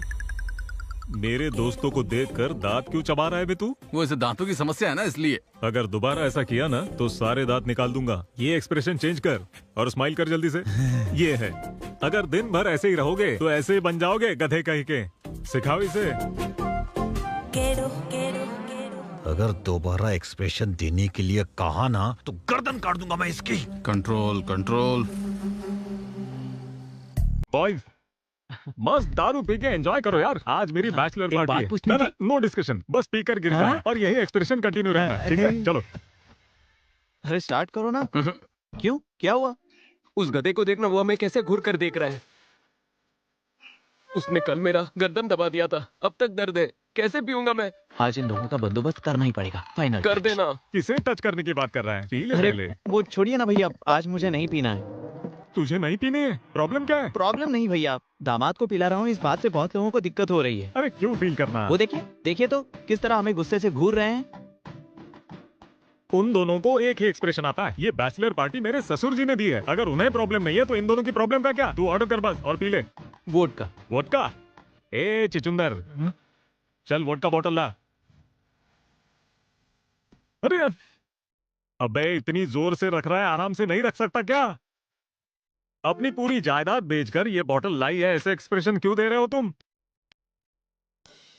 [SPEAKER 11] मेरे दोस्तों को देखकर दांत क्यों चबा रहा है बे तू?
[SPEAKER 6] वो इसे दांतों की समस्या है ना, इसलिए।
[SPEAKER 11] अगर दोबारा ऐसा किया ना तो सारे दांत निकाल दूंगा। ये एक्सप्रेशन चेंज कर और स्माइल कर जल्दी से। ये है, अगर दिन भर ऐसे ही रहोगे तो ऐसे ही बन जाओगे गधे कहीं के। सिखाओ इसे।
[SPEAKER 13] अगर दोबारा एक्सप्रेशन देने के लिए कहा ना तो गर्दन काट दूंगा मैं इसकी।
[SPEAKER 6] Control control.
[SPEAKER 11] बॉयज, मस्त दारू पी के एंजॉय करो यार। आज मेरी बैचलर पार्टी है। नो डिस्कशन, बस पीकर गिरना है और यही एक्सप्रेशन कंटिन्यू रहना है, ठीक है? चलो।
[SPEAKER 8] अरे स्टार्ट करो ना। क्यों, क्या हुआ?
[SPEAKER 1] उस गधे को देखना, वो हमें कैसे घूर कर देख रहा है। उसने कल मेरा गर्दन दबा दिया था, अब तक दर्द है। कैसे पीऊंगा मैं?
[SPEAKER 8] आज इन लोगों का बंदोबस्त करना ही पड़ेगा। फाइनल
[SPEAKER 1] कर देना।
[SPEAKER 11] किसे टच करने की बात कर रहा है? पी ले
[SPEAKER 8] अरे
[SPEAKER 11] पहले।
[SPEAKER 8] वो छोड़िए ना भैया, आज मुझे नहीं पीना है।
[SPEAKER 11] तुझे नहीं पीनी है? प्रॉब्लम क्या है?
[SPEAKER 8] प्रॉब्लम नहीं भैया, दामाद को पिला रहा हूँ, इस बात से बहुत लोगों को दिक्कत हो रही है।
[SPEAKER 11] अरे क्यों फील करना?
[SPEAKER 8] वो देखिए देखिए तो किस तरह हमें गुस्से से घूर रहे हैं।
[SPEAKER 11] उन दोनों को एक ही एक्सप्रेशन आता है। ये बैचलर पार्टी मेरे ससुर जी ने दी है। अगर उन्हें प्रॉब्लम नहीं है तो इन दोनों की प्रॉब्लम का क्या? तू ऑर्डर कर बस और पी ले।
[SPEAKER 8] वोडका।
[SPEAKER 11] वोडका? ए चिचुंदर, चल वोडका बॉटल ला। अरे यार, अबे इतनी जोर से रख रहा है, आराम से नहीं रख सकता क्या? अपनी पूरी जायदाद बेचकर ये बॉटल लाई है, ऐसे एक्सप्रेशन क्यों दे रहे हो तुम?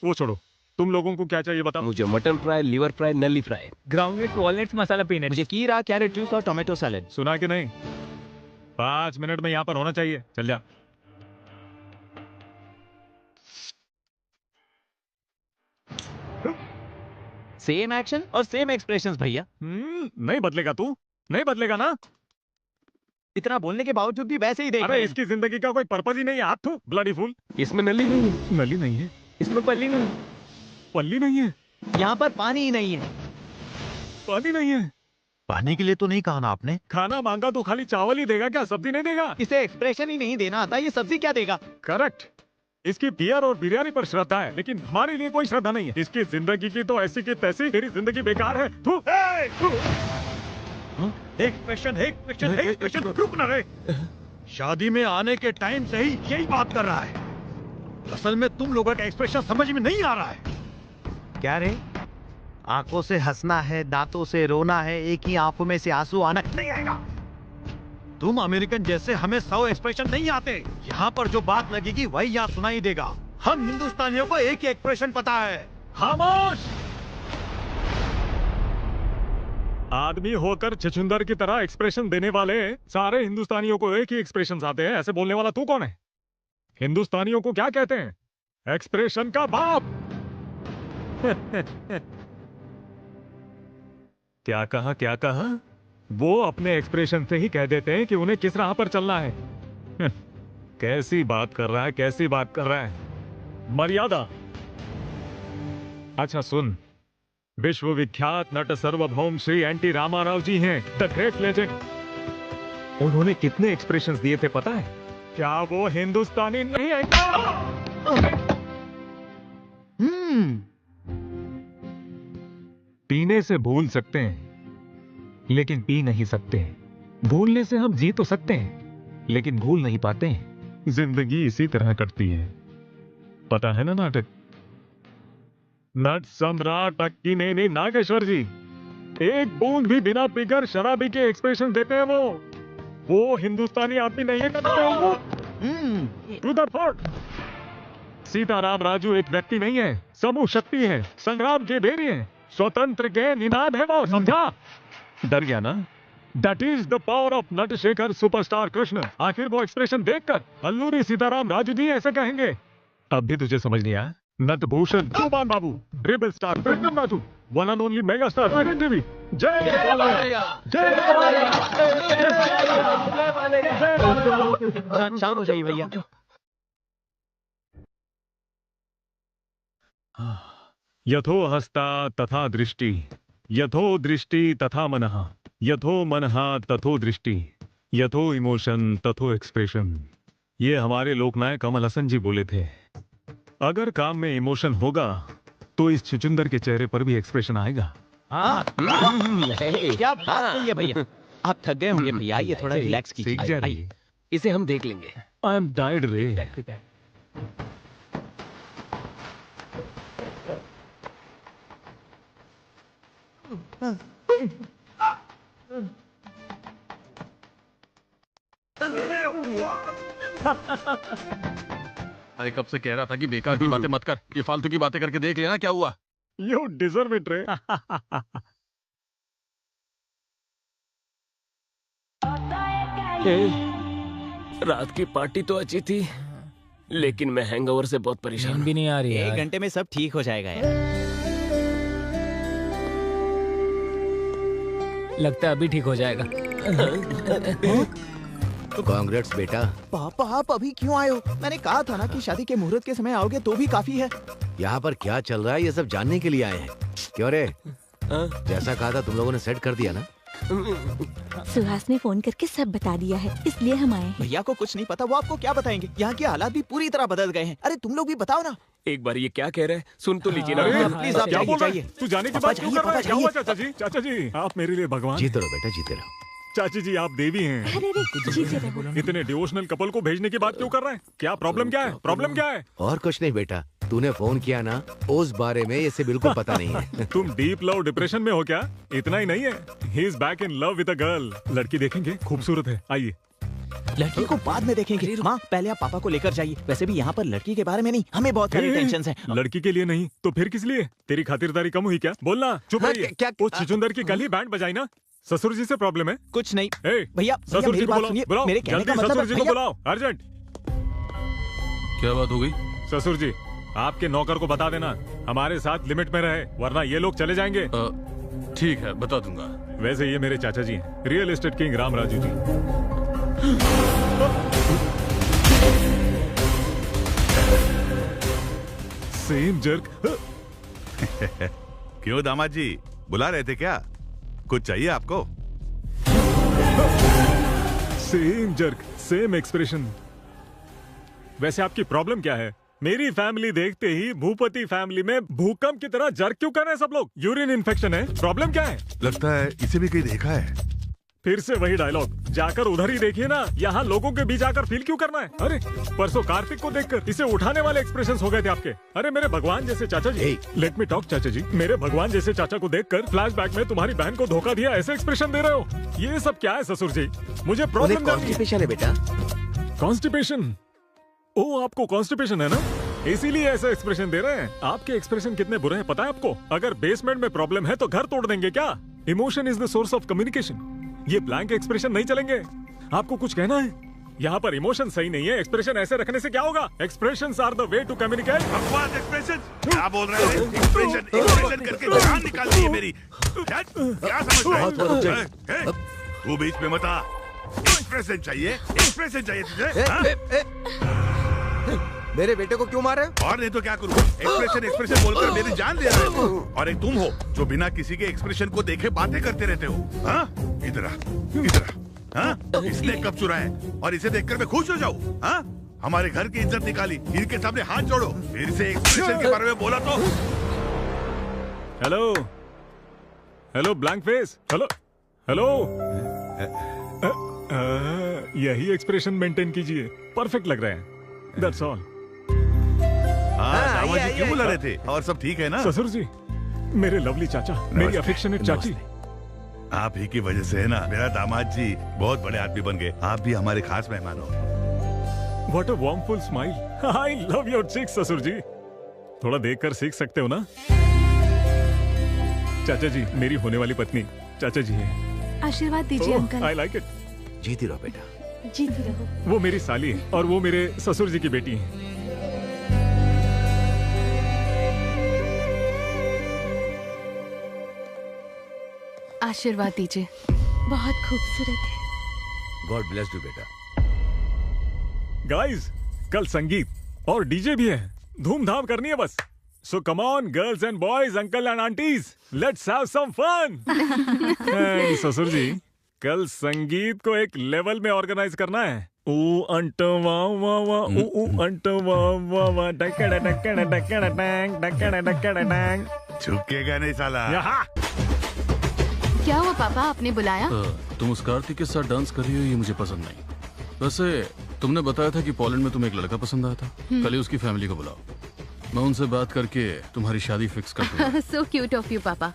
[SPEAKER 11] वो छोड़ो, तुम लोगों को क्या चाहिए बताओ?
[SPEAKER 1] मुझे मटन फ्राई, लिवर फ्राई, नली फ्राई,
[SPEAKER 9] ग्राउंड वॉलनट्स मसाला पीनट।
[SPEAKER 8] मुझे कीरा, कैरेट जूस और टोमेटो सैलेड।
[SPEAKER 11] सुना कि नहीं? 5 मिनट में यहाँ पर होना चाहिए। चल जा।
[SPEAKER 8] सेम एक्शन और सेम एक्सप्रेशंस भैया।
[SPEAKER 11] नहीं बदलेगा तू? नहीं बदलेगा ना?
[SPEAKER 8] इतना बोलने के बावजूद भी वैसे ही देख
[SPEAKER 11] अरे
[SPEAKER 8] रहे हैं।
[SPEAKER 11] इसकी जिंदगी का कोई पर्पज ही नहीं है। हाथ थू, ब्लडी फूल।
[SPEAKER 1] इसमें नली नहीं है।
[SPEAKER 11] नली नहीं है?
[SPEAKER 9] इसमें पल्ली नहीं।
[SPEAKER 11] पल्ली नहीं है?
[SPEAKER 8] यहाँ पर पानी ही नहीं है।
[SPEAKER 11] पानी नहीं है?
[SPEAKER 13] पानी के लिए तो नहीं कहा ना आपने?
[SPEAKER 11] खाना मांगा तो खाली चावल ही देगा क्या? सब्जी नहीं देगा?
[SPEAKER 8] इसे एक्सप्रेशन ही नहीं देना आता, ये सब्जी क्या देगा?
[SPEAKER 11] करेक्ट। इसकी बियर और बिरयानी पर श्रद्धा है, लेकिन हमारे लिए कोई श्रद्धा नहीं है। इसकी जिंदगी की तो ऐसी की तैसी, तेरी जिंदगी बेकार है। थू।
[SPEAKER 13] एक्सप्रेशन रुक ना रे। शादी में आने के टाइम से ही यही बात कर रहा है। असल में तुम लोगों का एक्सप्रेशन समझ में नहीं आ रहा है।
[SPEAKER 8] क्या रे,
[SPEAKER 13] आंखों से हंसना है, दांतों से रोना है, एक ही आंखों में से आंसू आना नहीं आएगा। तुम अमेरिकन जैसे हमें 100 एक्सप्रेशन नहीं आते। यहाँ पर जो बात लगेगी वही यहाँ सुनाई देगा। हम हिंदुस्तानियों को एक ही एक्सप्रेशन पता है।
[SPEAKER 11] खामोश! आदमी होकर छछुंदर की तरह एक्सप्रेशन देने वाले सारे हिंदुस्तानियों को एक ही एक्सप्रेशन आते हैं। ऐसे बोलने वाला तू कौन है? हिंदुस्तानियों को क्या कहते हैं? एक्सप्रेशन का बाप। क्या कहा, क्या कहा? वो अपने एक्सप्रेशन से ही कह देते हैं कि उन्हें किस राह पर चलना है। कैसी बात कर रहा है, कैसी बात कर रहा है। मर्यादा। अच्छा सुन, विश्वविख्यात नट सार्वभौम श्री एनटी रामाराव जी हैं, द ग्रेट लेजेंड। उन्होंने कितने एक्सप्रेशंस दिए थे पता है? क्या वो हिंदुस्तानी नहीं है क्या? पीने से भूल सकते हैं, लेकिन पी नहीं सकते। भूलने से हम जी तो सकते हैं, लेकिन भूल नहीं पाते। जिंदगी इसी तरह कटती है। पता है ना नाटक? नट सम्राट अक्कीनेनी नागेश्वर जी एक बूंद भी बिना पीकर शराबी के एक्सप्रेशन देते हैं। वो हिंदुस्तानी आदमी नहीं है क्या? सीताराम राजू एक व्यक्ति नहीं है, समूह शक्ति है, संग्राम के बेरी है, स्वतंत्र के निनाद है वो, समझा? डर गया ना? That is the power of Natashekhar superstar Krishna. आखिर वो एक्सप्रेशन देखकर अल्लूरी सीताराम राजू जी ऐसे कहेंगे। अब भी तुझे समझ नहीं आया? Natabhushan Kumar Babu, rebel star Krishna Raju, one and only mega star TV. Jai
[SPEAKER 14] शांत हो जाइए भैया।
[SPEAKER 11] यथो हस्ता तथा दृष्टि, यथो दृष्टि तथा मनः, यथो मनः तथो दृष्टि, यथो इमोशन तथो एक्सप्रेशन। ये हमारे लोकनायक कमल हसन जी बोले थे। अगर काम में इमोशन होगा तो इस छुचुंदर के चेहरे पर भी एक्सप्रेशन आएगा।
[SPEAKER 8] क्या बात है भैया? आप थक गए होंगे भैया, ये थोड़ा रिलैक्स कीजिए।
[SPEAKER 1] इसे हम देख लेंगे।
[SPEAKER 11] आई एम डाइड रे।
[SPEAKER 6] अरे कब से कह रहा था कि बेकार की बातें मत कर। ये फालतू की बातें करके देख लेना क्या हुआ।
[SPEAKER 11] यू डिजर्व इट रे।
[SPEAKER 1] रात की पार्टी तो अच्छी थी, लेकिन मैं हैंगओवर से बहुत परेशान
[SPEAKER 8] भी नहीं आ रही। 1 घंटे में सब ठीक हो जाएगा यार।
[SPEAKER 9] लगता है अभी ठीक हो जाएगा।
[SPEAKER 3] कांग्रेट्स बेटा।
[SPEAKER 8] पापा आप अभी क्यों आए हो? मैंने कहा था ना कि शादी के मुहूर्त के समय आओगे तो भी काफी है।
[SPEAKER 3] यहाँ पर क्या चल रहा है ये सब जानने के लिए आए हैं। क्यों रे? जैसा कहा था तुम लोगों ने सेट कर दिया ना?
[SPEAKER 10] सुहास ने फोन करके सब बता दिया है, इसलिए हम आए।
[SPEAKER 8] भैया को कुछ नहीं पता, वो आपको क्या बताएंगे? यहाँ के हालात भी पूरी तरह बदल गए हैं। अरे तुम लोग भी बताओ ना।
[SPEAKER 1] एक बार ये क्या कह रहे हैं सुन तो लीजिए ना।
[SPEAKER 8] प्लीज आप
[SPEAKER 11] क्या बोल रहे
[SPEAKER 8] जाइए।
[SPEAKER 11] हैं? तू जाने की बात क्यों कर रहा है? क्या हुआ चाचा जी? चाचा जी आप मेरे लिए भगवान।
[SPEAKER 3] जीते रहो बेटा, जीते रहो।
[SPEAKER 11] चाची जी आप देवी हैं।
[SPEAKER 10] अरे जीते रहो।
[SPEAKER 11] इतने डिवोशनल कपल को भेजने की बात क्यों कर रहे हैं? क्या प्रॉब्लम क्या है? प्रॉब्लम क्या है?
[SPEAKER 3] और कुछ नहीं बेटा, तूने फोन किया ना, उस बारे में इसे बिल्कुल पता नहीं है।
[SPEAKER 11] तुम डीप लव डिप्रेशन में हो क्या? इतना ही नहीं है, he is back in love with a girl. लड़की देखेंगे, खूबसूरत है। आइए।
[SPEAKER 8] लड़की को बाद में देखेंगे। माँ पहले आप पापा को लेकर जाइए। वैसे भी यहाँ पर लड़की के बारे में नहीं, हमें बहुत सारी टेंशन है।
[SPEAKER 11] लड़की के लिए नहीं तो फिर किस लिए? तेरी खातिरदारी कम हुई क्या? बोलना। चुप रहिए। वो छुचुंदर की कल ही बैंड बजाई ना। ससुर जी से प्रॉब्लम है?
[SPEAKER 8] कुछ नहीं
[SPEAKER 11] भैया। ससुर जी को बुलाओ,
[SPEAKER 8] मेरे कहने का
[SPEAKER 11] जल्दी
[SPEAKER 8] मतलब
[SPEAKER 11] ससुर जी को बुलाओ, अर्जेंट।
[SPEAKER 6] क्या बात हो गई?
[SPEAKER 11] ससुर जी आपके नौकर को बता देना हमारे साथ लिमिट में रहे, वरना ये लोग चले जाएंगे।
[SPEAKER 6] ठीक है, बता दूंगा।
[SPEAKER 11] वैसे ये मेरे चाचा जी हैं, real estate king Ram Raju ji. Same jerk.
[SPEAKER 2] क्यों दामाद जी, बुला रहे थे क्या? कुछ चाहिए आपको?
[SPEAKER 11] Same jerk, same expression. वैसे आपकी प्रॉब्लम क्या है? मेरी फैमिली देखते ही भूपति फैमिली में भूकंप की तरह जर्क क्यों कर रहे हैं सब लोग? यूरिन इन्फेक्शन है? प्रॉब्लम क्या है?
[SPEAKER 2] लगता है इसे भी कहीं देखा है।
[SPEAKER 11] फिर से वही डायलॉग, जाकर उधर ही देखिए ना, यहाँ लोगों के बीच आकर फील क्यों करना है? अरे परसों कार्तिक को देखकर इसे उठाने वाले एक्सप्रेशंस हो गए थे आपके। अरे मेरे भगवान जैसे चाचा जी, लेट मी टॉक चाचा जी, मेरे भगवान जैसे चाचा को देखकर फ्लैशबैक में तुम्हारी बहन को धोखा दिया ऐसे एक्सप्रेशन दे रहे हो। ये सब क्या है ससुर जी? मुझे प्रॉब्लम
[SPEAKER 3] कॉन्स्टिपेशन है बेटा।
[SPEAKER 11] कॉन्स्टिपेशन? ओ आपको कॉन्स्टिपेशन है ना, इसीलिए ऐसा एक्सप्रेशन दे रहे हैं। आपके एक्सप्रेशन कितने बुरे हैं पता है आपको? अगर बेसमेंट में प्रॉब्लम है तो घर तोड़ देंगे क्या? Emotion is the source of communication. ये ब्लैंक एक्सप्रेशन नहीं चलेंगे। आपको कुछ कहना है? यहाँ पर इमोशन सही नहीं है, एक्सप्रेशन ऐसे रखने से क्या होगा? Expressions are the way to communicate.
[SPEAKER 2] बकवास एक्सप्रेशन क्या बोल रहे हैं? एक्सप्रेशन करके जान निकाल दी है मेरी। क्या समझ रहे हैं? तू बीच में मत आ। एक्सप्रेशन चाहिए तुझे?
[SPEAKER 14] मेरे बेटे को क्यों मारे?
[SPEAKER 2] और नहीं तो क्या करूँ? एक्सप्रेशन बोलकर मेरी जान ले रहे हो। और एक तुम हो जो बिना किसी के एक्सप्रेशन को देखे बातें करते रहते हो। हाँ इधर आ। हाँ इसने कब चुराए और इसे देखकर मैं खुश हो जाऊँ? हाँ हमारे घर की इज्जत निकाली, इनके सामने हाथ जोड़ो। फिर से एक्सप्रेशन के बारे में बोला तो।
[SPEAKER 11] Hello hello blank face, hello hello. यही एक्सप्रेशन मेंटेन कीजिए, परफेक्ट लग रहा है। That's all.
[SPEAKER 2] दामाद जी क्यों बुला रहे थे? और सब ठीक है ना?
[SPEAKER 11] ससुर जी, मेरे लवली चाचा, मेरी अफेक्शनेट चाची।
[SPEAKER 2] आप ही की वजह से है ना मेरा दामाद जी बहुत बड़े आदमी बन गए। आप भी हमारे खास मेहमान हो।
[SPEAKER 11] What a warmful smile. I love your cheeks, ससुर जी। थोड़ा देखकर सीख सकते हो ना? चाचा जी, मेरी होने वाली पत्नी चाचा जी है।
[SPEAKER 7] आशीर्वाद दीजिए अंकल।
[SPEAKER 11] I like it.
[SPEAKER 3] जीती रहो बेटा।
[SPEAKER 10] जीती रहो।
[SPEAKER 11] वो मेरी साली है और वो मेरे ससुर जी की बेटी है।
[SPEAKER 4] आशीर्वाद दीजिए।
[SPEAKER 10] बहुत खूबसूरत है।
[SPEAKER 3] गॉड ब्लेस यू बेटा।
[SPEAKER 11] गाइस, कल संगीत और डीजे भी है, धूमधाम करनी है बस। So come on girls and boys, uncle and aunties, let's have some fun. ससुर जी, कल संगीत को एक लेवल में ऑर्गेनाइज करना है। ऊ अंटो वाह वाह वाह, ऊ अंटो वाह वाह वाह, डकड़ा डकड़ा डकड़ा डैंग, डकड़ा डकड़ा डैंग।
[SPEAKER 2] झुकेगा नहीं साला।
[SPEAKER 11] यहाँ
[SPEAKER 4] क्या हुआ पापा, आपने बुलाया?
[SPEAKER 6] तुम उस कार्तिक के साथ डांस कर रही हो, ये मुझे पसंद नहीं। वैसे तुमने बताया था कि पोलैंड में तुम्हें एक लड़का पसंद आया था। कल ही उसकी फैमिली को बुलाओ, मैं उनसे बात करके तुम्हारी शादी फिक्स कर दूंगा।
[SPEAKER 4] सो क्यूट ऑफ यू पापा।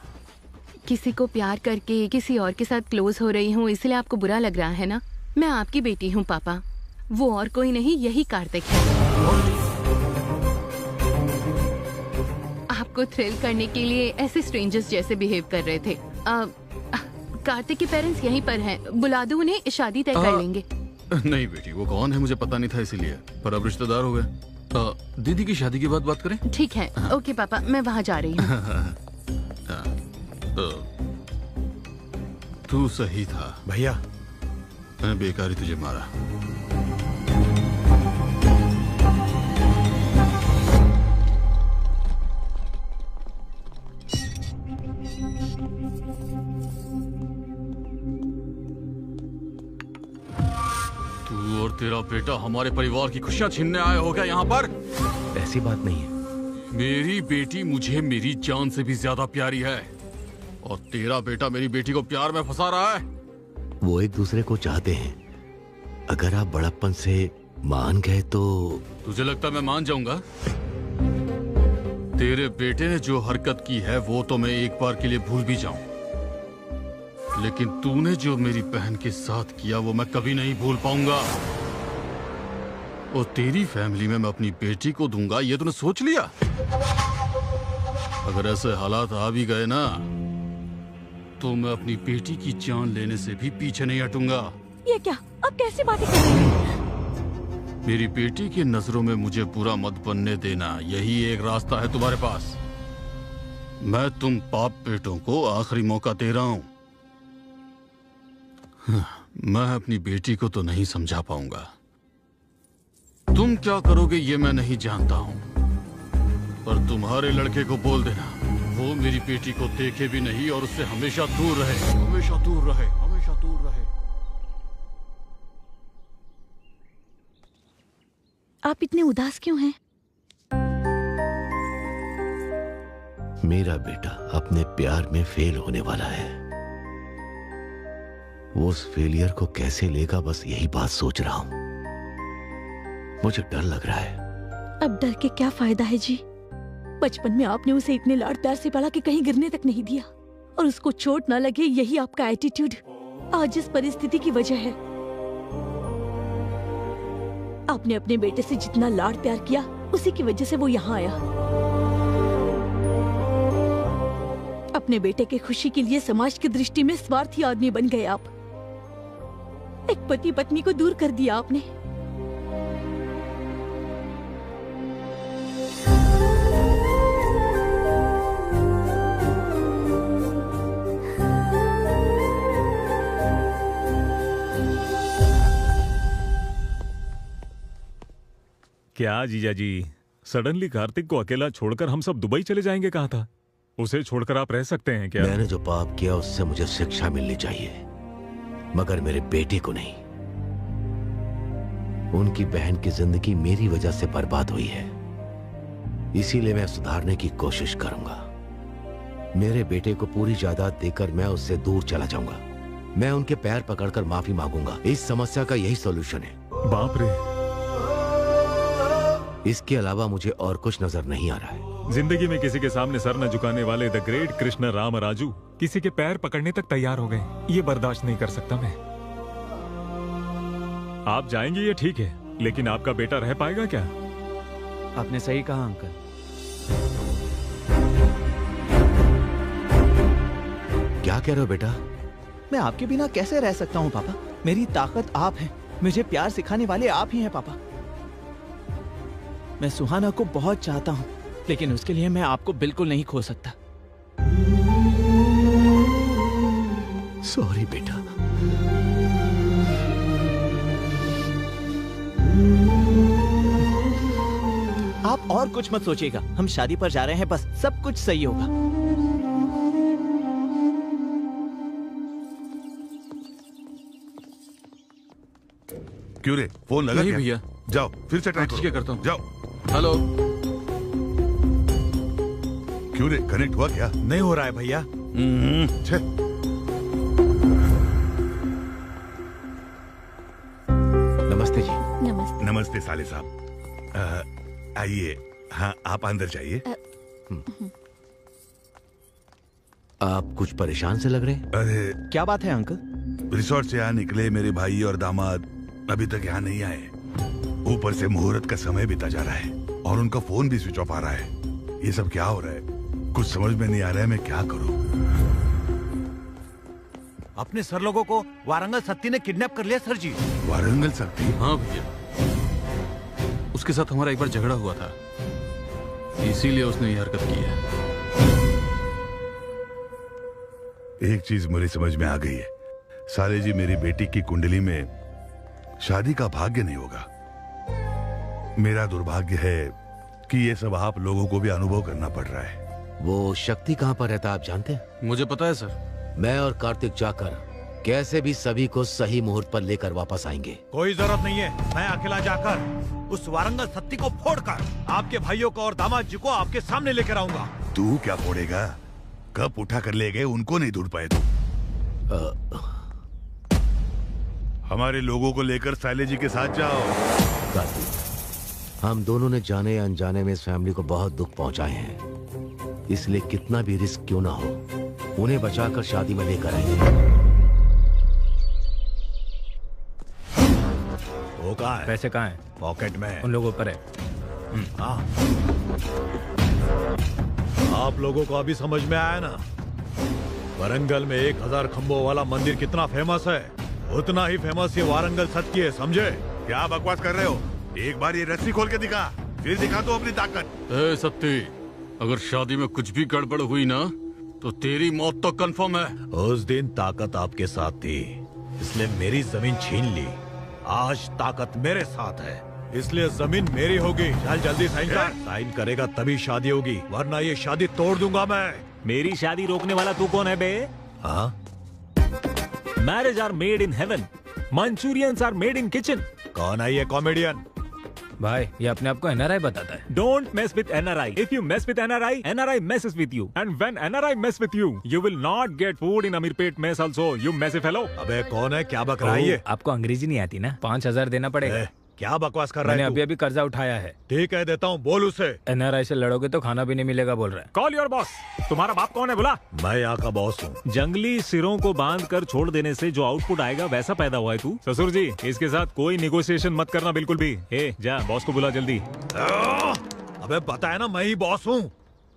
[SPEAKER 4] किसी को प्यार करके किसी और के साथ क्लोज हो रही हूँ, इसलिए आपको बुरा लग रहा है ना? मैं आपकी बेटी हूँ पापा, वो और कोई नहीं, यही कार्तिक है। आपको थ्रिल करने के लिए ऐसे स्ट्रेंजर्स जैसे बिहेव कर रहे थे। कार्तिक के पेरेंट्स यहीं पर हैं, बुला दो उन्हें, शादी तय कर लेंगे।
[SPEAKER 6] नहीं बेटी, वो कौन है मुझे पता नहीं था, इसीलिए, पर अब रिश्तेदार हो गए। दीदी की शादी के बाद बात करें?
[SPEAKER 4] ठीक है, ओके पापा, मैं वहाँ जा रही हूँ।
[SPEAKER 6] तू सही था
[SPEAKER 3] भैया,
[SPEAKER 6] मैंने बेकार ही तुझे मारा। तू और तेरा बेटा हमारे परिवार की खुशियां छीनने आए हो क्या यहाँ पर?
[SPEAKER 3] ऐसी बात नहीं है।
[SPEAKER 6] मेरी बेटी मुझे मेरी जान से भी ज्यादा प्यारी है, और तेरा बेटा मेरी बेटी को प्यार में फंसा रहा है।
[SPEAKER 3] वो एक दूसरे को चाहते हैं, अगर आप बड़प्पन से मान गए तो।
[SPEAKER 6] तुझे लगता मैं मान जाऊंगा? तेरे बेटे ने जो हरकत की है वो तो मैं एक बार के लिए भूल भी जाऊं, लेकिन तूने जो मेरी बहन के साथ किया वो मैं कभी नहीं भूल पाऊंगा। और तेरी फैमिली में मैं अपनी बेटी को दूंगा, ये तूने सोच लिया? अगर ऐसे हालात आ भी गए ना, तो मैं अपनी बेटी की जान लेने से भी पीछे नहीं हटूंगा।
[SPEAKER 10] ये क्या, अब कैसी बातें कर रहे हैं?
[SPEAKER 6] मेरी बेटी की नजरों में मुझे बुरा मत बनने देना, यही एक रास्ता है तुम्हारे पास। मैं तुम बाप बेटों को आखिरी मौका दे रहा हूं। मैं अपनी बेटी को तो नहीं समझा पाऊंगा, तुम क्या करोगे ये मैं नहीं जानता हूं, पर तुम्हारे लड़के को बोल देना वो मेरी बेटी को देखे भी नहीं और उससे हमेशा दूर रहे, हमेशा दूर रहे, हमेशा दूर रहे।
[SPEAKER 10] आप इतने उदास क्यों हैं?
[SPEAKER 3] मेरा बेटा अपने प्यार में फेल होने वाला है। वो उस फेलियर को कैसे लेगा, बस यही बात सोच रहा हूं। मुझे डर लग रहा है।
[SPEAKER 10] अब डर के क्या फायदा है जी? बचपन में आपने उसे इतने लाड प्यार से पाला कि कहीं गिरने तक नहीं दिया, और उसको चोट ना लगे यही आपका एटीट्यूड आज इस परिस्थिति की वजह है। आपने अपने बेटे से जितना लाड प्यार किया उसी की वजह से वो यहाँ आया। अपने बेटे के खुशी के लिए समाज की दृष्टि में स्वार्थी आदमी बन गए आप। एक पति पत्नी को दूर कर दिया आपने।
[SPEAKER 11] क्या जीजा जी, सडनली कार्तिक को अकेला छोड़कर हम सब दुबई चले जाएंगे? कहा था उसे छोड़कर आप रह सकते हैं क्या?
[SPEAKER 3] मैंने जो पाप किया उससे मुझे शिक्षा मिलनी चाहिए, मगर मेरे बेटे को नहीं। उनकी बहन की जिंदगी मेरी वजह से बर्बाद हुई है, इसीलिए मैं सुधारने की कोशिश करूंगा। मेरे बेटे को पूरी जायदाद देकर मैं उससे दूर चला जाऊंगा। मैं उनके पैर पकड़कर माफी मांगूंगा। इस समस्या का यही सॉल्यूशन है।
[SPEAKER 11] बाप रे,
[SPEAKER 3] इसके अलावा मुझे और कुछ नजर नहीं आ रहा है।
[SPEAKER 11] जिंदगी में किसी के सामने सर न झुकाने वाले द ग्रेट कृष्ण राम राजू किसी के पैर पकड़ने तक तैयार हो गए। ये बर्दाश्त नहीं कर सकता मैं। आप जाएंगे ये ठीक है, लेकिन आपका बेटा रह पाएगा क्या?
[SPEAKER 8] आपने सही कहा अंकल।
[SPEAKER 3] क्या कह रहे हो बेटा?
[SPEAKER 8] मैं आपके बिना कैसे रह सकता हूँ पापा? मेरी ताकत आप हैं, मुझे प्यार सिखाने वाले आप ही हैं पापा। मैं सुहाना को बहुत चाहता हूँ, लेकिन उसके लिए मैं आपको बिल्कुल नहीं खो सकता।
[SPEAKER 3] सॉरी बेटा।
[SPEAKER 8] आप और कुछ मत सोचिएगा, हम शादी पर जा रहे हैं, बस सब कुछ सही होगा।
[SPEAKER 2] क्यों रे, फोन लगा
[SPEAKER 6] नहीं
[SPEAKER 2] क्या?
[SPEAKER 6] भैया।
[SPEAKER 2] जाओ फिर से ट्राई
[SPEAKER 6] ठीक है, करता हूँ।
[SPEAKER 2] जाओ।
[SPEAKER 6] हेलो।
[SPEAKER 2] क्यों रे, कनेक्ट हुआ क्या?
[SPEAKER 13] नहीं हो रहा है भैया।
[SPEAKER 2] छे।
[SPEAKER 3] नमस्ते जी।
[SPEAKER 10] नमस्ते।
[SPEAKER 2] नमस्ते साले साहब। आइए। हाँ, आप अंदर जाइए।
[SPEAKER 3] आप कुछ परेशान से लग रहे हैं।
[SPEAKER 2] अरे
[SPEAKER 8] क्या बात है अंकल?
[SPEAKER 2] रिसोर्ट से यहाँ निकले मेरे भाई और दामाद अभी तक यहाँ नहीं आए। ऊपर से मुहूर्त का समय बीता जा रहा है और उनका फोन भी स्विच ऑफ आ रहा है। ये सब क्या हो रहा है? कुछ समझ में नहीं आ रहा है, मैं क्या करूं?
[SPEAKER 13] अपने सर लोगों को वारंगल सत्ती ने किडनैप कर लिया सर जी।
[SPEAKER 2] वारंगल सत्ती?
[SPEAKER 6] हाँ भैया, उसके साथ हमारा एक बार झगड़ा हुआ था, इसीलिए उसने ये हरकत की है।
[SPEAKER 2] एक चीज मुझे समझ में आ गई है, साले जी मेरी बेटी की कुंडली में शादी का भाग्य नहीं होगा। मेरा दुर्भाग्य है कि ये सब आप लोगों को भी अनुभव करना पड़ रहा है।
[SPEAKER 3] वो शक्ति कहाँ पर रहता है आप जानते हैं?
[SPEAKER 6] मुझे पता है सर।
[SPEAKER 3] मैं और कार्तिक जाकर कैसे भी सभी को सही मुहूर्त पर लेकर वापस आएंगे।
[SPEAKER 13] कोई जरूरत नहीं है, मैं अकेला जाकर उस वारंगल सत्ती को फोड़कर आपके भाइयों को और दामाद जी को आपके सामने लेकर आऊंगा।
[SPEAKER 2] तू क्या फोड़ेगा? कब उठा कर ले गए, उनको नहीं ढूंढ पाए तुम। हमारे लोगों को लेकर साले जी के साथ जाओ।
[SPEAKER 3] कार्तिक, हम दोनों ने जाने या अनजाने में इस फैमिली को बहुत दुख पहुंचाए हैं, इसलिए कितना भी रिस्क क्यों ना हो उन्हें बचाकर शादी में लेकर आएंगे।
[SPEAKER 13] वो कहाँ है?
[SPEAKER 9] पैसे कहाँ हैं?
[SPEAKER 13] पॉकेट में।
[SPEAKER 9] उन लोगों पर है।
[SPEAKER 13] हाँ। आप लोगों को अभी समझ में आया ना? वारंगल में 1000 खंभों वाला मंदिर कितना फेमस है, उतना ही फेमस ये वारंगल सत्ती है, समझे?
[SPEAKER 2] क्या बकवास कर रहे हो? एक बार ये रस्सी खोल के दिखा, फिर दिखा दो अपनी ताकत।
[SPEAKER 6] ए सत्ती, अगर शादी में कुछ भी गड़बड़ हुई ना तो तेरी मौत तो कंफर्म है।
[SPEAKER 13] उस दिन ताकत आपके साथ थी, इसलिए मेरी जमीन छीन ली। आज ताकत मेरे साथ है, इसलिए जमीन मेरी होगी। चल जल्दी साइन कर। साइन करेगा तभी शादी होगी, वरना ये शादी तोड़ दूंगा मैं।
[SPEAKER 5] मेरी शादी रोकने वाला तू कौन है बे?
[SPEAKER 13] हाँ?
[SPEAKER 5] Marriage are made in heaven, manchurians are made in kitchen.
[SPEAKER 13] कौन है ये कॉमेडियन?
[SPEAKER 9] भाई ये अपने आप को एनआरआई बताता है।
[SPEAKER 11] Don't mess with NRI. If you mess with NRI, NRI messes with you. And when NRI mess with you, you will not get food in Amirpet mess also. You messy fellow.
[SPEAKER 13] अबे कौन है, क्या बक रहा है ये?
[SPEAKER 9] आपको अंग्रेजी नहीं आती ना? 5,000 देना पड़ेगा।
[SPEAKER 13] क्या बकवास कर रहा
[SPEAKER 9] मैंने
[SPEAKER 13] है तू?
[SPEAKER 9] अभी कर्जा उठाया है।
[SPEAKER 13] ठीक है देता हूँ, बोल उसे।
[SPEAKER 9] एनआरआई से लड़ोगे तो खाना भी नहीं मिलेगा बोल रहा है।
[SPEAKER 11] Call your boss. तुम्हारा बाप कौन है बोला?
[SPEAKER 13] मैं यहाँ का बॉस हूँ।
[SPEAKER 11] जंगली सिरों को बांध कर छोड़ देने से जो आउटपुट आएगा वैसा पैदा हुआ है तू। ससुर जी, इसके साथ कोई निगोशिएशन मत करना बिल्कुल भी। जा बॉस को बुला जल्दी।
[SPEAKER 13] अबे पता है ना मैं ही बॉस हूँ।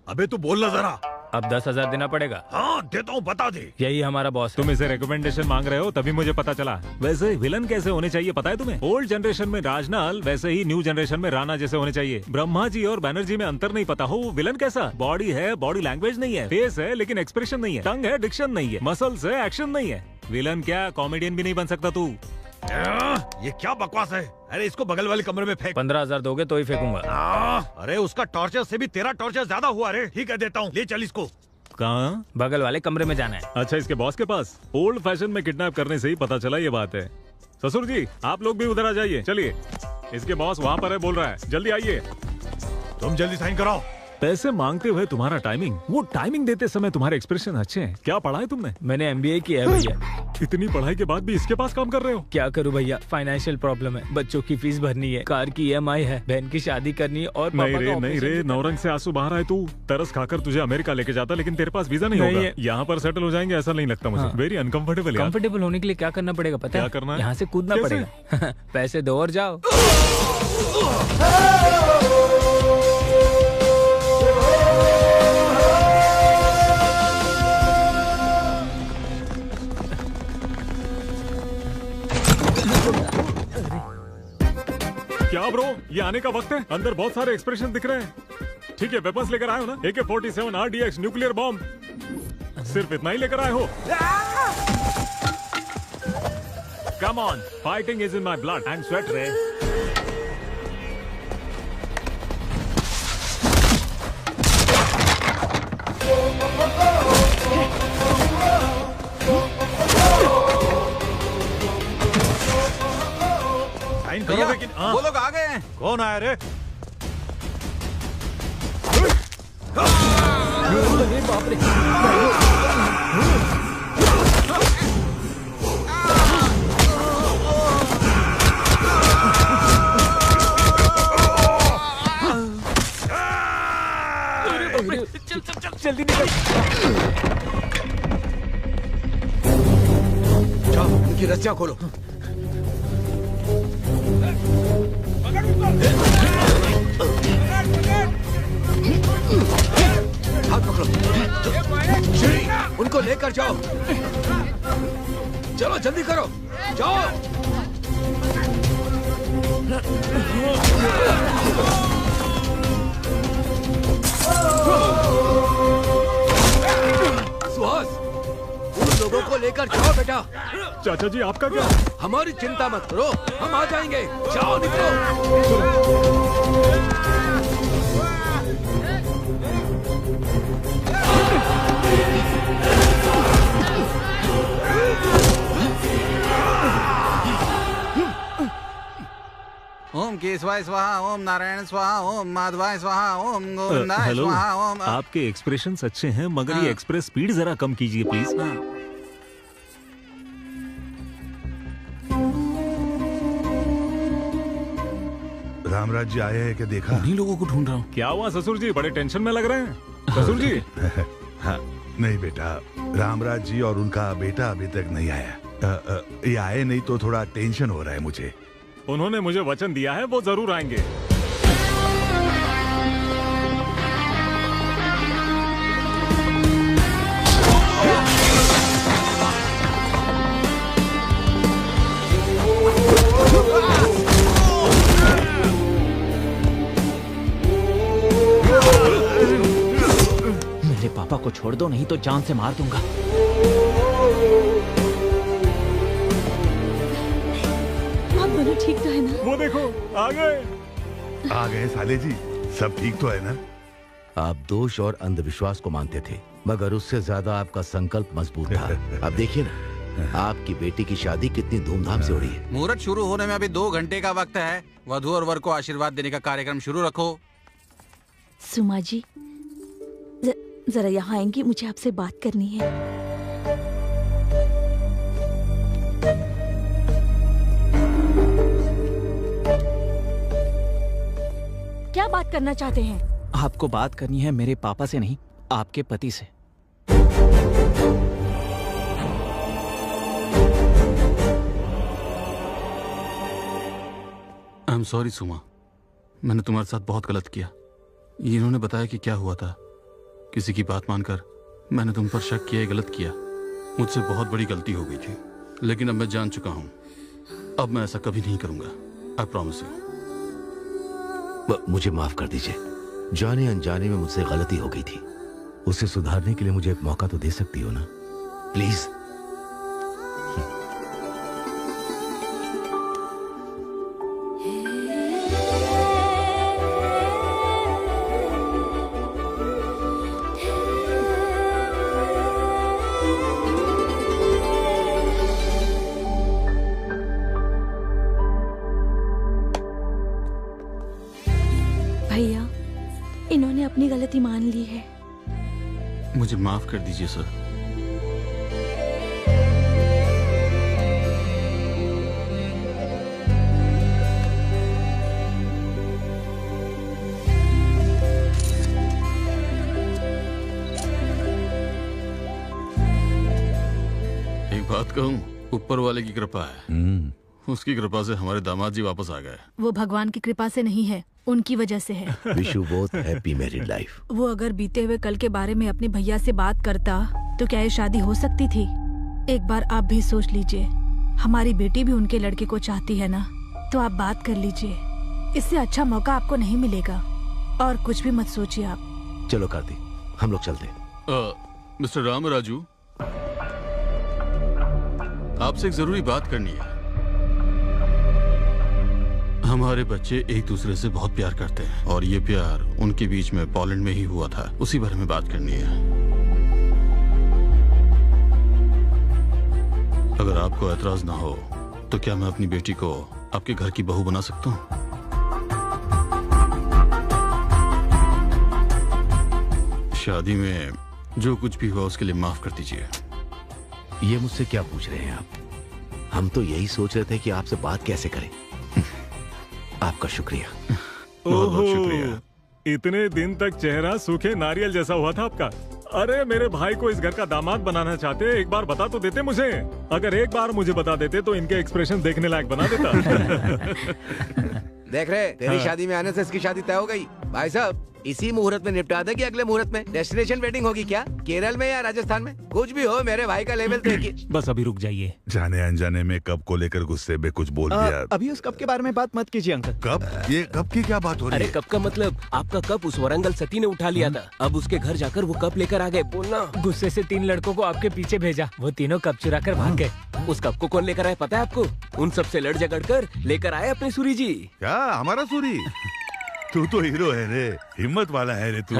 [SPEAKER 13] अबे तू बोल ना जरा।
[SPEAKER 9] अब 10,000 देना पड़ेगा।
[SPEAKER 13] हाँ देता हूँ, बता दे।
[SPEAKER 9] यही हमारा बॉस है।
[SPEAKER 11] तुम इसे रिकमेंडेशन मांग रहे हो तभी मुझे पता चला। वैसे विलन कैसे होने चाहिए पता है तुम्हें? ओल्ड जनरेशन में राजनाल, वैसे ही न्यू जनरेशन में राणा जैसे होने चाहिए। ब्रह्मा जी और बैनर्जी में अंतर नहीं पता हो। विलन कैसा? बॉडी है, बॉडी लैंग्वेज नहीं है, फेस है लेकिन एक्सप्रेशन नहीं है, टंग है, डिक्शन नहीं है, मसल्स है, एक्शन नहीं है। विलन क्या कॉमेडियन भी नहीं बन सकता तू।
[SPEAKER 13] ये क्या बकवास है? अरे इसको बगल वाले कमरे में फेंक।
[SPEAKER 9] 15,000 दोगे तो ही फेंकूंगा।
[SPEAKER 13] अरे उसका टॉर्चर से भी तेरा टॉर्चर ज्यादा हुआ रे। ठीक है देता हूँ, ले चल इसको।
[SPEAKER 11] कहाँ?
[SPEAKER 9] बगल वाले कमरे में जाना है।
[SPEAKER 11] अच्छा इसके बॉस के पास? ओल्ड फैशन में किडनैप करने से ही पता चला ये बात है। ससुर जी आप लोग भी उधर आ जाइए। चलिए, इसके बॉस वहाँ पर है, बोल रहा है, जल्दी आइए।
[SPEAKER 13] तुम जल्दी साइन कराओ।
[SPEAKER 11] पैसे मांगते हुए तुम्हारा टाइमिंग, वो टाइमिंग देते समय तुम्हारे एक्सप्रेशन अच्छे हैं। क्या पढ़ा है तुमने?
[SPEAKER 9] मैंने MBA किया है भैया।
[SPEAKER 11] इतनी पढ़ाई के बाद भी इसके पास काम कर रहे हो?
[SPEAKER 9] क्या करूं भैया, फाइनेंशियल प्रॉब्लम है। बच्चों की फीस भरनी है, कार की EMI है, बहन की शादी करनी है और
[SPEAKER 11] नहीं रे, नौरंग से आंसू बाहर आए तू। तरस खाकर तुझे अमेरिका लेके जाता लेकिन तेरे पास वीजा नहीं होगा। यहाँ पर सेटल हो जाएंगे ऐसा नहीं लगता मुझे। Very uncomfortable.
[SPEAKER 9] कंफर्टेबल होने के लिए क्या करना पड़ेगा पता है?
[SPEAKER 11] क्या करना है?
[SPEAKER 9] यहाँ से कूदना पड़ेगा। पैसे दो और जाओ।
[SPEAKER 11] क्या ब्रो, ये आने का वक्त है? अंदर बहुत सारे एक्सप्रेशन दिख रहे हैं। ठीक है, वेपन्स लेकर आए हो ना? AK-47 RDX न्यूक्लियर बॉम्ब, सिर्फ इतना ही लेकर आए हो? Come on, fighting is in my blood. I am sweat रे।
[SPEAKER 13] करोगे कि
[SPEAKER 8] वो लोग आ गए हैं।
[SPEAKER 13] कौन आया रे?
[SPEAKER 9] बाप रे। चल जल्दी निकल।
[SPEAKER 14] जाओ उनकी रस्सियां खोलो। हाथ पकड़ो, उनको लेकर जाओ। चलो जल्दी करो, जाओ। सुहास, उन लोगों को लेकर जाओ बेटा।
[SPEAKER 11] चाचा जी आपका क्या?
[SPEAKER 14] हमारी चिंता मत करो, हम आ जाएंगे। जाओ निकलो।
[SPEAKER 8] ओम केशवाय स्वाहा, ओम नारायण स्वाहा, ओम माधवाय स्वाहा, ओम गोविंदाय
[SPEAKER 11] हेलो,
[SPEAKER 8] स्वाहा, ओम।
[SPEAKER 11] आपके एक्सप्रेशंस अच्छे हैं मगर ये एक्सप्रेस स्पीड जरा कम कीजिए प्लीज।
[SPEAKER 2] रामराज जी आए हैं क्या देखा?
[SPEAKER 11] उन्हीं लोगों को ढूंढ रहा हूँ। क्या हुआ ससुर जी, बड़े टेंशन में लग रहे हैं ससुर जी?
[SPEAKER 2] हाँ, नहीं बेटा, रामराज जी और उनका बेटा अभी तक नहीं आया। ये आए नहीं तो थोड़ा टेंशन हो रहा है मुझे।
[SPEAKER 11] उन्होंने मुझे वचन दिया है वो जरूर आएंगे।
[SPEAKER 8] मेरे पापा को छोड़ दो, नहीं तो जान से मार दूंगा।
[SPEAKER 10] आप दोनों ठीक तो है ना?
[SPEAKER 11] वो देखो आ गए।
[SPEAKER 2] आ गए साले जी, सब ठीक तो है ना?
[SPEAKER 3] आप दोष और अंधविश्वास को मानते थे, मगर उससे ज्यादा आपका संकल्प मजबूत था। अब देखिए ना, आपकी बेटी की शादी कितनी धूमधाम से हो रही है।
[SPEAKER 15] मुहूर्त शुरू होने में अभी 2 घंटे का वक्त है। वधू और वर को आशीर्वाद देने का कार्यक्रम शुरू रखो।
[SPEAKER 10] सुमा जी, जरा यहाँ आएंगी, मुझे आपसे बात करनी है। क्या बात करना चाहते हैं?
[SPEAKER 8] आपको बात करनी है मेरे पापा से नहीं, आपके पति से।
[SPEAKER 6] आई एम सॉरी सुमा, मैंने तुम्हारे साथ बहुत गलत किया। इन्होंने बताया कि क्या हुआ था, किसी की बात मानकर मैंने तुम पर शक किया, गलत किया। मुझसे बहुत बड़ी गलती हो गई थी, लेकिन अब मैं जान चुका हूँ। अब मैं ऐसा कभी नहीं करूंगा। I promise you.
[SPEAKER 3] मुझे माफ कर दीजिए, जाने अनजाने में मुझसे गलती हो गई थी। उसे सुधारने के लिए मुझे एक मौका तो दे सकती हो ना, प्लीज।
[SPEAKER 10] भैया, इन्होंने अपनी गलती मान ली है।
[SPEAKER 6] मुझे माफ कर दीजिए सर। एक बात कहूँ, ऊपर वाले की कृपा है। उसकी कृपा से हमारे दामाद जी वापस आ गए।
[SPEAKER 7] वो भगवान की कृपा से नहीं है, उनकी वजह से है।
[SPEAKER 3] Wish you both happy married life.
[SPEAKER 7] वो अगर बीते हुए कल के बारे में अपने भैया से बात करता तो क्या ये शादी हो सकती थी? एक बार आप भी सोच लीजिए, हमारी बेटी भी उनके लड़के को चाहती है ना, तो आप बात कर लीजिए। इससे अच्छा मौका आपको नहीं मिलेगा। और कुछ भी मत सोचिए आप।
[SPEAKER 3] चलो कार्तिक, हम लोग चलते।
[SPEAKER 6] मिस्टर रामराजू, आपसे एक जरूरी बात करनी है। हमारे बच्चे एक दूसरे से बहुत प्यार करते हैं और ये प्यार उनके बीच में पोलैंड में ही हुआ था। उसी बारे में बात करनी है। अगर आपको एतराज ना हो तो क्या मैं अपनी बेटी को आपके घर की बहू बना सकता हूँ? शादी में जो कुछ भी हुआ उसके लिए माफ कर दीजिए।
[SPEAKER 3] ये मुझसे क्या पूछ रहे हैं आप? हम तो यही सोच रहे थे कि आपसे बात कैसे करें। आपका शुक्रिया।
[SPEAKER 6] बहुत बहुत शुक्रिया।
[SPEAKER 11] इतने दिन तक चेहरा सूखे नारियल जैसा हुआ था आपका। अरे मेरे भाई को इस घर का दामाद बनाना चाहते, एक बार बता तो देते मुझे। अगर एक बार मुझे बता देते तो इनके एक्सप्रेशन देखने लायक बना देता।
[SPEAKER 14] देख रहे, तेरी शादी में आने से इसकी शादी तय हो गई। भाई साहब, इसी मुहूर्त में निपटा दे कि अगले मुहूर्त में? डेस्टिनेशन वेडिंग होगी क्या, केरल में या राजस्थान में? कुछ भी हो, मेरे भाई का लेवल तो एक ही।
[SPEAKER 11] बस अभी रुक जाइए।
[SPEAKER 2] जाने अनजाने में कप को लेकर गुस्से में कुछ बोल दिया।
[SPEAKER 8] अभी उस कप के बारे में बात मत कीजिए अंकल।
[SPEAKER 2] कप? ये कप की क्या बात हो रही
[SPEAKER 1] अरे
[SPEAKER 2] है?
[SPEAKER 1] कप का मतलब आपका कप उस वरंगल सती ने उठा लिया था। अब उसके घर जाकर वो कप लेकर आ गए। बोलना।
[SPEAKER 9] गुस्से से 3 लड़कों को आपके पीछे भेजा, वो तीनों कप चुरा कर भाग गए।
[SPEAKER 1] उस कप को कौन लेकर आया पता है आपको? उन सब से लड़ झगड़ कर लेकर आए अपने सूरी जी।
[SPEAKER 2] क्या हमारा सूरी? तू तो हीरो है रे, हिम्मत वाला है रे तू।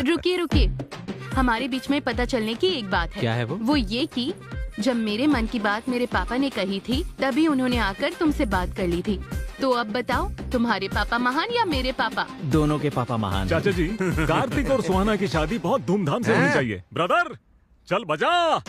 [SPEAKER 4] रुकिए रुकिए, हमारे बीच में पता चलने की एक बात है।
[SPEAKER 8] क्या है वो?
[SPEAKER 4] वो ये कि जब मेरे मन की बात मेरे पापा ने कही थी, तभी उन्होंने आकर तुमसे बात कर ली थी। तो अब बताओ, तुम्हारे पापा महान या मेरे पापा?
[SPEAKER 8] दोनों के पापा महान।
[SPEAKER 11] चाचा जी, कार्तिक और सुहाना की शादी बहुत धूमधाम से होनी चाहिए। ब्रदर, चल बजा।